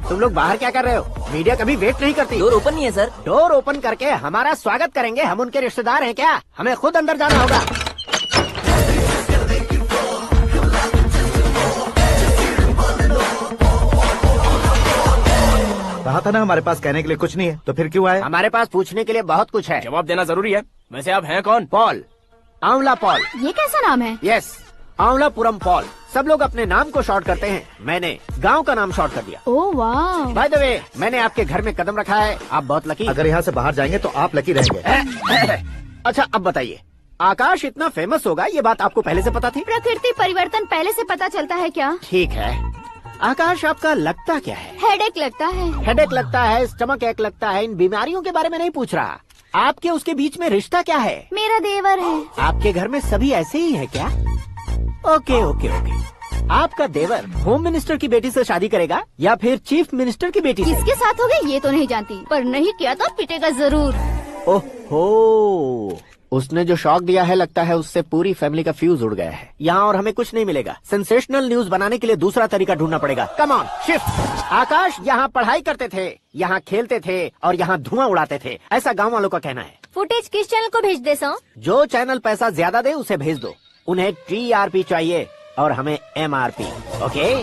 तुम लोग बाहर क्या कर रहे हो? मीडिया कभी वेट नहीं करती। डोर ओपन नहीं है सर। डोर ओपन करके हमारा स्वागत करेंगे? हम उनके रिश्तेदार हैं क्या? हमें खुद अंदर जाना होगा। कहा था ना हमारे पास कहने के लिए कुछ नहीं है, तो फिर क्यों आए? हमारे पास पूछने के लिए बहुत कुछ है। जवाब देना जरूरी है। वैसे आप हैं कौन? पॉल, आंवला पॉल। ये कैसा नाम है? Yes, Anvalapuram Paul. सब लोग अपने नाम को शॉर्ट करते हैं, मैंने गांव का नाम शॉर्ट कर दिया। ओह वाह। बाय द वे, मैंने आपके घर में कदम रखा है, आप बहुत लकी। अगर यहाँ से बाहर जाएंगे तो आप लकी रहेंगे। अच्छा अब बताइए, आकाश इतना फेमस होगा ये बात आपको पहले से पता थी? प्रकृति परिवर्तन पहले से पता चलता है क्या? ठीक है, आकाश आपका लगता क्या है? हेडेक लगता है। हेडेक लगता है, स्टमक एक लगता है, इन बीमारियों के बारे में नहीं पूछ रहा। आपके उसके बीच में रिश्ता क्या है? मेरा देवर है। आपके घर में सभी ऐसे ही है क्या? Okay okay okay. आपका देवर होम मिनिस्टर की बेटी से शादी करेगा या फिर चीफ मिनिस्टर की बेटी से? किसके साथ होगा ये तो नहीं जानती, पर नहीं किया तो पिटेगा जरूर। ओहो, उसने जो शॉक दिया है लगता है उससे पूरी फैमिली का फ्यूज उड़ गया है। यहाँ और हमें कुछ नहीं मिलेगा। सेंसेशनल न्यूज बनाने के लिए दूसरा तरीका ढूंढना पड़ेगा। Come on, shift. आकाश यहाँ पढ़ाई करते थे, यहाँ खेलते थे और यहाँ धुआं उड़ाते थे, ऐसा गाँव वालों का कहना है। फुटेज किस चैनल को भेज दे सो? जो चैनल पैसा ज्यादा दे उसे भेज दो। उन्हें TRP चाहिए और हमें MRP। ओके?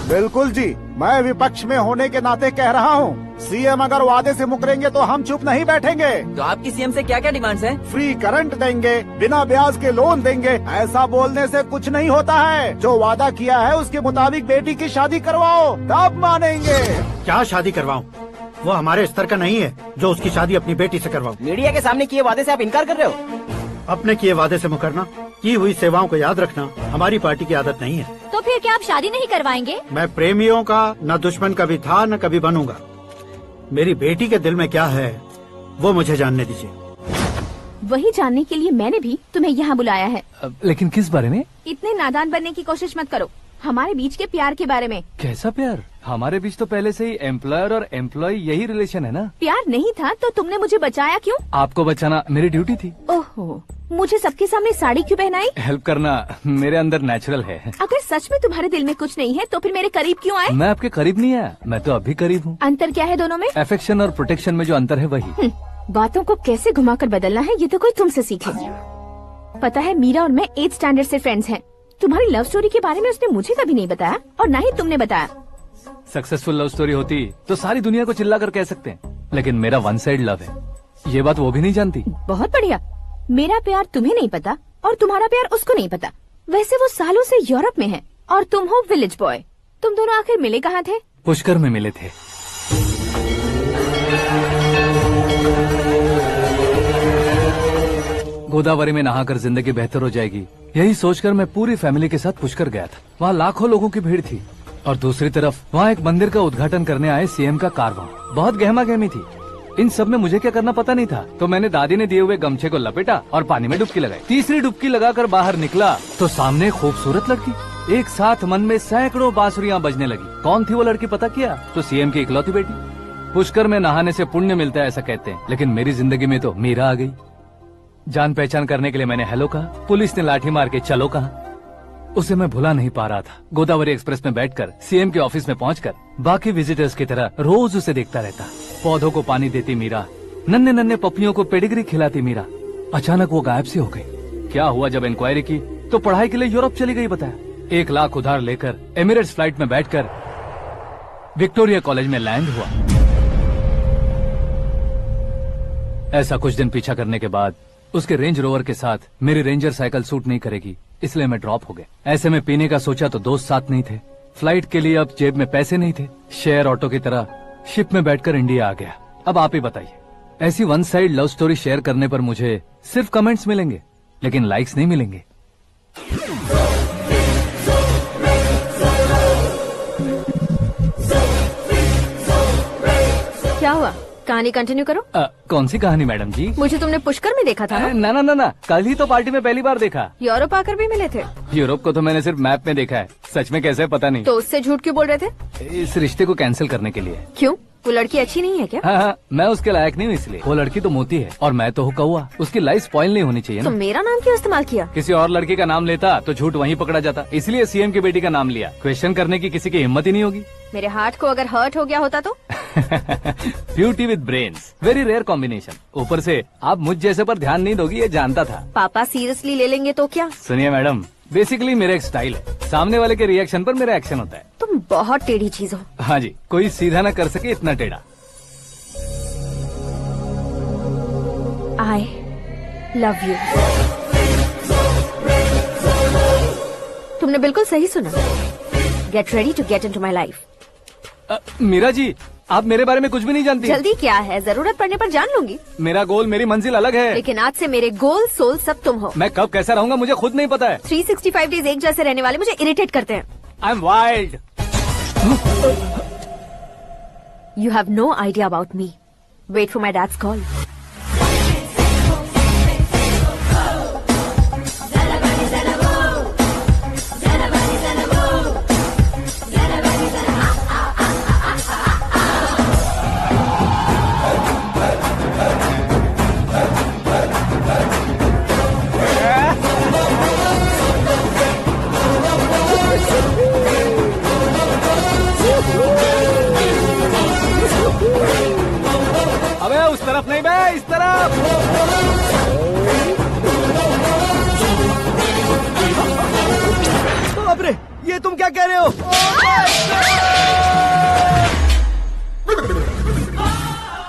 बिल्कुल जी, मैं विपक्ष में होने के नाते कह रहा हूँ, सीएम अगर वादे से मुकरेंगे तो हम चुप नहीं बैठेंगे। तो आपकी सीएम से क्या क्या डिमांड्स हैं? फ्री करंट देंगे, बिना ब्याज के लोन देंगे। ऐसा बोलने से कुछ नहीं होता है। जो वादा किया है उसके मुताबिक बेटी की शादी करवाओ, तब मानेंगे। क्या शादी करवाऊं? वो हमारे स्तर का नहीं है जो उसकी शादी अपनी बेटी से करवाऊं। मीडिया के सामने किए वादे से आप इनकार कर रहे हो? अपने किए वादे से मुकरना, की हुई सेवाओं को याद रखना हमारी पार्टी की आदत नहीं है। तो फिर क्या आप शादी नहीं करवाएंगे? मैं प्रेमियों का न दुश्मन कभी था न कभी बनूंगा। मेरी बेटी के दिल में क्या है वो मुझे जानने दीजिए। वही जानने के लिए मैंने भी तुम्हें यहाँ बुलाया है। लेकिन किस बारे में? इतने नादान बनने की कोशिश मत करो। हमारे बीच के प्यार के बारे में। कैसा प्यार? हमारे बीच तो पहले से ही एम्प्लॉयर और एम्प्लॉय यही रिलेशन है ना। प्यार नहीं था तो तुमने मुझे बचाया क्यों? आपको बचाना मेरी ड्यूटी थी। ओहो, मुझे सबके सामने साड़ी क्यों पहनाई? हेल्प करना मेरे अंदर नेचुरल है। अगर सच में तुम्हारे दिल में कुछ नहीं है तो फिर मेरे करीब क्यों आए? मैं आपके करीब नहीं आया, मैं तो अभी करीब हूँ। अंतर क्या है दोनों में? अफेक्शन और प्रोटेक्शन में जो अंतर है वही। बातों को कैसे घुमाकर बदलना है ये तो कोई तुमसे सीखे। पता है, मीरा और मैं 8th स्टैंडर्ड से फ्रेंड्स हैं। तुम्हारी लव स्टोरी के बारे में उसने मुझे कभी नहीं बताया और न ही तुमने बताया। सक्सेसफुल लव स्टोरी होती तो सारी दुनिया को चिल्ला कर कह सकते हैं, लेकिन मेरा वन साइड लव है, ये बात वो भी नहीं जानती। बहुत बढ़िया। मेरा प्यार तुम्हें नहीं पता और तुम्हारा प्यार उसको नहीं पता। वैसे वो सालों से यूरोप में है और तुम हो विलेज बॉय। तुम दोनों आखिर मिले कहाँ थे? पुष्कर में मिले थे। गोदावरी में नहाकर जिंदगी बेहतर हो जाएगी, यही सोचकर मैं पूरी फैमिली के साथ पुष्कर गया था। वहाँ लाखों लोगों की भीड़ थी और दूसरी तरफ वहाँ एक मंदिर का उद्घाटन करने आए सीएम का कारवां। बहुत गहमा गहमी थी। इन सब में मुझे क्या करना पता नहीं था, तो मैंने दादी ने दिए हुए गमछे को लपेटा और पानी में डुबकी लगाई। तीसरी डुबकी लगाकर बाहर निकला तो सामने खूबसूरत लड़की। एक साथ मन में सैकड़ों बांसुरियां बजने लगी। कौन थी वो लड़की पता किया? तो सीएम की इकलौती बेटी। पुष्कर में नहाने से पुण्य मिलता है ऐसा कहते हैं, लेकिन मेरी जिंदगी में तो मीरा आ गई। जान पहचान करने के लिए मैंने हेलो कहा, पुलिस ने लाठी मार के चलो कहा। उसे मैं भुला नहीं पा रहा था। गोदावरी एक्सप्रेस में बैठकर सीएम के ऑफिस में पहुंचकर बाकी विजिटर्स की तरह रोज उसे देखता रहता। पौधों को पानी देती मीरा, नन्हे नन्हे पपियों को पेडिग्री खिलाती मीरा। अचानक वो गायब सी हो गई। क्या हुआ? जब इंक्वायरी की तो पढ़ाई के लिए यूरोप चली गई बताया। 1 लाख उधार लेकर एमिरेट्स फ्लाइट में बैठकर विक्टोरिया कॉलेज में लैंड हुआ। ऐसा कुछ दिन पीछा करने के बाद उसके रेंज रोवर के साथ मेरी रेंजर साइकिल सूट नहीं करेगी, इसलिए मैं ड्रॉप हो गया। ऐसे में पीने का सोचा तो दोस्त साथ नहीं थे, फ्लाइट के लिए अब जेब में पैसे नहीं थे, शेयर ऑटो की तरह शिप में बैठकर इंडिया आ गया। अब आप ही बताइए, ऐसी one side love story share करने पर मुझे सिर्फ कमेंट्स मिलेंगे, लेकिन लाइक्स नहीं मिलेंगे। क्या हुआ? कहानी कंटिन्यू करो। कौन सी कहानी मैडम जी? मुझे तुमने पुष्कर में देखा था ना? ना, कल ही तो पार्टी में पहली बार देखा। यूरोप आकर भी मिले थे? यूरोप को तो मैंने सिर्फ मैप में देखा है, सच में कैसे पता नहीं। तो उससे झूठ क्यों बोल रहे थे? इस रिश्ते को कैंसिल करने के लिए। क्यों? वो लड़की अच्छी नहीं है क्या? हाँ, मैं उसके लायक नहीं हूँ इसलिए। वो लड़की तो मोती है और मैं तो हूँ कौवा, उसकी लाइफ स्पॉइल नहीं होनी चाहिए ना। तो मेरा नाम क्यों इस्तेमाल किया? किसी और लड़की का नाम लेता तो झूठ वहीं पकड़ा जाता, इसलिए सीएम की बेटी का नाम लिया। क्वेश्चन करने की किसी की हिम्मत ही नहीं होगी। मेरे हार्ट को अगर हर्ट हो गया होता तो? Beauty with brains, very rare combination. ऊपर से आप मुझ जैसे पर ध्यान नहीं दोगी ये जानता था। पापा सीरियसली ले लेंगे तो क्या? सुनिए मैडम, बेसिकली मेरा एक स्टाइल है, सामने वाले के रिएक्शन पर मेरा एक्शन होता है। तुम बहुत टेढ़ी चीज हो। हाँ जी, कोई सीधा न कर सके इतना टेढ़ा। I love you। तुमने बिल्कुल सही सुना। Get ready to get into my life। Meera ji, आप मेरे बारे में कुछ भी नहीं जानती। जल्दी क्या है, जरूरत पड़ने पर जान लूंगी। मेरा गोल, मेरी मंजिल अलग है। लेकिन आज से मेरे गोल सोल सब तुम हो। मैं कब कैसा रहूंगा मुझे खुद नहीं पता है। 365 डेज एक जैसे रहने वाले मुझे इरिटेट करते हैं। I am wild. You have no idea about me। Wait for my dad's call। अबे उस तरफ नहीं बे, इस तरफ। बाप रे, ये तुम क्या कह रहे हो?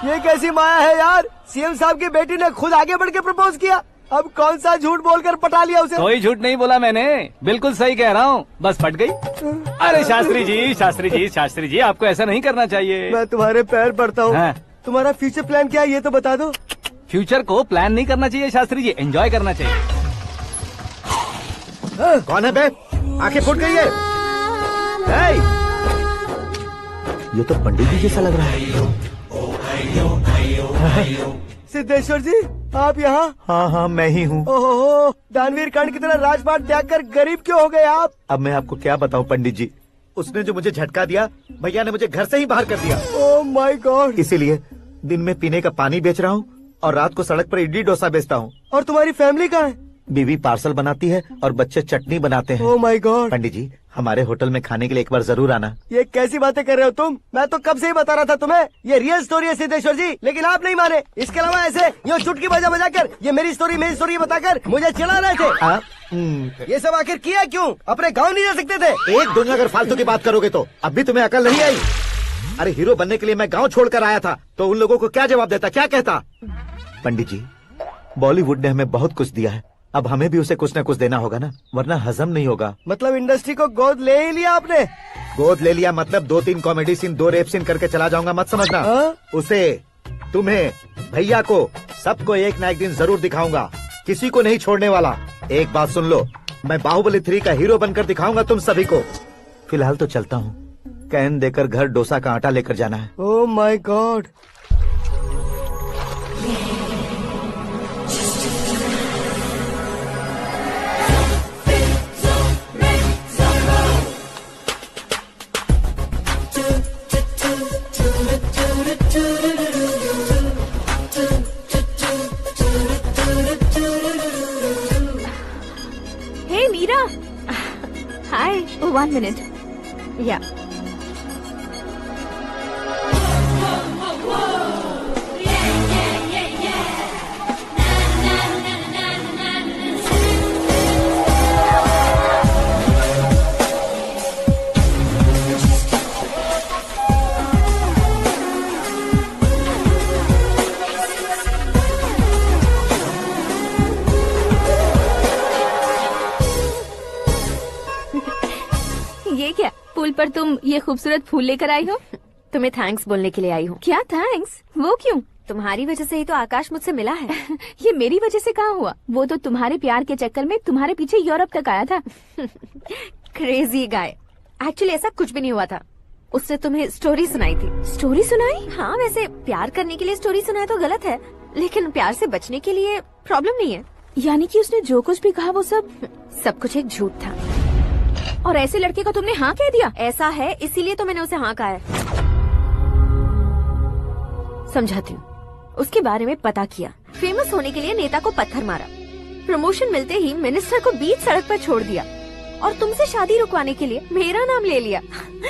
ये कैसी माया है यार? सीएम साहब की बेटी ने खुद आगे बढ़ के प्रपोज किया, अब कौन सा झूठ बोलकर पटा लिया उसे? कोई झूठ नहीं बोला मैंने, बिल्कुल सही कह रहा हूँ, बस फट गई। अरे शास्त्री जी आपको ऐसा नहीं करना चाहिए। मैं तुम्हारे पैर पड़ता हूँ। हाँ। तुम्हारा फ्यूचर प्लान क्या है ये तो बता दो। फ्यूचर को प्लान नहीं करना चाहिए शास्त्री जी, एंजॉय करना चाहिए। कौन है बे? आंखें फूट गई है। ये तो पंडित जी जैसा लग रहा है। सिद्धेश्वर जी, आप यहाँ? हाँ, मैं ही हूँ। ओहो, दानवीर कर्ण की तरह राजपाट त्याग कर गरीब क्यों हो गए आप? अब मैं आपको क्या बताऊँ पंडित जी, उसने जो मुझे झटका दिया, भैया ने मुझे घर से ही बाहर कर दिया। Oh my God. इसीलिए दिन में पीने का पानी बेच रहा हूँ और रात को सड़क पर इडली डोसा बेचता हूँ। और तुम्हारी फैमिली कहाँ है? बीवी पार्सल बनाती है और बच्चे चटनी बनाते हैं। Oh my God. पंडित जी, हमारे होटल में खाने के लिए एक बार जरूर आना। ये कैसी बातें कर रहे हो तुम? मैं तो कब से ही बता रहा था तुम्हें, ये रियल स्टोरी है सिद्धेश्वर जी, लेकिन आप नहीं माने। इसके अलावा ऐसे यूँ चुटकी बजा कर ये मेरी स्टोरी बताकर मुझे चिढ़ा रहे थे। ये सब आखिर किया क्यों? अपने गाँव नहीं जा सकते थे? एक दिन अगर फालतू की बात करोगे तो अब भी तुम्हें अकल नहीं आई। अरे हीरो बनने के लिए मैं गाँव छोड़कर आया था, तो उन लोगों को क्या जवाब देता, क्या कहता? पंडित जी, बॉलीवुड ने हमें बहुत कुछ दिया है, अब हमें भी उसे कुछ न कुछ देना होगा ना, वरना हजम नहीं होगा। मतलब इंडस्ट्री को गोद ले ही लिया आपने? गोद ले लिया मतलब 2-3 कॉमेडी सीन, 2 रेप सीन करके चला जाऊंगा मत समझना। उसे, तुम्हें, भैया को, सबको एक ना एक दिन जरूर दिखाऊंगा, किसी को नहीं छोड़ने वाला। एक बात सुन लो, मैं बाहुबली 3 का हीरो बनकर दिखाऊंगा तुम सभी को। फिलहाल तो चलता हूँ, कैन देकर घर डोसा का आटा लेकर जाना है। Oh my God. Hey Meera. Hi. Oh, 1 minute. Yeah. पुल पर तुम ये खूबसूरत फूल लेकर आई हो? तुम्हें थैंक्स बोलने के लिए आई हूँ। क्या थैंक्स? वो क्यों? तुम्हारी वजह से ही तो आकाश मुझसे मिला है। ये मेरी वजह से कहाँ हुआ? वो तो तुम्हारे प्यार के चक्कर में तुम्हारे पीछे यूरोप तक आया था। Crazy guy. एक्चुअली ऐसा कुछ भी नहीं हुआ था। उसने तुम्हें स्टोरी सुनाई थी। स्टोरी सुनाई? हाँ, वैसे प्यार करने के लिए स्टोरी सुनाए तो गलत है, लेकिन प्यार से बचने के लिए प्रॉब्लम नहीं है। यानी कि उसने जो कुछ भी कहा वो सब कुछ एक झूठ था। और ऐसे लड़के को तुमने हाँ कह दिया? ऐसा है, इसीलिए तो मैंने उसे हाँ कहा है। समझाती हूँ। उसके बारे में पता किया, फेमस होने के लिए नेता को पत्थर मारा, प्रमोशन मिलते ही मिनिस्टर को बीच सड़क पर छोड़ दिया और तुमसे शादी रुकवाने के लिए मेरा नाम ले लिया।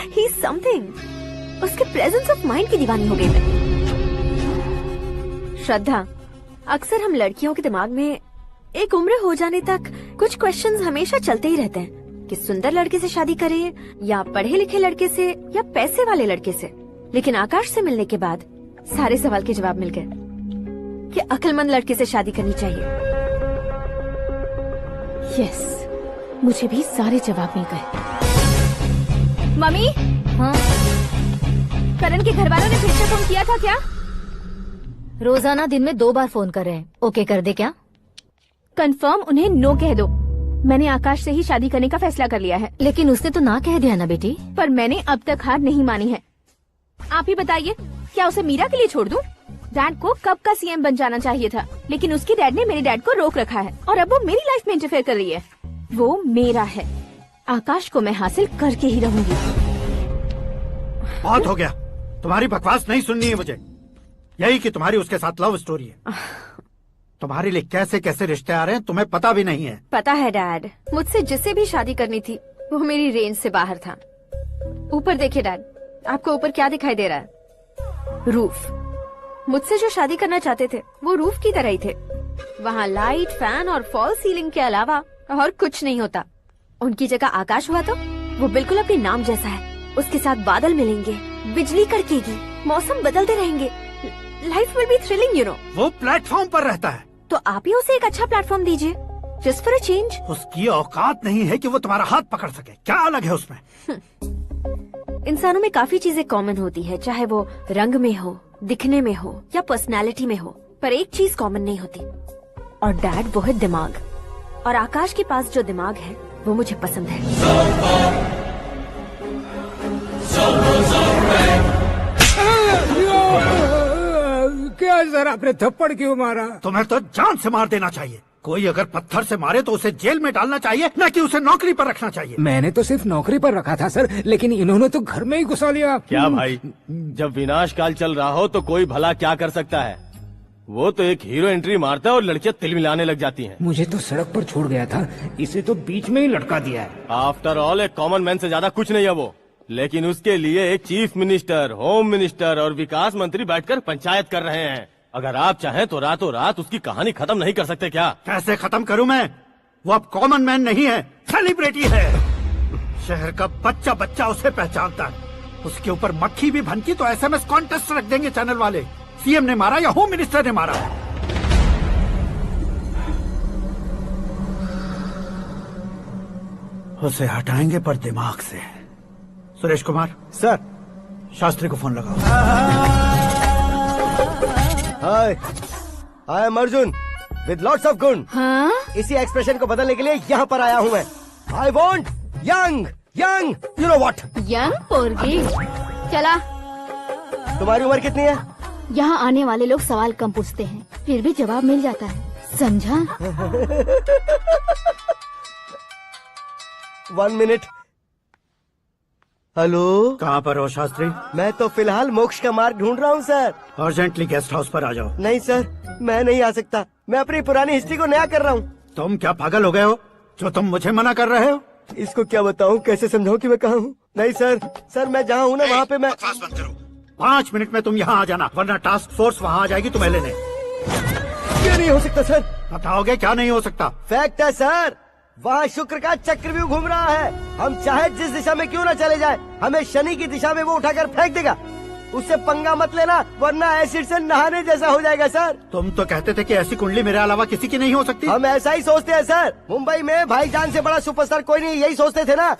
ही समथिंग। उसके प्रेजेंस ऑफ माइंड की दीवानी हो गई मैं। श्रद्धा, अक्सर हम लड़कियों के दिमाग में एक उम्र हो जाने तक कुछ क्वेश्चंस हमेशा चलते ही रहते हैं कि सुंदर लड़के से शादी करें या पढ़े लिखे लड़के से या पैसे वाले लड़के से। लेकिन आकाश से मिलने के बाद सारे सवाल के जवाब मिल गए कि अक्लमंद लड़के से शादी करनी चाहिए। यस, मुझे भी सारे जवाब मिल गए। मम्मी, हाँ? करण के घर वालों ने फिर से फोन किया था क्या? रोजाना दिन में 2 बार फोन कर रहे हैं। ओके कर दे क्या? कंफर्म उन्हें नो कह दो। मैंने आकाश से ही शादी करने का फैसला कर लिया है। लेकिन उसने तो ना कह दिया ना बेटी। पर मैंने अब तक हार नहीं मानी है। आप ही बताइए, क्या उसे मीरा के लिए छोड़ दूं? डैड को कब का सीएम बन जाना चाहिए था, लेकिन उसके डैड ने मेरे डैड को रोक रखा है और अब वो मेरी लाइफ में इंटरफेयर कर रही है। वो मेरा है। आकाश को मैं हासिल करके ही रहूंगी। बहुत हो गया, तुम्हारी बकवास नहीं सुननी है मुझे। यही कि तुम्हारी उसके साथ लव स्टोरी है। तुम्हारे लिए कैसे कैसे रिश्ते आ रहे हैं तुम्हें पता भी नहीं है। पता है डैड, मुझसे जिसे भी शादी करनी थी वो मेरी रेंज से बाहर था। ऊपर देखिए डैड, आपको ऊपर क्या दिखाई दे रहा है? रूफ। मुझसे जो शादी करना चाहते थे वो रूफ की तरह ही थे। वहाँ लाइट, फैन और फॉल सीलिंग के अलावा और कुछ नहीं होता। उनकी जगह आकाश हुआ तो वो बिल्कुल अपने नाम जैसा है। उसके साथ बादल मिलेंगे, बिजली कड़केगी, मौसम बदलते रहेंगे। Life will be thrilling, you know. वो प्लेटफॉर्म पर रहता है तो आप ही उसे एक अच्छा प्लेटफॉर्म दीजिए, जस्ट फॉर अ चेंज। उसकी औकात नहीं है कि वो तुम्हारा हाथ पकड़ सके। क्या अलग है उसमें? इंसानों में काफी चीजें कॉमन होती है, चाहे वो रंग में हो, दिखने में हो या पर्सनालिटी में हो, पर एक चीज कॉमन नहीं होती, और डैड वो है दिमाग। और आकाश के पास जो दिमाग है वो मुझे पसंद है। क्या सर, आपने थप्पड़ क्यों मारा? तुम्हें तो जान से मार देना चाहिए। कोई अगर पत्थर से मारे तो उसे जेल में डालना चाहिए, न कि उसे नौकरी पर रखना चाहिए। मैंने तो सिर्फ नौकरी पर रखा था सर, लेकिन इन्होंने तो घर में ही घुसा लिया। क्या भाई, जब विनाश काल चल रहा हो तो कोई भला क्या कर सकता है? वो तो एक हीरो एंट्री मारता है और लड़कियां तिल मिलाने लग जाती हैं। मुझे तो सड़क पर छोड़ गया था, इसे तो बीच में ही लटका दिया है। आफ्टर ऑल एक कॉमन मैन से ज्यादा कुछ नहीं है वो, लेकिन उसके लिए एक चीफ मिनिस्टर, होम मिनिस्टर और विकास मंत्री बैठकर पंचायत कर रहे हैं। अगर आप चाहें तो रातों रात उसकी कहानी खत्म नहीं कर सकते क्या? कैसे खत्म करूं मैं? वो अब कॉमन मैन नहीं है, सेलिब्रिटी है। शहर का बच्चा बच्चा उसे पहचानता है। उसके ऊपर मक्खी भी भनकी तो एसएमएस कॉन्टेस्ट रख देंगे चैनल वाले। सीएम ने मारा या होम मिनिस्टर ने मारा। उसे हटाएंगे पर दिमाग से। सुरेश कुमार सर, शास्त्री को फोन लगाओ। Hi, I am Arjun with lots of गुण। हाँ? इसी एक्सप्रेशन को बदलने के लिए यहाँ पर आया हूँ मैं। I want young young, you know what? Young पोरगी। चला। तुम्हारी उम्र कितनी है? यहाँ आने वाले लोग सवाल कम पूछते हैं, फिर भी जवाब मिल जाता है, समझा? 1 मिनट। हेलो, कहाँ पर हो शास्त्री? मैं तो फिलहाल मोक्ष का मार्ग ढूंढ रहा हूँ सर। अर्जेंटली गेस्ट हाउस पर आ जाओ। नहीं सर, मैं नहीं आ सकता। मैं अपनी पुरानी हिस्ट्री को नया कर रहा हूँ। तुम क्या पागल हो गए हो जो तुम मुझे मना कर रहे हो? इसको क्या बताऊँ, कैसे समझाऊँ कि मैं कहाँ हूँ? नहीं सर मैं जहाँ हूँ ना वहाँ पे मैं। 5 मिनट में तुम यहाँ आ जाना, वरना टास्क फोर्स वहाँ आ जाएगी तुम्हें लेने। क्यों नहीं हो सकता सर? बताओगे क्या नहीं हो सकता? फैक्ट है सर, वहाँ शुक्र का चक्रव्यूह घूम रहा है। हम चाहे जिस दिशा में क्यों न चले जाए, हमें शनि की दिशा में वो उठाकर फेंक देगा। उससे पंगा मत लेना, वरना एसिड से नहाने जैसा हो जाएगा सर। तुम तो कहते थे कि ऐसी कुंडली मेरे अलावा किसी की नहीं हो सकती। हम ऐसा ही सोचते हैं सर। मुंबई में भाईजान से बड़ा सुपरस्टार कोई नहीं, यही सोचते थे ना।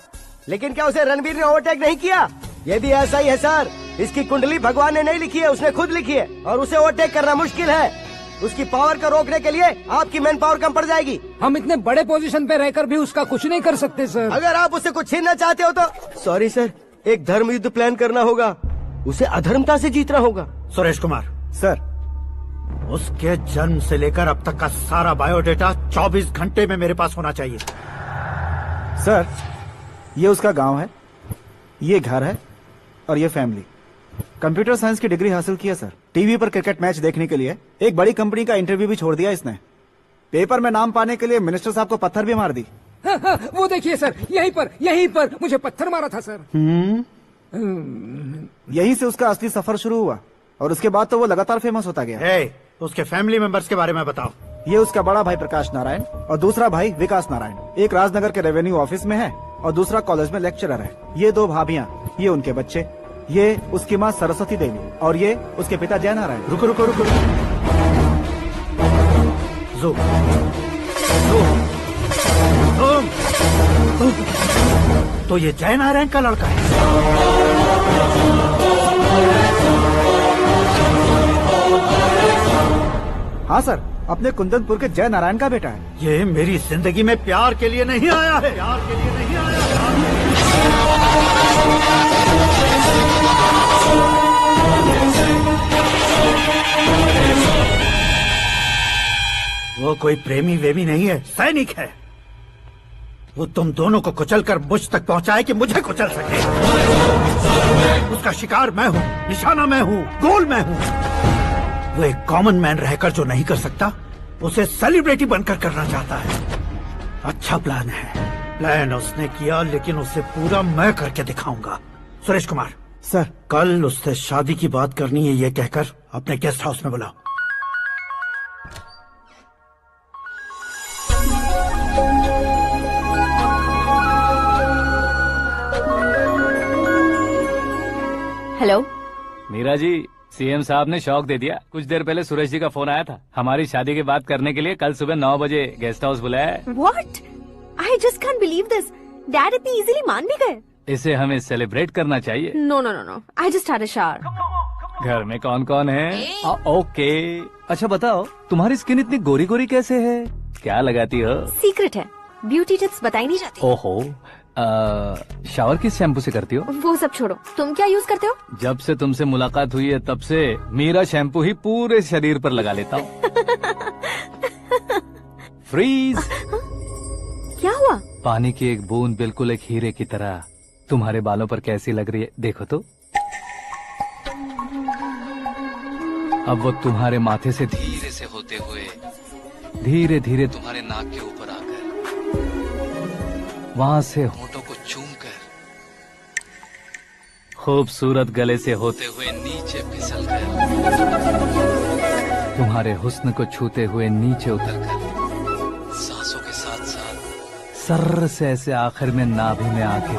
लेकिन क्या उसे रणवीर ने ओवरटेक नहीं किया? ये भी ऐसा ही है सर। इसकी कुंडली भगवान ने नहीं लिखी है, उसने खुद लिखी है और उसे ओवरटेक करना मुश्किल है। उसकी पावर को रोकने के लिए आपकी मैन पावर कम पड़ जाएगी। हम इतने बड़े पोजीशन पे रहकर भी उसका कुछ नहीं कर सकते सर। अगर आप उसे कुछ छीनना चाहते हो तो सॉरी सर, एक धर्म युद्ध प्लान करना होगा। उसे अधर्मता से जीतना होगा। सुरेश कुमार सर, उसके जन्म से लेकर अब तक का सारा बायोडेटा 24 घंटे में मेरे पास होना चाहिए। सर, ये उसका गांव है, ये घर है और ये फैमिली। कंप्यूटर साइंस की डिग्री हासिल की है सर। टीवी पर क्रिकेट मैच देखने के लिए एक बड़ी कंपनी का इंटरव्यू भी छोड़ दिया इसने। पेपर में नाम पाने के लिए मिनिस्टर साहब को पत्थर भी मार दी। वो देखिए सर, यहीं पर मुझे पत्थर मारा था सर। यहीं से उसका असली सफर शुरू हुआ और उसके बाद तो वो लगातार फेमस होता गया। उसके फैमिली मेंबर्स के बारे में बताओ। ये उसका बड़ा भाई प्रकाश नारायण और दूसरा भाई विकास नारायण। एक राजनगर के रेवेन्यू ऑफिस में है और दूसरा कॉलेज में लेक्चरर है। ये 2 भाभियां, ये उनके बच्चे, ये उसकी माँ सरस्वती देवी और ये उसके पिता जय नारायण। रुको रुको रुको, तो ये जय नारायण का लड़का है। हाँ सर, अपने कुंदनपुर के जय नारायण का बेटा है। ये मेरी जिंदगी में प्यार के लिए नहीं आया है। प्यार के लिए नहीं आया वो कोई प्रेमी वेमी नहीं है, सैनिक है। वो तुम दोनों को कुचलकर मुझ तक पहुंचाए कि मुझे कुचल सके। उसका शिकार मैं हूँ, निशाना मैं हूँ, गोल मैं हूँ। वो एक कॉमन मैन रहकर जो नहीं कर सकता, उसे सेलिब्रिटी बनकर करना चाहता है। अच्छा प्लान है। प्लान उसने किया, लेकिन उसे पूरा मैं करके दिखाऊंगा। सुरेश कुमार सर, कल उससे शादी की बात करनी है, ये कहकर अपने गेस्ट हाउस में बुलाओ। हेलो मीरा जी, सीएम साहब ने शौक दे दिया। कुछ देर पहले सुरेश जी का फोन आया था। हमारी शादी की बात करने के लिए कल सुबह 9 बजे गेस्ट हाउस बुलाया है। What? I just can't believe this. Dad इतनी इजीली मान भी गए। इसे हमें सेलिब्रेट करना चाहिए। No no no no, I just had a shower. घर में कौन कौन है? ओके, अच्छा बताओ, तुम्हारी स्किन इतनी गोरी गोरी कैसे है? क्या लगाती हो? सीक्रेट है, ब्यूटी टिप्स बताई नहीं जाती। ओहो, शावर किस शैम्पू से करती हो? वो सब छोड़ो, तुम क्या यूज करते हो? जब से तुमसे मुलाकात हुई है तब से मेरा शैम्पू ही पूरे शरीर पर लगा लेता हूँ। फ्रीज। क्या हुआ? पानी की एक बूंद बिल्कुल एक हीरे की तरह तुम्हारे बालों पर कैसी लग रही है, देखो तो। अब वो तुम्हारे माथे से धीरे से होते हुए धीरे धीरे तुम्हारे नाक के ऊपर आकर वहां से होठों को चूमकर खूबसूरत गले से होते हुए नीचे फिसलकर तुम्हारे हुस्न को छूते हुए नीचे उतरकर सांसों के साथ साथ सर्र से ऐसे आखिर में नाभि में आके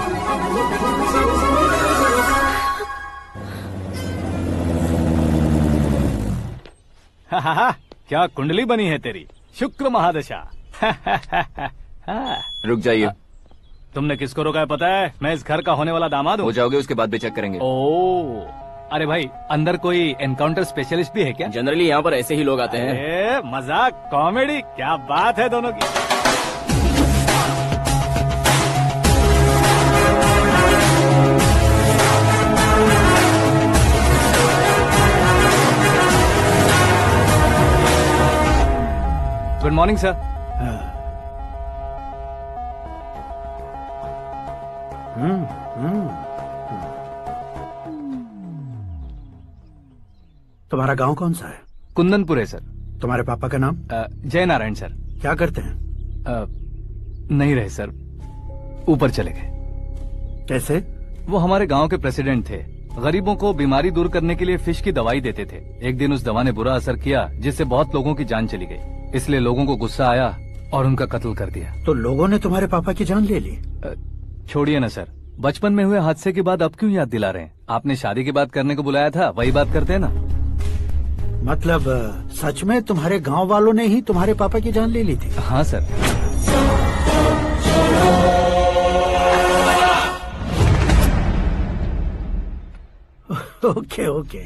क्या कुंडली बनी है तेरी, शुक्र महादशा। रुक जाइए। तुमने किसको रोका है पता है? मैं इस घर का होने वाला दामाद हूँ। हो जाओगे उसके बाद भी चेक करेंगे। ओ, अरे भाई, अंदर कोई एनकाउंटर स्पेशलिस्ट भी है क्या? जनरली यहाँ पर ऐसे ही लोग आते हैं। मजाक, कॉमेडी, क्या बात है दोनों की। Good morning sir. तुम्हारा गांव कौन सा है? कुंदनपुर है सर। तुम्हारे पापा का नाम? जय नारायण सर। क्या करते हैं? नहीं रहे सर, ऊपर चले गए। कैसे? वो हमारे गांव के प्रेसिडेंट थे। गरीबों को बीमारी दूर करने के लिए फिश की दवाई देते थे। एक दिन उस दवा ने बुरा असर किया जिससे बहुत लोगों की जान चली गई। इसलिए लोगों को गुस्सा आया और उनका कत्ल कर दिया। तो लोगों ने तुम्हारे पापा की जान ले ली? छोड़िए ना सर, बचपन में हुए हादसे की बात अब क्यों याद दिला रहे हैं? आपने शादी की बात करने को बुलाया था, वही बात करते हैं ना। मतलब सच में तुम्हारे गांव वालों ने ही तुम्हारे पापा की जान ले ली थी? हाँ सर। ओके ओके,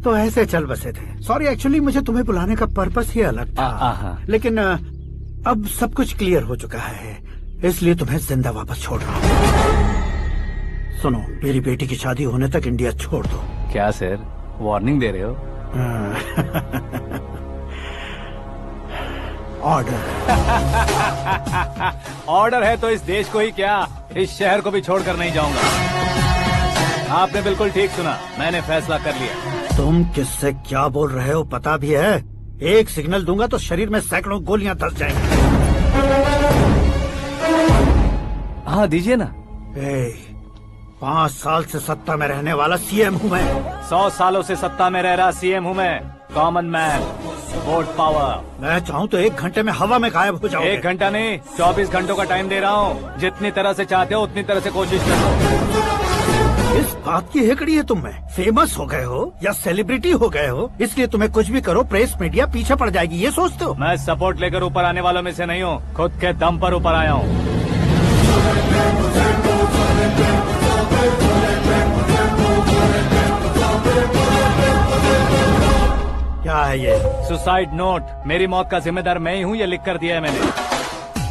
तो ऐसे चल बसे थे। सॉरी, एक्चुअली मुझे तुम्हें बुलाने का पर्पस ही अलग था, लेकिन अब सब कुछ क्लियर हो चुका है, इसलिए तुम्हें जिंदा वापस छोड़ रहा हूँ। सुनो, मेरी बेटी की शादी होने तक इंडिया छोड़ दो। क्या सर, वार्निंग दे रहे हो? ऑर्डर। ऑर्डर है तो इस देश को ही क्या, इस शहर को भी छोड़कर नहीं जाऊंगा। आपने बिल्कुल ठीक सुना, मैंने फैसला कर लिया। तुम किससे क्या बोल रहे हो पता भी है? एक सिग्नल दूंगा तो शरीर में सैकड़ों गोलियां धस जाएंगी। हाँ दीजिए ना। 5 साल से सत्ता में रहने वाला सीएम हूँ मैं। 100 सालों से सत्ता में रह रहा सीएम हूँ मैं। Common man, vote power. मैं चाहूँ तो 1 घंटे में हवा में गायब हो जाऊंगा। 1 घंटा नहीं, 24 घंटों का टाइम दे रहा हूँ। जितनी तरह से चाहते हो उतनी तरह से कोशिश करो। इस बात की हेकड़ी है तुम में। फेमस हो गए हो या सेलिब्रिटी हो गए हो, इसलिए तुम्हें कुछ भी करो प्रेस मीडिया पीछे पड़ जाएगी, ये सोचते हो? मैं सपोर्ट लेकर ऊपर आने वालों में से नहीं हूँ, खुद के दम पर ऊपर आया हूँ। क्या है ये? Suicide note. मेरी मौत का जिम्मेदार मैं ही हूँ, ये लिख कर दिया है मैंने।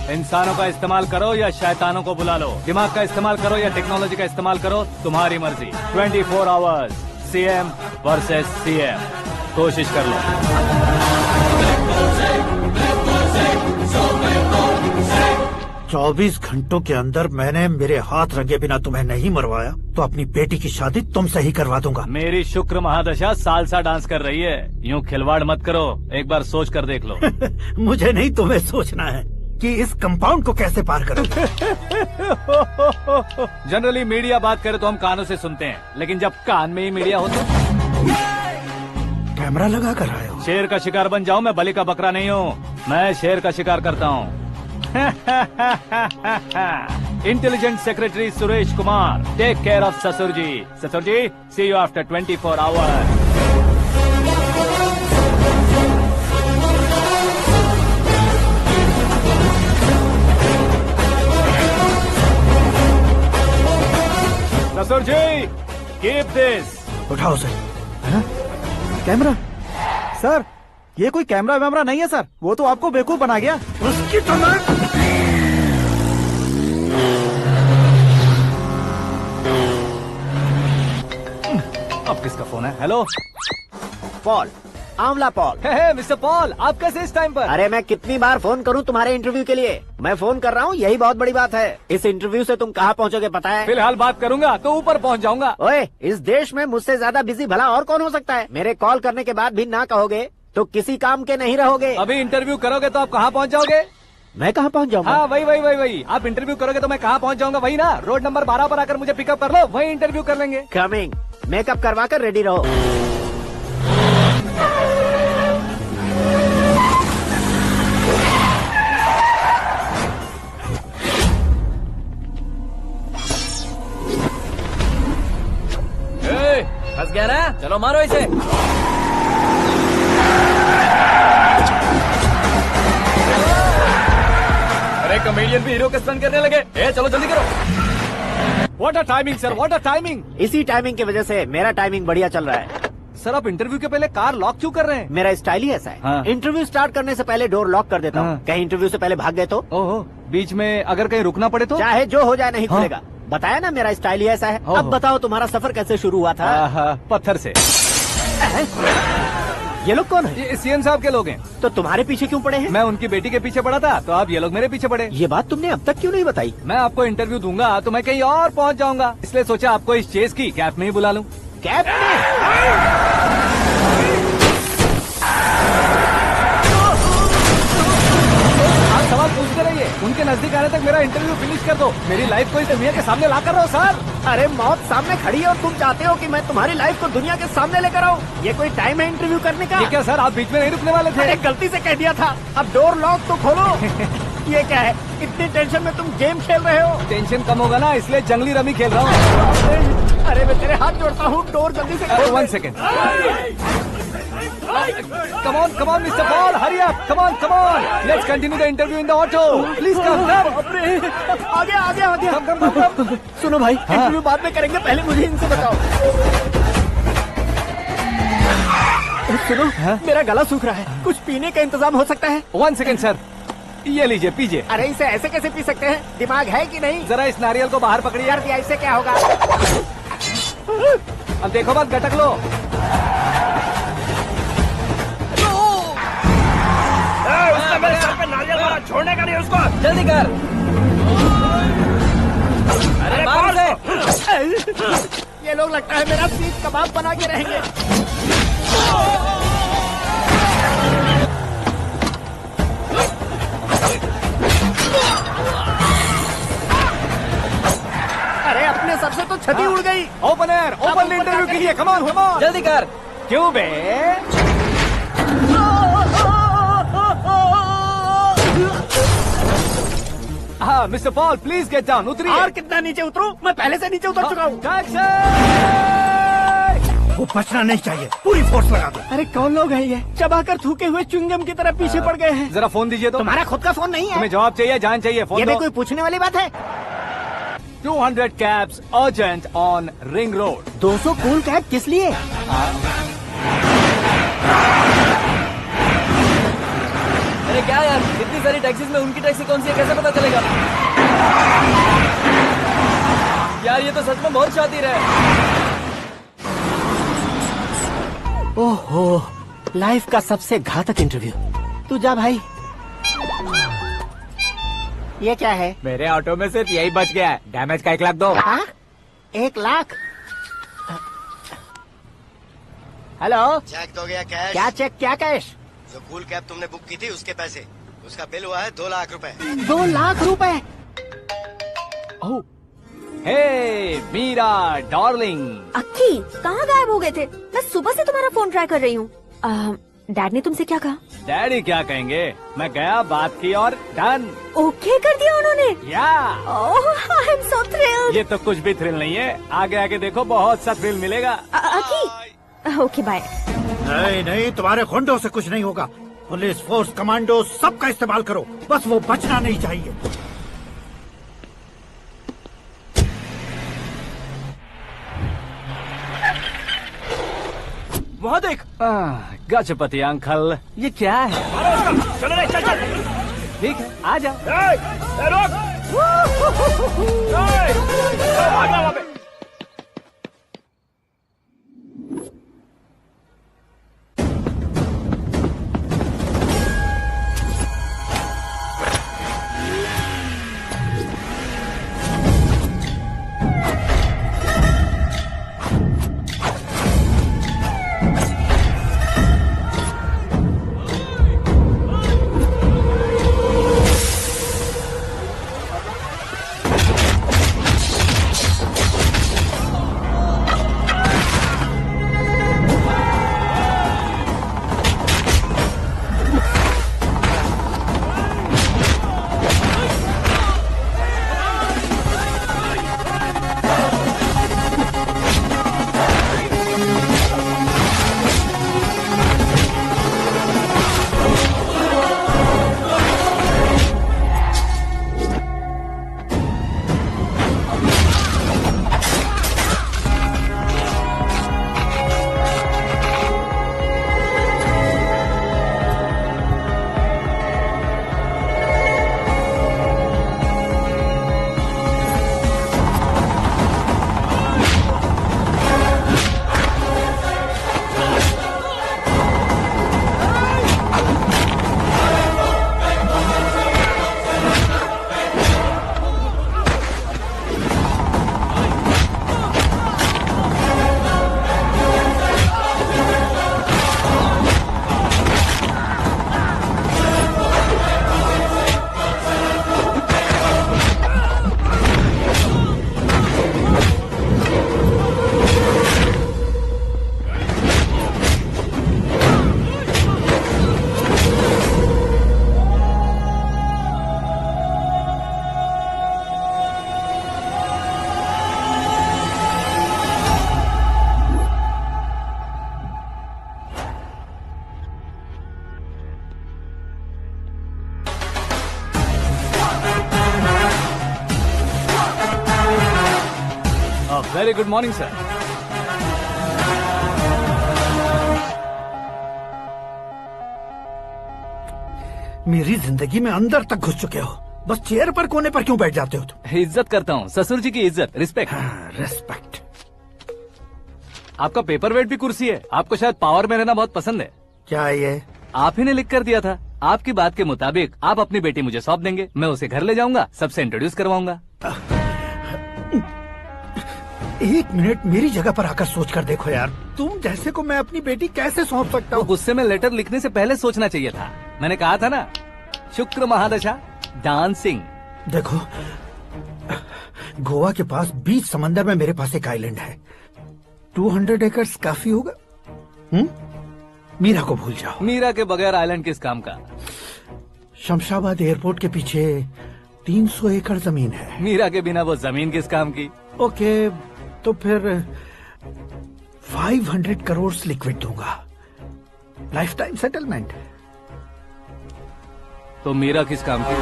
इंसानों का इस्तेमाल करो या शैतानों को बुला लो, दिमाग का इस्तेमाल करो या टेक्नोलॉजी का इस्तेमाल करो, तुम्हारी मर्जी। 24 आवर्स, सीएम वर्सेस सीएम, कोशिश कर लो। 24 घंटों के अंदर मैंने मेरे हाथ रंगे बिना तुम्हें नहीं मरवाया तो अपनी बेटी की शादी तुमसे ही करवा दूंगा। मेरी शुक्र महादशा सालसा डांस कर रही है, यूँ खिलवाड़ मत करो, एक बार सोच कर देख लो। मुझे नहीं, तुम्हें सोचना है कि इस कंपाउंड को कैसे पार करूं। जनरली मीडिया बात करे तो हम कानों से सुनते हैं, लेकिन जब कान में ही मीडिया हो तो कैमरा लगा कर आए हो। शेर का शिकार बन जाऊं, मैं बलि का बकरा नहीं हूँ, मैं शेर का शिकार करता हूँ। Intelligent secretary Suresh Kumar, take care of ससुर जी। ससुर जी, सी यू आफ्टर 24 आवर्स। ससुर जी, कीप दिस। उठाओ सर। कैमरा? सर, ये कोई कैमरा वैमरा नहीं है सर, वो तो आपको बेवकूफ बना गया। उसकी तो मैं... अब किसका फोन है? हेलो पॉल, आंवला पॉल। मिस्टर पॉल, आप कैसे इस टाइम पर? अरे मैं कितनी बार फोन करूं तुम्हारे इंटरव्यू के लिए? मैं फोन कर रहा हूं, यही बहुत बड़ी बात है। इस इंटरव्यू से तुम कहां पहुंचोगे पता है? फिलहाल बात करूंगा तो ऊपर पहुंच जाऊंगा। ओए, इस देश में मुझसे ज्यादा बिजी भला और कौन हो सकता है? मेरे कॉल करने के बाद भी ना कहोगे तो किसी काम के नहीं रहोगे। अभी इंटरव्यू करोगे तो आप कहाँ पहुँच जाओगे? मैं कहाँ पहुँच जाऊंगा? हाँ, वही। आप इंटरव्यू करोगे तो मैं कहाँ पहुँच जाऊंगा? वही ना, रोड नंबर 12 पर आकर मुझे पिकअप कर लो, वही इंटरव्यू कर लेंगे। कमिंग। मेकअप करवा कर रेडी रहो। फंस गया ना, चलो मारो इसे। अरे कमेडियन भी हीरो के स्टंट करने लगे। चलो जल्दी करो। What a timing sir, what a timing. इसी टाइमिंग की वजह से मेरा टाइमिंग बढ़िया चल रहा है। सर, आप इंटरव्यू के पहले कार लॉक क्यों कर रहे हैं? मेरा स्टाइल ही ऐसा है। हाँ। इंटरव्यू स्टार्ट करने से पहले डोर लॉक कर देता हूँ। कहीं इंटरव्यू से पहले भाग गए तो? ओहो, बीच में अगर कहीं रुकना पड़े तो? चाहे जो हो जाए नहीं खुलेगा। बताया ना, मेरा स्टाइल ही ऐसा है। अब बताओ तुम्हारा सफर कैसे शुरू हुआ था? पत्थर से। ये लोग कौन है? ये सीएम साहब के लोग हैं। तो तुम्हारे पीछे क्यों पड़े हैं? मैं उनकी बेटी के पीछे पड़ा था, तो अब ये लोग मेरे पीछे पड़े। ये बात तुमने अब तक क्यों नहीं बताई? मैं आपको इंटरव्यू दूंगा तो मैं कहीं और पहुंच जाऊंगा, इसलिए सोचा आपको इस चेस की कैप में ही बुला लूं। कैप में? आप सवाल पूछते रहिए, उनके नजदीक आने तक मेरा इंटरव्यू फिनिश कर दो। मेरी लाइफ को इस दुनिया के सामने ला कर रहो सर। अरे मौत सामने खड़ी है और तुम चाहते हो कि मैं तुम्हारी लाइफ को दुनिया के सामने लेकर आऊं? ये कोई टाइम है इंटरव्यू करने का? ये क्या सर, आप बीच में नहीं रुकने वाले थे? अरे गलती से कह दिया था, अब डोर लॉक तो खोलो। ये क्या है, इतनी टेंशन में तुम गेम खेल रहे हो? टेंशन कम होगा ना, इसलिए जंगली रमी खेल रहा हूँ। अरे मैं तेरे हाथ जोड़ता हूँ, डोर जल्दी से खोलो। 1 second. Come on, Mr. Paul, hurry up. Come on. Let's continue the interview in the auto. Please come. आगे। Come. सुनो भाई, इंटरव्यू बाद में करेंगे, पहले मुझे इनसे बताओ। सुनो, मेरा गला सूख रहा है, कुछ पीने का इंतजाम हो सकता है? 1 सेकंड सर, ये लीजिए पीजिए। अरे इसे ऐसे कैसे पी सकते हैं? दिमाग है कि नहीं? जरा इस नारियल को बाहर पकड़िए। कर दिया, इससे क्या होगा? अब देखो मत, गटक लो। उसने मेरे सर पे नारियल मारा, छोड़ने का नहीं उसको। जल्दी कर। अरे मार से। ये लोग लगता है मेरा सीख कबाब बना के रहेंगे। अरे अपने सबसे तो छती उड़ गई। ओपन एयर, ओपन इंटरव्यू के लिए कम ऑन जल्दी कर। क्यों बे? हाँ mister Paul, please get down. उतरिए। और कितना नीचे उतरूं? मैं पहले से नीचे उतर चुका हूँ। वो बचना नहीं चाहिए, पूरी फोर्स लगा दो। अरे कौन लोग हैं ये? चबाकर थूके हुए च्युइंगम की तरह पीछे पड़ गए हैं। जरा फोन दीजिए तो। तुम्हारा खुद का फोन नहीं है? तुम्हें जवाब चाहिए, जान चाहिए, फोन ये दो। भी कोई पूछने वाली बात है? 200 cabs urgent on ring road. 200 cool cab किस लिए? अरे क्या यार, इतनी सारी टैक्सीज में उनकी टैक्सी कौन सी है, कैसे पता चलेगा? यार ये तो सच में बहुत शातिर है। ओहो, लाइफ का सबसे घातक इंटरव्यू। तू जा भाई। ये क्या है? मेरे ऑटो में सिर्फ यही बच गया है, डैमेज का 1 लाख दो। 1 लाख? हेलो, चेक तो गया कैश। क्या चेक, क्या कैश? जो कूल कैब तुमने बुक की थी उसके पैसे, उसका बिल हुआ है 2 लाख रुपए। 2 लाख रुपए? हे मीरा डार्लिंग। अक्की, कहाँ गायब हो गए थे? मैं सुबह से तुम्हारा फोन ट्राई कर रही हूँ। डैड ने तुमसे क्या कहा? डैडी क्या कहेंगे, मैं गया, बात की और डन। ओके कर दिया उन्होंने? या। ओह, आई एम सो थ्रिल्ड। ये तो कुछ भी थ्रिल नहीं है, आगे आगे देखो बहुत सा थ्रिल मिलेगा। अक्की, ओके बाय। नहीं नहीं, तुम्हारे गुंडों से कुछ नहीं होगा। पुलिस फोर्स, कमांडो, सबका इस्तेमाल करो, बस वो बचना नहीं चाहिए। वहाँ देख। गजपति अंकल, ये क्या है? चलो रे, चल चल। ठीक है, आ जा। Very good morning sir. मेरी जिंदगी में अंदर तक घुस चुके हो, बस चेयर पर कोने पर क्यों बैठ जाते हो तुम? इज्जत करता हूँ, ससुर जी की इज्जत, रिस्पेक्ट। रिस्पेक्ट। आपका पेपर वेट भी कुर्सी है। आपको शायद पावर में रहना बहुत पसंद है। क्या ये? आप ही ने लिख कर दिया था। आपकी बात के मुताबिक आप अपनी बेटी मुझे सौंप देंगे, मैं उसे घर ले जाऊंगा, सबसे इंट्रोड्यूस करवाऊंगा। 1 मिनट मेरी जगह पर आकर सोच कर देखो यार, तुम जैसे को मैं अपनी बेटी कैसे सौंप सकता हूँ? गुस्से में लेटर लिखने से पहले सोचना चाहिए था। मैंने कहा था ना, शुक्र महादशा डांसिंग। देखो, गोवा के पास बीच समंदर में मेरे पास एक आइलैंड है, 200 एकर्स काफी होगा। मीरा को भूल जाओ। मीरा के बगैर आइलैंड किस काम का? शमशाबाद एयरपोर्ट के पीछे 300 एकड़ जमीन है। मीरा के बिना वो जमीन किस काम की? ओके, तो फिर 500 करोड़ लिक्विड दूंगा, लाइफ टाइम सेटलमेंट। तो मीरा किस काम की?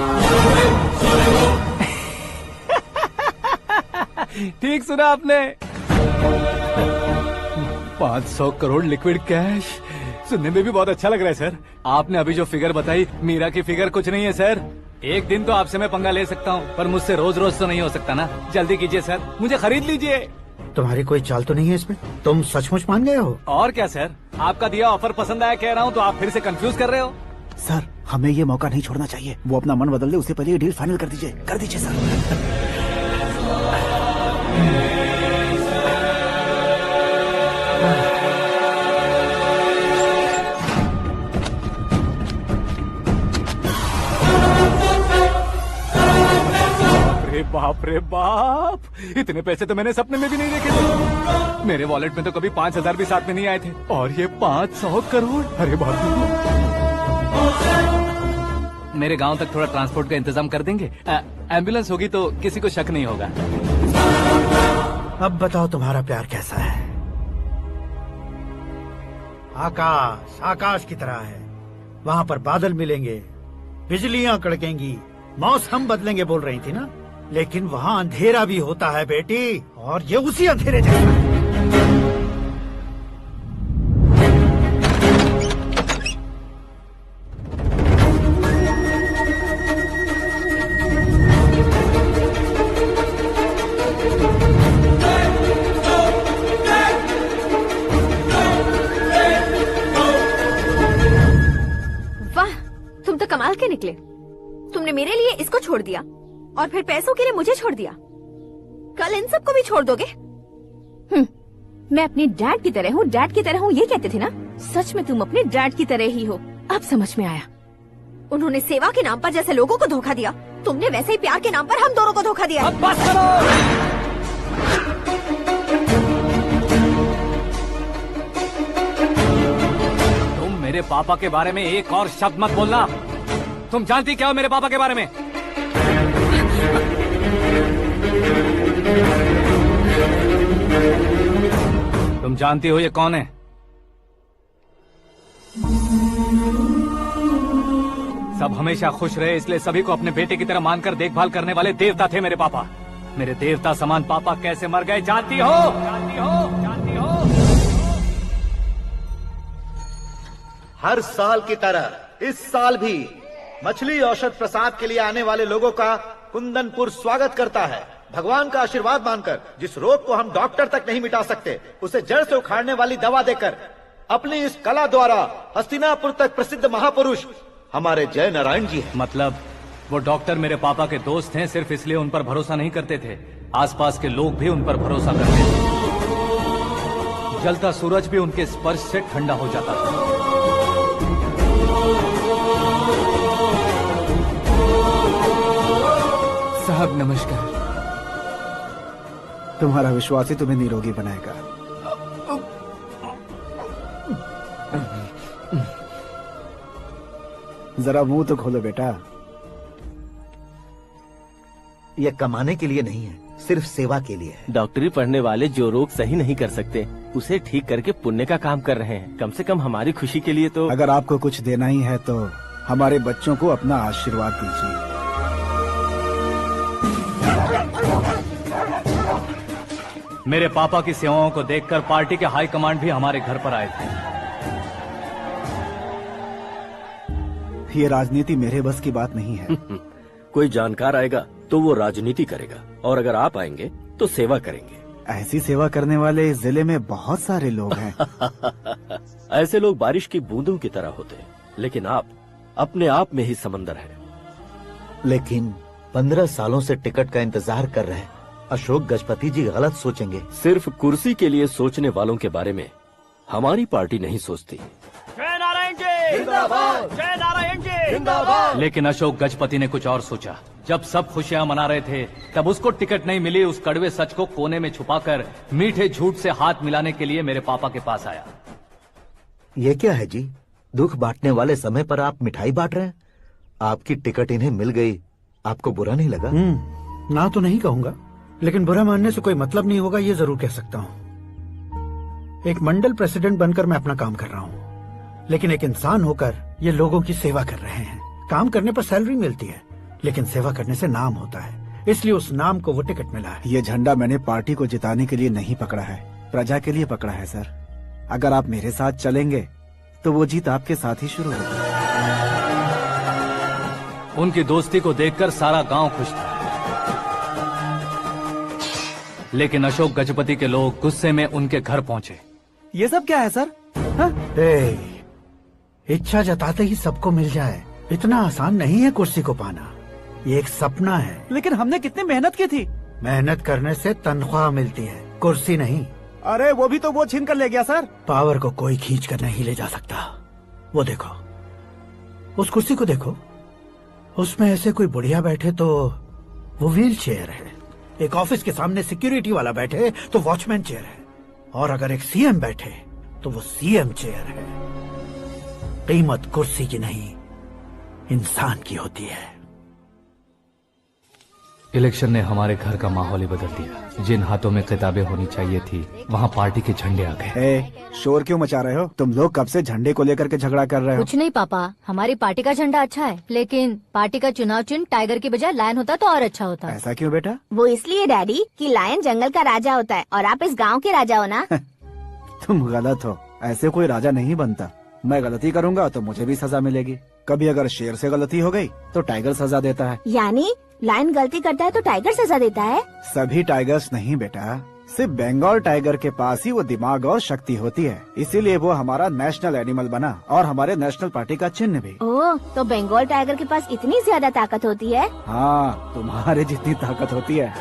ठीक सुना आपने, 500 करोड़ लिक्विड कैश। सुनने में भी बहुत अच्छा लग रहा है सर। आपने अभी जो फिगर बताई, मीरा की फिगर कुछ नहीं है सर। एक दिन तो आपसे मैं पंगा ले सकता हूँ, पर मुझसे रोज रोज तो नहीं हो सकता ना। जल्दी कीजिए सर, मुझे खरीद लीजिए। तुम्हारी कोई चाल तो नहीं है इसमें? तुम सचमुच मान गए हो? और क्या सर, आपका दिया ऑफर पसंद आया कह रहा हूँ, तो आप फिर से कंफ्यूज कर रहे हो। सर, हमें ये मौका नहीं छोड़ना चाहिए। वो अपना मन बदल दे, उससे पहले ये डील फाइनल कर दीजिए सर। बाप रे बाप, इतने पैसे तो मैंने सपने में भी नहीं देखे थे। मेरे वॉलेट में तो कभी 5,000 भी साथ में नहीं आए थे, और ये 500 करोड़। अरे बाप रे। मेरे गांव तक थोड़ा ट्रांसपोर्ट का इंतजाम कर देंगे? एम्बुलेंस होगी तो किसी को शक नहीं होगा। अब बताओ तुम्हारा प्यार कैसा है? आकाश आकाश की तरह है, वहाँ पर बादल मिलेंगे, बिजलियां कड़केंगी, मौसम बदलेंगे बोल रही थी ना, लेकिन वहाँ अंधेरा भी होता है बेटी, और ये उसी अंधेरे जैसा। वाह, तुम तो कमाल के निकले। तुमने मेरे लिए इसको छोड़ दिया और फिर पैसों के लिए मुझे छोड़ दिया। कल इन सबको भी छोड़ दोगे? मैं अपने डैड की तरह हूँ, डैड की तरह हूँ, ये कहते थे ना। सच में तुम अपने डैड की तरह ही हो। अब समझ में आया। उन्होंने सेवा के नाम पर जैसे लोगों को धोखा दिया, तुमने वैसे ही प्यार के नाम पर हम दोनों को धोखा दिया। अब बस करो। तुम मेरे पापा के बारे में एक और शब्द मत बोलना। तुम जानती क्या हो मेरे पापा के बारे में? तुम जानती हो ये कौन है? सब हमेशा खुश रहे, इसलिए सभी को अपने बेटे की तरह मानकर देखभाल करने वाले देवता थे मेरे पापा। मेरे देवता समान पापा कैसे मर गए जानती हो? जानती हो? जानती हो? हर साल की तरह इस साल भी मछली औषध प्रसाद के लिए आने वाले लोगों का कुंदनपुर स्वागत करता है। भगवान का आशीर्वाद मानकर जिस रोग को हम डॉक्टर तक नहीं मिटा सकते, उसे जड़ से उखाड़ने वाली दवा देकर अपनी इस कला द्वारा हस्तिनापुर तक प्रसिद्ध महापुरुष हमारे जय नारायण जी हैं। मतलब वो डॉक्टर मेरे पापा के दोस्त हैं, सिर्फ इसलिए उन पर भरोसा नहीं करते थे, आसपास के लोग भी उन पर भरोसा करते थे। जलता सूरज भी उनके स्पर्श से ठंडा हो जाता था। साहब नमस्कार। तुम्हारा विश्वास ही तुम्हें निरोगी बनाएगा। जरा मुंह तो खोलो बेटा। यह कमाने के लिए नहीं है, सिर्फ सेवा के लिए है। डॉक्टरी पढ़ने वाले जो रोग सही नहीं कर सकते, उसे ठीक करके पुण्य का काम कर रहे हैं। कम से कम हमारी खुशी के लिए तो। अगर आपको कुछ देना ही है तो हमारे बच्चों को अपना आशीर्वाद दीजिए। मेरे पापा की सेवाओं को देखकर पार्टी के हाई कमांड भी हमारे घर पर आए थे। ये राजनीति मेरे बस की बात नहीं है। कोई जानकार आएगा तो वो राजनीति करेगा, और अगर आप आएंगे तो सेवा करेंगे। ऐसी सेवा करने वाले इस जिले में बहुत सारे लोग हैं। ऐसे लोग बारिश की बूंदों की तरह होते हैं, लेकिन आप अपने आप में ही समंदर हैं। लेकिन 15 सालों से टिकट का इंतजार कर रहे हैं। अशोक गजपति जी गलत सोचेंगे। सिर्फ कुर्सी के लिए सोचने वालों के बारे में हमारी पार्टी नहीं सोचती। जय नारायण जी जिंदाबाद, जय नारायण जी जिंदाबाद। लेकिन अशोक गजपति ने कुछ और सोचा। जब सब खुशियां मना रहे थे, तब उसको टिकट नहीं मिली। उस कड़वे सच को कोने में छुपाकर मीठे झूठ से हाथ मिलाने के लिए मेरे पापा के पास आया। ये क्या है जी? दुख बांटने वाले समय पर आप मिठाई बांट रहे हैं। आपकी टिकट इन्हें मिल गई, आपको बुरा नहीं लगा? ना तो नहीं कहूंगा, लेकिन बुरा मानने से कोई मतलब नहीं होगा, ये जरूर कह सकता हूँ। एक मंडल प्रेसिडेंट बनकर मैं अपना काम कर रहा हूँ, लेकिन एक इंसान होकर ये लोगों की सेवा कर रहे हैं। काम करने पर सैलरी मिलती है, लेकिन सेवा करने से नाम होता है, इसलिए उस नाम को वो टिकट मिला है। ये झंडा मैंने पार्टी को जिताने के लिए नहीं पकड़ा है, प्रजा के लिए पकड़ा है सर। अगर आप मेरे साथ चलेंगे तो वो जीत आपके साथ ही शुरू होगी। उनकी दोस्ती को देखकर सारा गांव खुश था, लेकिन अशोक गजपति के लोग गुस्से में उनके घर पहुंचे। ये सब क्या है सर? इच्छा जताते ही सबको मिल जाए, इतना आसान नहीं है कुर्सी को पाना। ये एक सपना है। लेकिन हमने कितनी मेहनत की थी। मेहनत करने से तनख्वाह मिलती है, कुर्सी नहीं। अरे वो भी तो वो छीन कर ले गया सर। पावर को कोई खींच कर नहीं ले जा सकता। वो देखो, उस कुर्सी को देखो, उसमें ऐसे कोई बुढ़िया बैठे तो वो व्हील चेयर है। एक ऑफिस के सामने सिक्योरिटी वाला बैठे तो वॉचमैन चेयर है, और अगर एक सीएम बैठे तो वो सीएम चेयर है। कीमत कुर्सी की नहीं, इंसान की होती है। इलेक्शन ने हमारे घर का माहौल ही बदल दिया। जिन हाथों में किताबें होनी चाहिए थी, वहाँ पार्टी के झंडे आ गए। शोर क्यों मचा रहे हो? तुम लोग कब से झंडे को लेकर के झगड़ा कर रहे हो? कुछ नहीं पापा, हमारी पार्टी का झंडा अच्छा है, लेकिन पार्टी का चुनाव चिन्ह टाइगर की बजाय लायन होता तो और अच्छा होता। ऐसा क्यों बेटा? वो इसलिए डैडी कि लायन जंगल का राजा होता है और आप इस गांव के राजा हो ना। तुम गलत हो, ऐसे कोई राजा नहीं बनता। मैं गलती करूंगा तो मुझे भी सजा मिलेगी। कभी अगर शेर से गलती हो गई तो टाइगर सजा देता है। यानी लायन गलती करता है तो टाइगर सजा देता है? सभी टाइगर्स नहीं बेटा, सिर्फ बंगाल टाइगर के पास ही वो दिमाग और शक्ति होती है, इसीलिए वो हमारा नेशनल एनिमल बना और हमारे नेशनल पार्टी का चिन्ह भी। ओह, तो बंगाल टाइगर के पास इतनी ज्यादा ताकत होती है? हाँ, तुम्हारे जितनी ताकत होती है।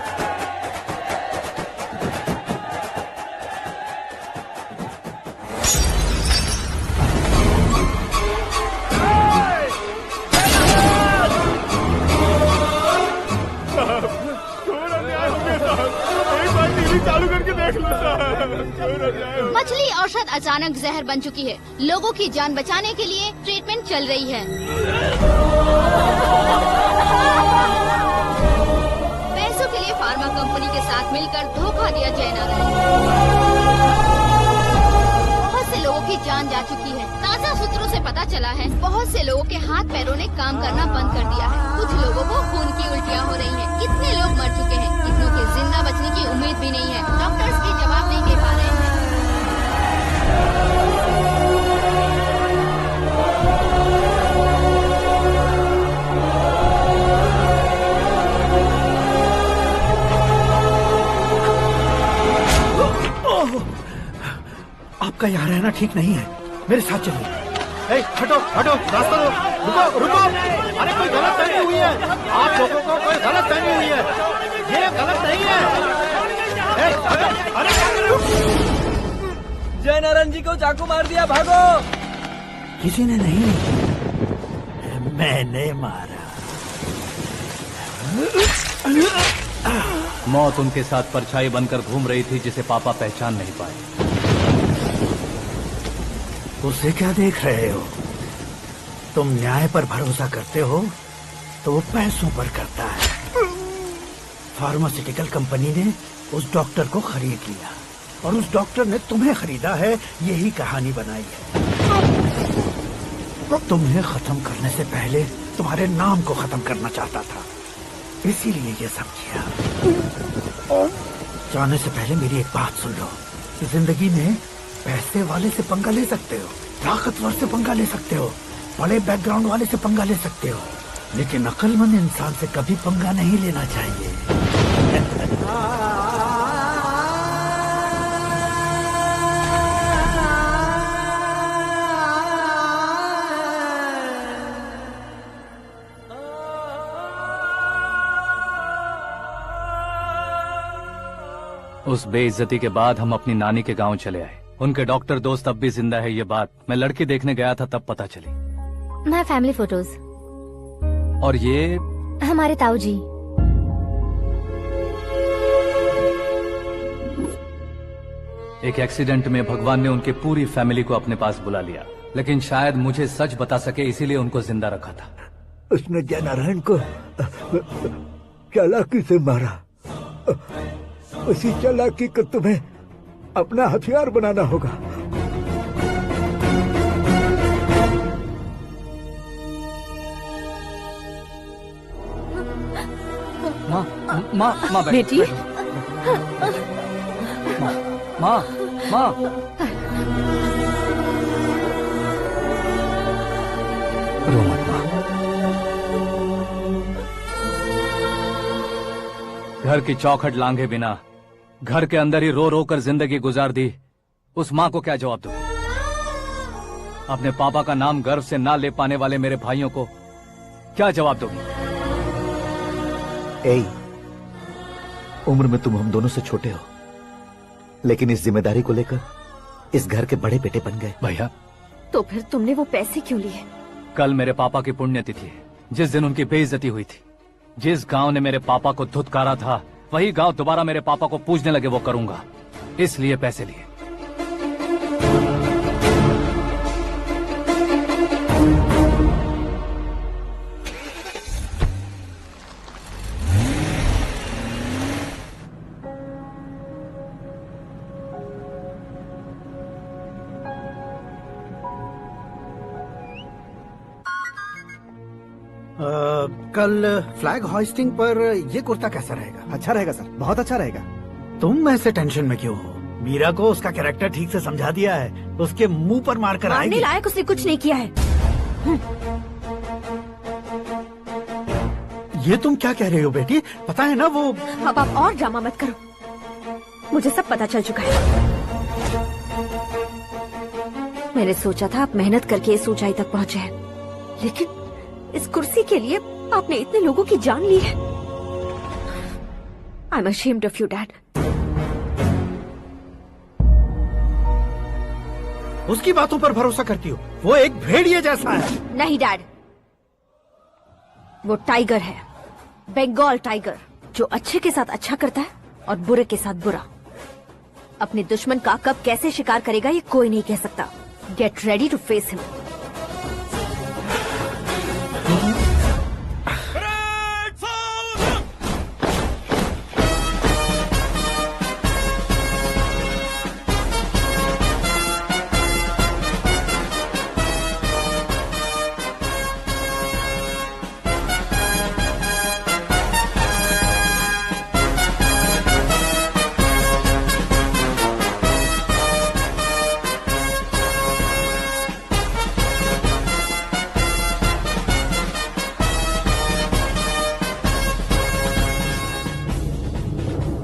मछली औषध अचानक जहर बन चुकी है। लोगों की जान बचाने के लिए ट्रीटमेंट चल रही है। पैसों के लिए फार्मा कंपनी के साथ मिलकर धोखा दिया जय नारायण। बहुत से लोगों की जान जा चुकी है। ताज़ा सूत्रों से पता चला है बहुत से लोगों के हाथ पैरों ने काम करना बंद कर दिया है। कुछ लोगों को खून की उल्टियाँ हो रही हैं। कितने लोग मर चुके हैं, कितनों के जिंदा बचने की उम्मीद भी नहीं है। डॉक्टर्स की जवाब नहीं दे पा रहे हैं। आपका यहाँ रहना ठीक नहीं है, मेरे साथ चलिए। हटो हटो, रास्ता दो। रुको रुको, अरे कोई गलत फहमी हुई है। आप लोगों को कोई गलत फहमी हुई है, ये गलत नहीं है। अरे जय नारायण जी को चाकू मार दिया, भागो। किसी ने नहीं, मैंने मारा। मौत उनके साथ परछाई बनकर घूम रही थी, जिसे पापा पहचान नहीं पाए। उसे क्या देख रहे हो? तुम न्याय पर भरोसा करते हो तो वो पैसों पर करता है। फार्मास्यूटिकल कंपनी ने उस डॉक्टर को खरीद लिया और उस डॉक्टर ने तुम्हें खरीदा है, यही कहानी बनाई है। तुम्हें खत्म करने से पहले तुम्हारे नाम को खत्म करना चाहता था, इसीलिए ये सब किया। जाने से पहले मेरी एक बात सुन लो। जिंदगी में पैसे वाले से पंगा ले सकते हो, ताकतवर से पंगा ले सकते हो, बड़े बैकग्राउंड वाले से पंगा ले सकते हो, लेकिन अक्लमंद इंसान से कभी पंगा नहीं लेना चाहिए। उस बेइज्जती के बाद हम अपनी नानी के गांव चले आए। उनके डॉक्टर दोस्त अब भी जिंदा है, ये बात मैं लड़की देखने गया था तब पता चली। My family photos. और ये हमारे ताऊ जी। एक एक्सीडेंट में भगवान ने उनकी पूरी फैमिली को अपने पास बुला लिया, लेकिन शायद मुझे सच बता सके इसीलिए उनको जिंदा रखा था। उसने जयनारायण को चालाकी से मारा। उसी चालाकी को तुम्हें अपना हथियार बनाना होगा। माँ बेटी। माँ रो मत माँ। घर की चौखट लांघे बिना घर के अंदर ही रो रो कर जिंदगी गुजार दी उस माँ को क्या जवाब दूं? अपने पापा का नाम गर्व से ना ले पाने वाले मेरे भाइयों को क्या जवाब दोगी? उम्र में तुम हम दोनों से छोटे हो, लेकिन इस जिम्मेदारी को लेकर इस घर के बड़े बेटे बन गए। भैया, तो फिर तुमने वो पैसे क्यों लिए? कल मेरे पापा की पुण्यतिथि है, जिस दिन उनकी बेइज्जती हुई थी। जिस गांव ने मेरे पापा को धुतकारा था, वही गांव दोबारा मेरे पापा को पूजने लगे वो करूंगा, इसलिए पैसे लिए। कल फ्लैग होइस्टिंग पर ये कुर्ता कैसा रहेगा? अच्छा रहेगा सर, बहुत अच्छा रहेगा। तुम ऐसे टेंशन में क्यों हो? मीरा को उसका कैरेक्टर ठीक से समझा दिया है, उसके मुंह पर मारकर मारने आएगी। लायक उसने कुछ नहीं किया है। ये तुम क्या कह रहे हो बेटी? पता है ना वो। अब आप और ड्रामा मत करो, मुझे सब पता चल चुका है। मैंने सोचा था आप मेहनत करके इस ऊंचाई तक पहुंचे हैं, लेकिन इस कुर्सी के लिए आपने इतने लोगों की जान ली है। I am ashamed of you, Dad. उसकी बातों पर भरोसा करती हो? वो एक भेड़िए जैसा है। नहीं डैड, वो टाइगर है, बंगाल टाइगर, जो अच्छे के साथ अच्छा करता है और बुरे के साथ बुरा। अपने दुश्मन का कब कैसे शिकार करेगा ये कोई नहीं कह सकता। Get ready to face him.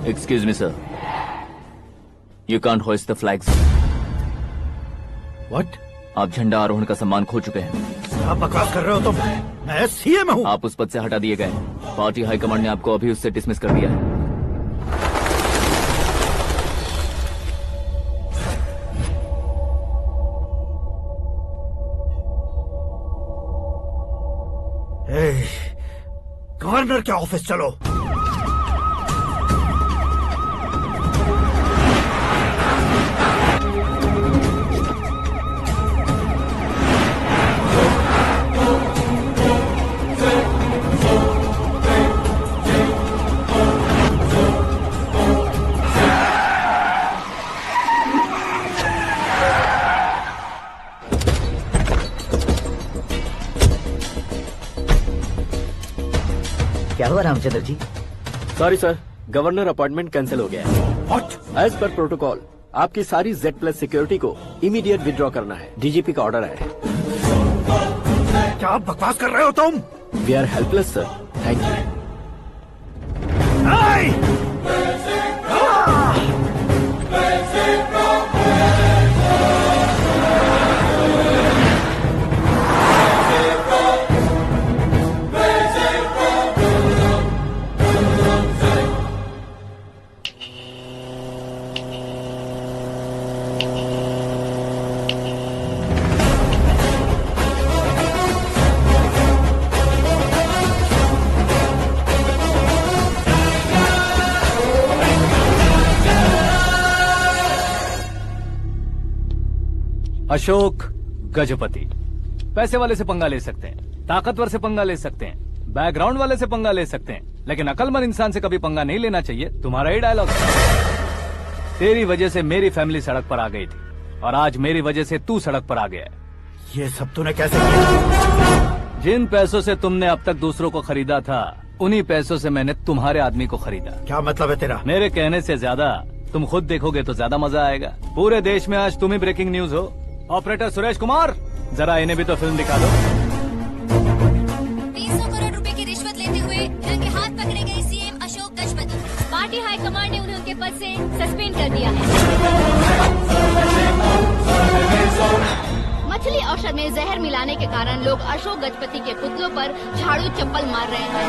Excuse me, sir. You can't hoist the flags. What? आप झंडा आरोहण का सम्मान खो चुके हैं। क्या बकवास कर रहे हो तुम? मैं सीएम हूँ। आप उस पद से हटा दिए गए। पार्टी हाईकमांड ने आपको अभी उससे डिसमिस कर दिया है। गवर्नर के ऑफिस चलो। क्या हुआ Ramchandra ji? Sorry sir, governor appointment cancel हो गया है। What? एज पर प्रोटोकॉल आपकी सारी Z+ सिक्योरिटी को इमीडिएट विड्रॉ करना है। डीजीपी का ऑर्डर आया है। क्या बकवास कर रहे हो तुम? We are helpless sir, thank you. Ashok Gajapati पैसे वाले से पंगा ले सकते हैं, ताकतवर से पंगा ले सकते हैं, बैकग्राउंड वाले से पंगा ले सकते हैं, लेकिन अकलमंद इंसान से कभी पंगा नहीं लेना चाहिए। तुम्हारा ही डायलॉग। तेरी वजह से मेरी फैमिली सड़क पर आ गई थी और आज मेरी वजह से तू सड़क पर आ गया है। ये सब तूने कैसे किया? जिन पैसों से तुमने अब तक दूसरों को खरीदा था, उन्हीं पैसों से मैंने तुम्हारे आदमी को खरीदा। क्या मतलब है तेरा? मेरे कहने से ज्यादा तुम खुद देखोगे तो ज्यादा मजा आएगा। पूरे देश में आज तुम ही ब्रेकिंग न्यूज हो। ऑपरेटर सुरेश कुमार, जरा इन्हें भी तो फिल्म दिखा दो। 300 करोड़ रुपए की रिश्वत लेते हुए रंगे हाथ पकड़े गए CM Ashok Gajapati. Party high command ने उन्हें उनके पद से सस्पेंड कर दिया है। मछली औषध में जहर मिलाने के कारण लोग अशोक गजपति के पुतलों पर झाड़ू चप्पल मार रहे हैं।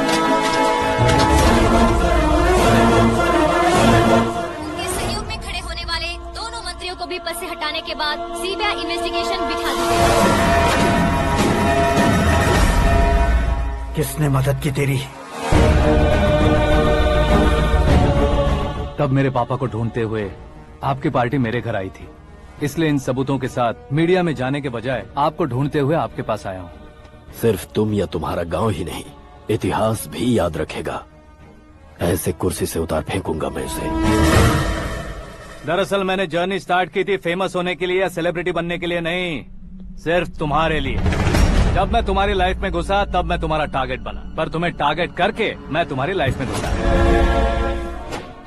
उनके सहयोग में खड़े होने वाले दोनों मंत्रियों को भी पद से हटाने के बाद सीबीआई इन्वेस्टिगेशन बिठा दी गई। किसने मदद की तेरी? तब मेरे पापा को ढूंढते हुए आपकी पार्टी मेरे घर आई थी, इसलिए इन सबूतों के साथ मीडिया में जाने के बजाय आपको ढूंढते हुए आपके पास आया हूँ। सिर्फ तुम या तुम्हारा गांव ही नहीं, इतिहास भी याद रखेगा। ऐसे कुर्सी से उतार फेंकूंगा मैं उसे। दरअसल मैंने जर्नी स्टार्ट की थी फेमस होने के लिए या सेलिब्रिटी बनने के लिए नहीं, सिर्फ तुम्हारे लिए। जब मैं तुम्हारी लाइफ में घुसा तब मैं तुम्हारा टारगेट बना, पर तुम्हें टारगेट करके मैं तुम्हारी लाइफ में घुसा।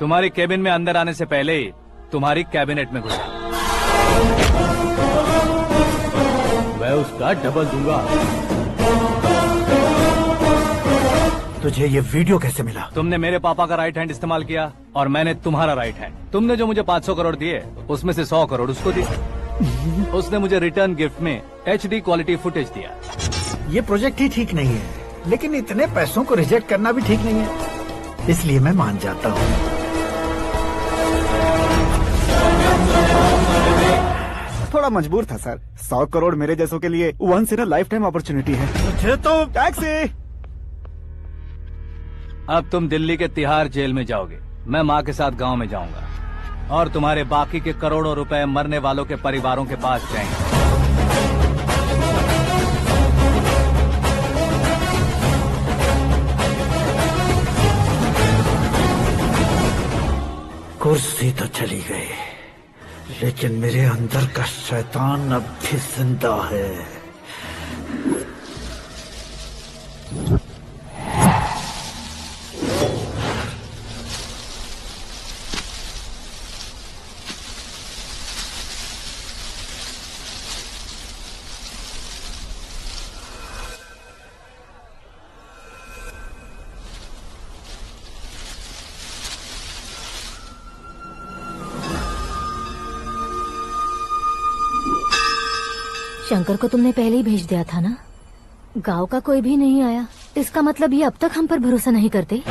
तुम्हारी केबिन में अंदर आने से पहले ही तुम्हारी कैबिनेट में घुसा। मैं उसका डबल दूंगा। तुझे ये वीडियो कैसे मिला? तुमने मेरे पापा का राइट हैंड इस्तेमाल किया और मैंने तुम्हारा राइट हैंड। तुमने जो मुझे 500 करोड़ दिए उसमें से 100 करोड़ उसको दिए। उसने मुझे रिटर्न गिफ्ट में HD क्वालिटी फुटेज दिया। ये प्रोजेक्ट ही ठीक नहीं है, लेकिन इतने पैसों को रिजेक्ट करना भी ठीक नहीं है, इसलिए मैं मान जाता हूँ। थोड़ा मजबूर था सर। 100 करोड़ मेरे जैसों के लिए once in a lifetime opportunity है। मुझे तो टैक्सी। अब तुम दिल्ली के तिहाड़ जेल में जाओगे, मैं माँ के साथ गांव में जाऊंगा और तुम्हारे बाकी के करोड़ों रुपए मरने वालों के परिवारों के पास जाएंगे। कुर्सी तो चली गई, लेकिन मेरे अंदर का शैतान अब भी जिंदा है। शंकर को तुमने पहले ही भेज दिया था ना? गांव का कोई भी नहीं आया, इसका मतलब ये अब तक हम पर भरोसा नहीं करते।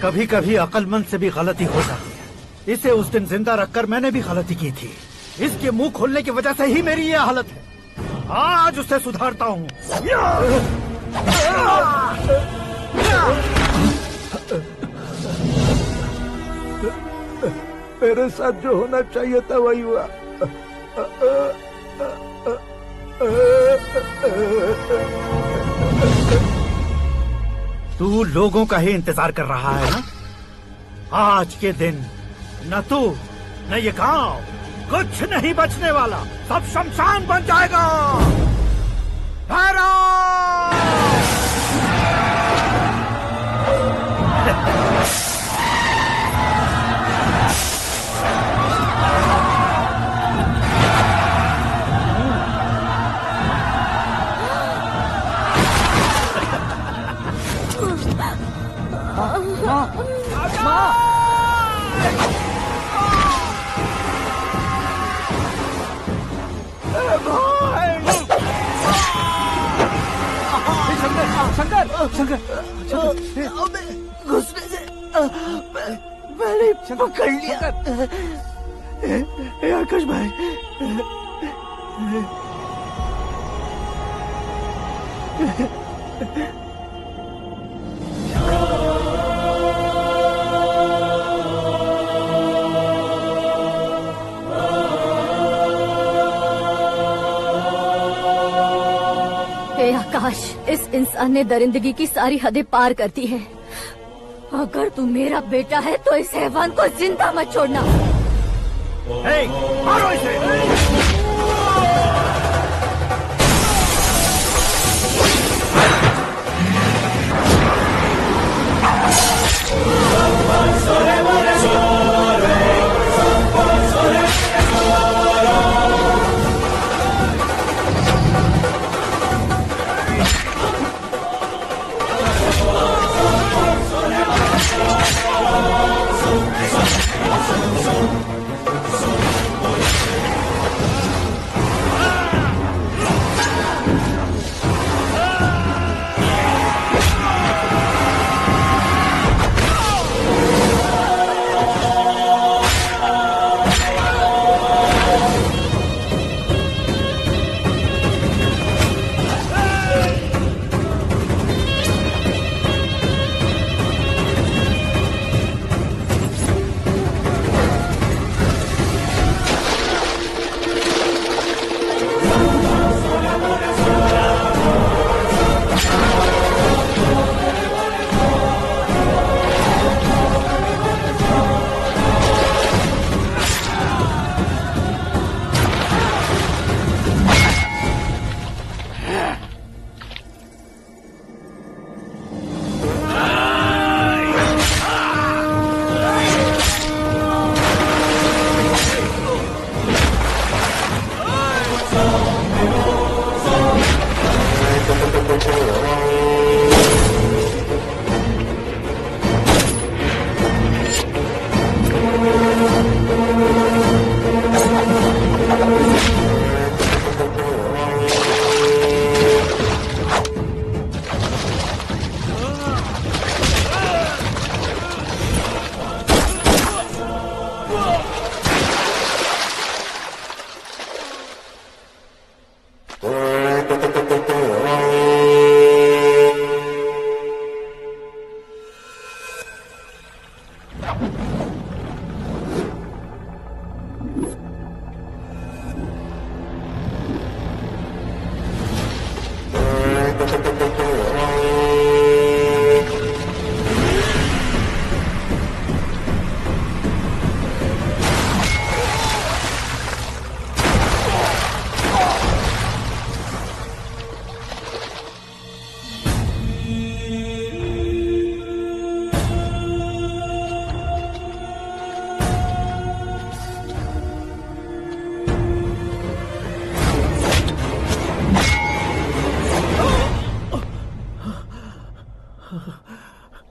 कभी कभी अक्लमंद से भी गलती हो जाती है। इसे उस दिन जिंदा रखकर मैंने भी गलती की थी। इसके मुंह खोलने की वजह से ही मेरी ये हालत है। आज उसे सुधारता हूँ। मेरे साथ जो होना चाहिए था वही हुआ। तू लोगों का ही इंतजार कर रहा है ना? आज के दिन न तू न ये गांव कुछ नहीं बचने वाला, सब शमशान बन जाएगा। घुसने से मैंने पकड़ लिया। आकाश भाई, हे आकाश, इस इंसान ने दरिंदगी की सारी हदें पार कर दी है। अगर तू मेरा बेटा है तो इस हैवान को जिंदा मत छोड़ना। मारो इसे।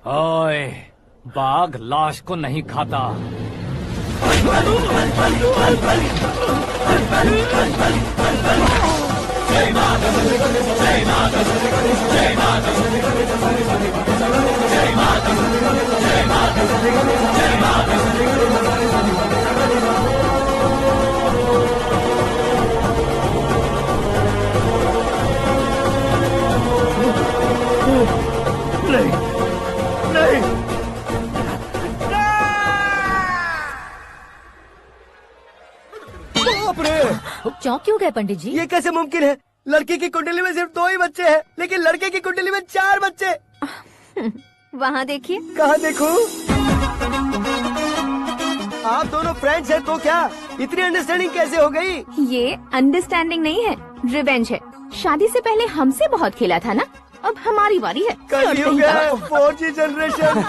ओए, बाघ लाश को नहीं खाता। नहीं, नहीं, बाप रे! चौंक क्यों गए पंडित जी? ये कैसे मुमकिन है? लड़की की कुंडली में सिर्फ 2 ही बच्चे हैं, लेकिन लड़के की कुंडली में 4 बच्चे। वहाँ देखिए। कहाँ देखूं? आप दोनों फ्रेंड्स हैं तो क्या इतनी अंडरस्टैंडिंग कैसे हो गई? ये अंडरस्टैंडिंग नहीं है, रिवेंज है। शादी से पहले हमसे बहुत खेला था ना, अब हमारी बारी है। कल ही हो गया 4G जनरेशन।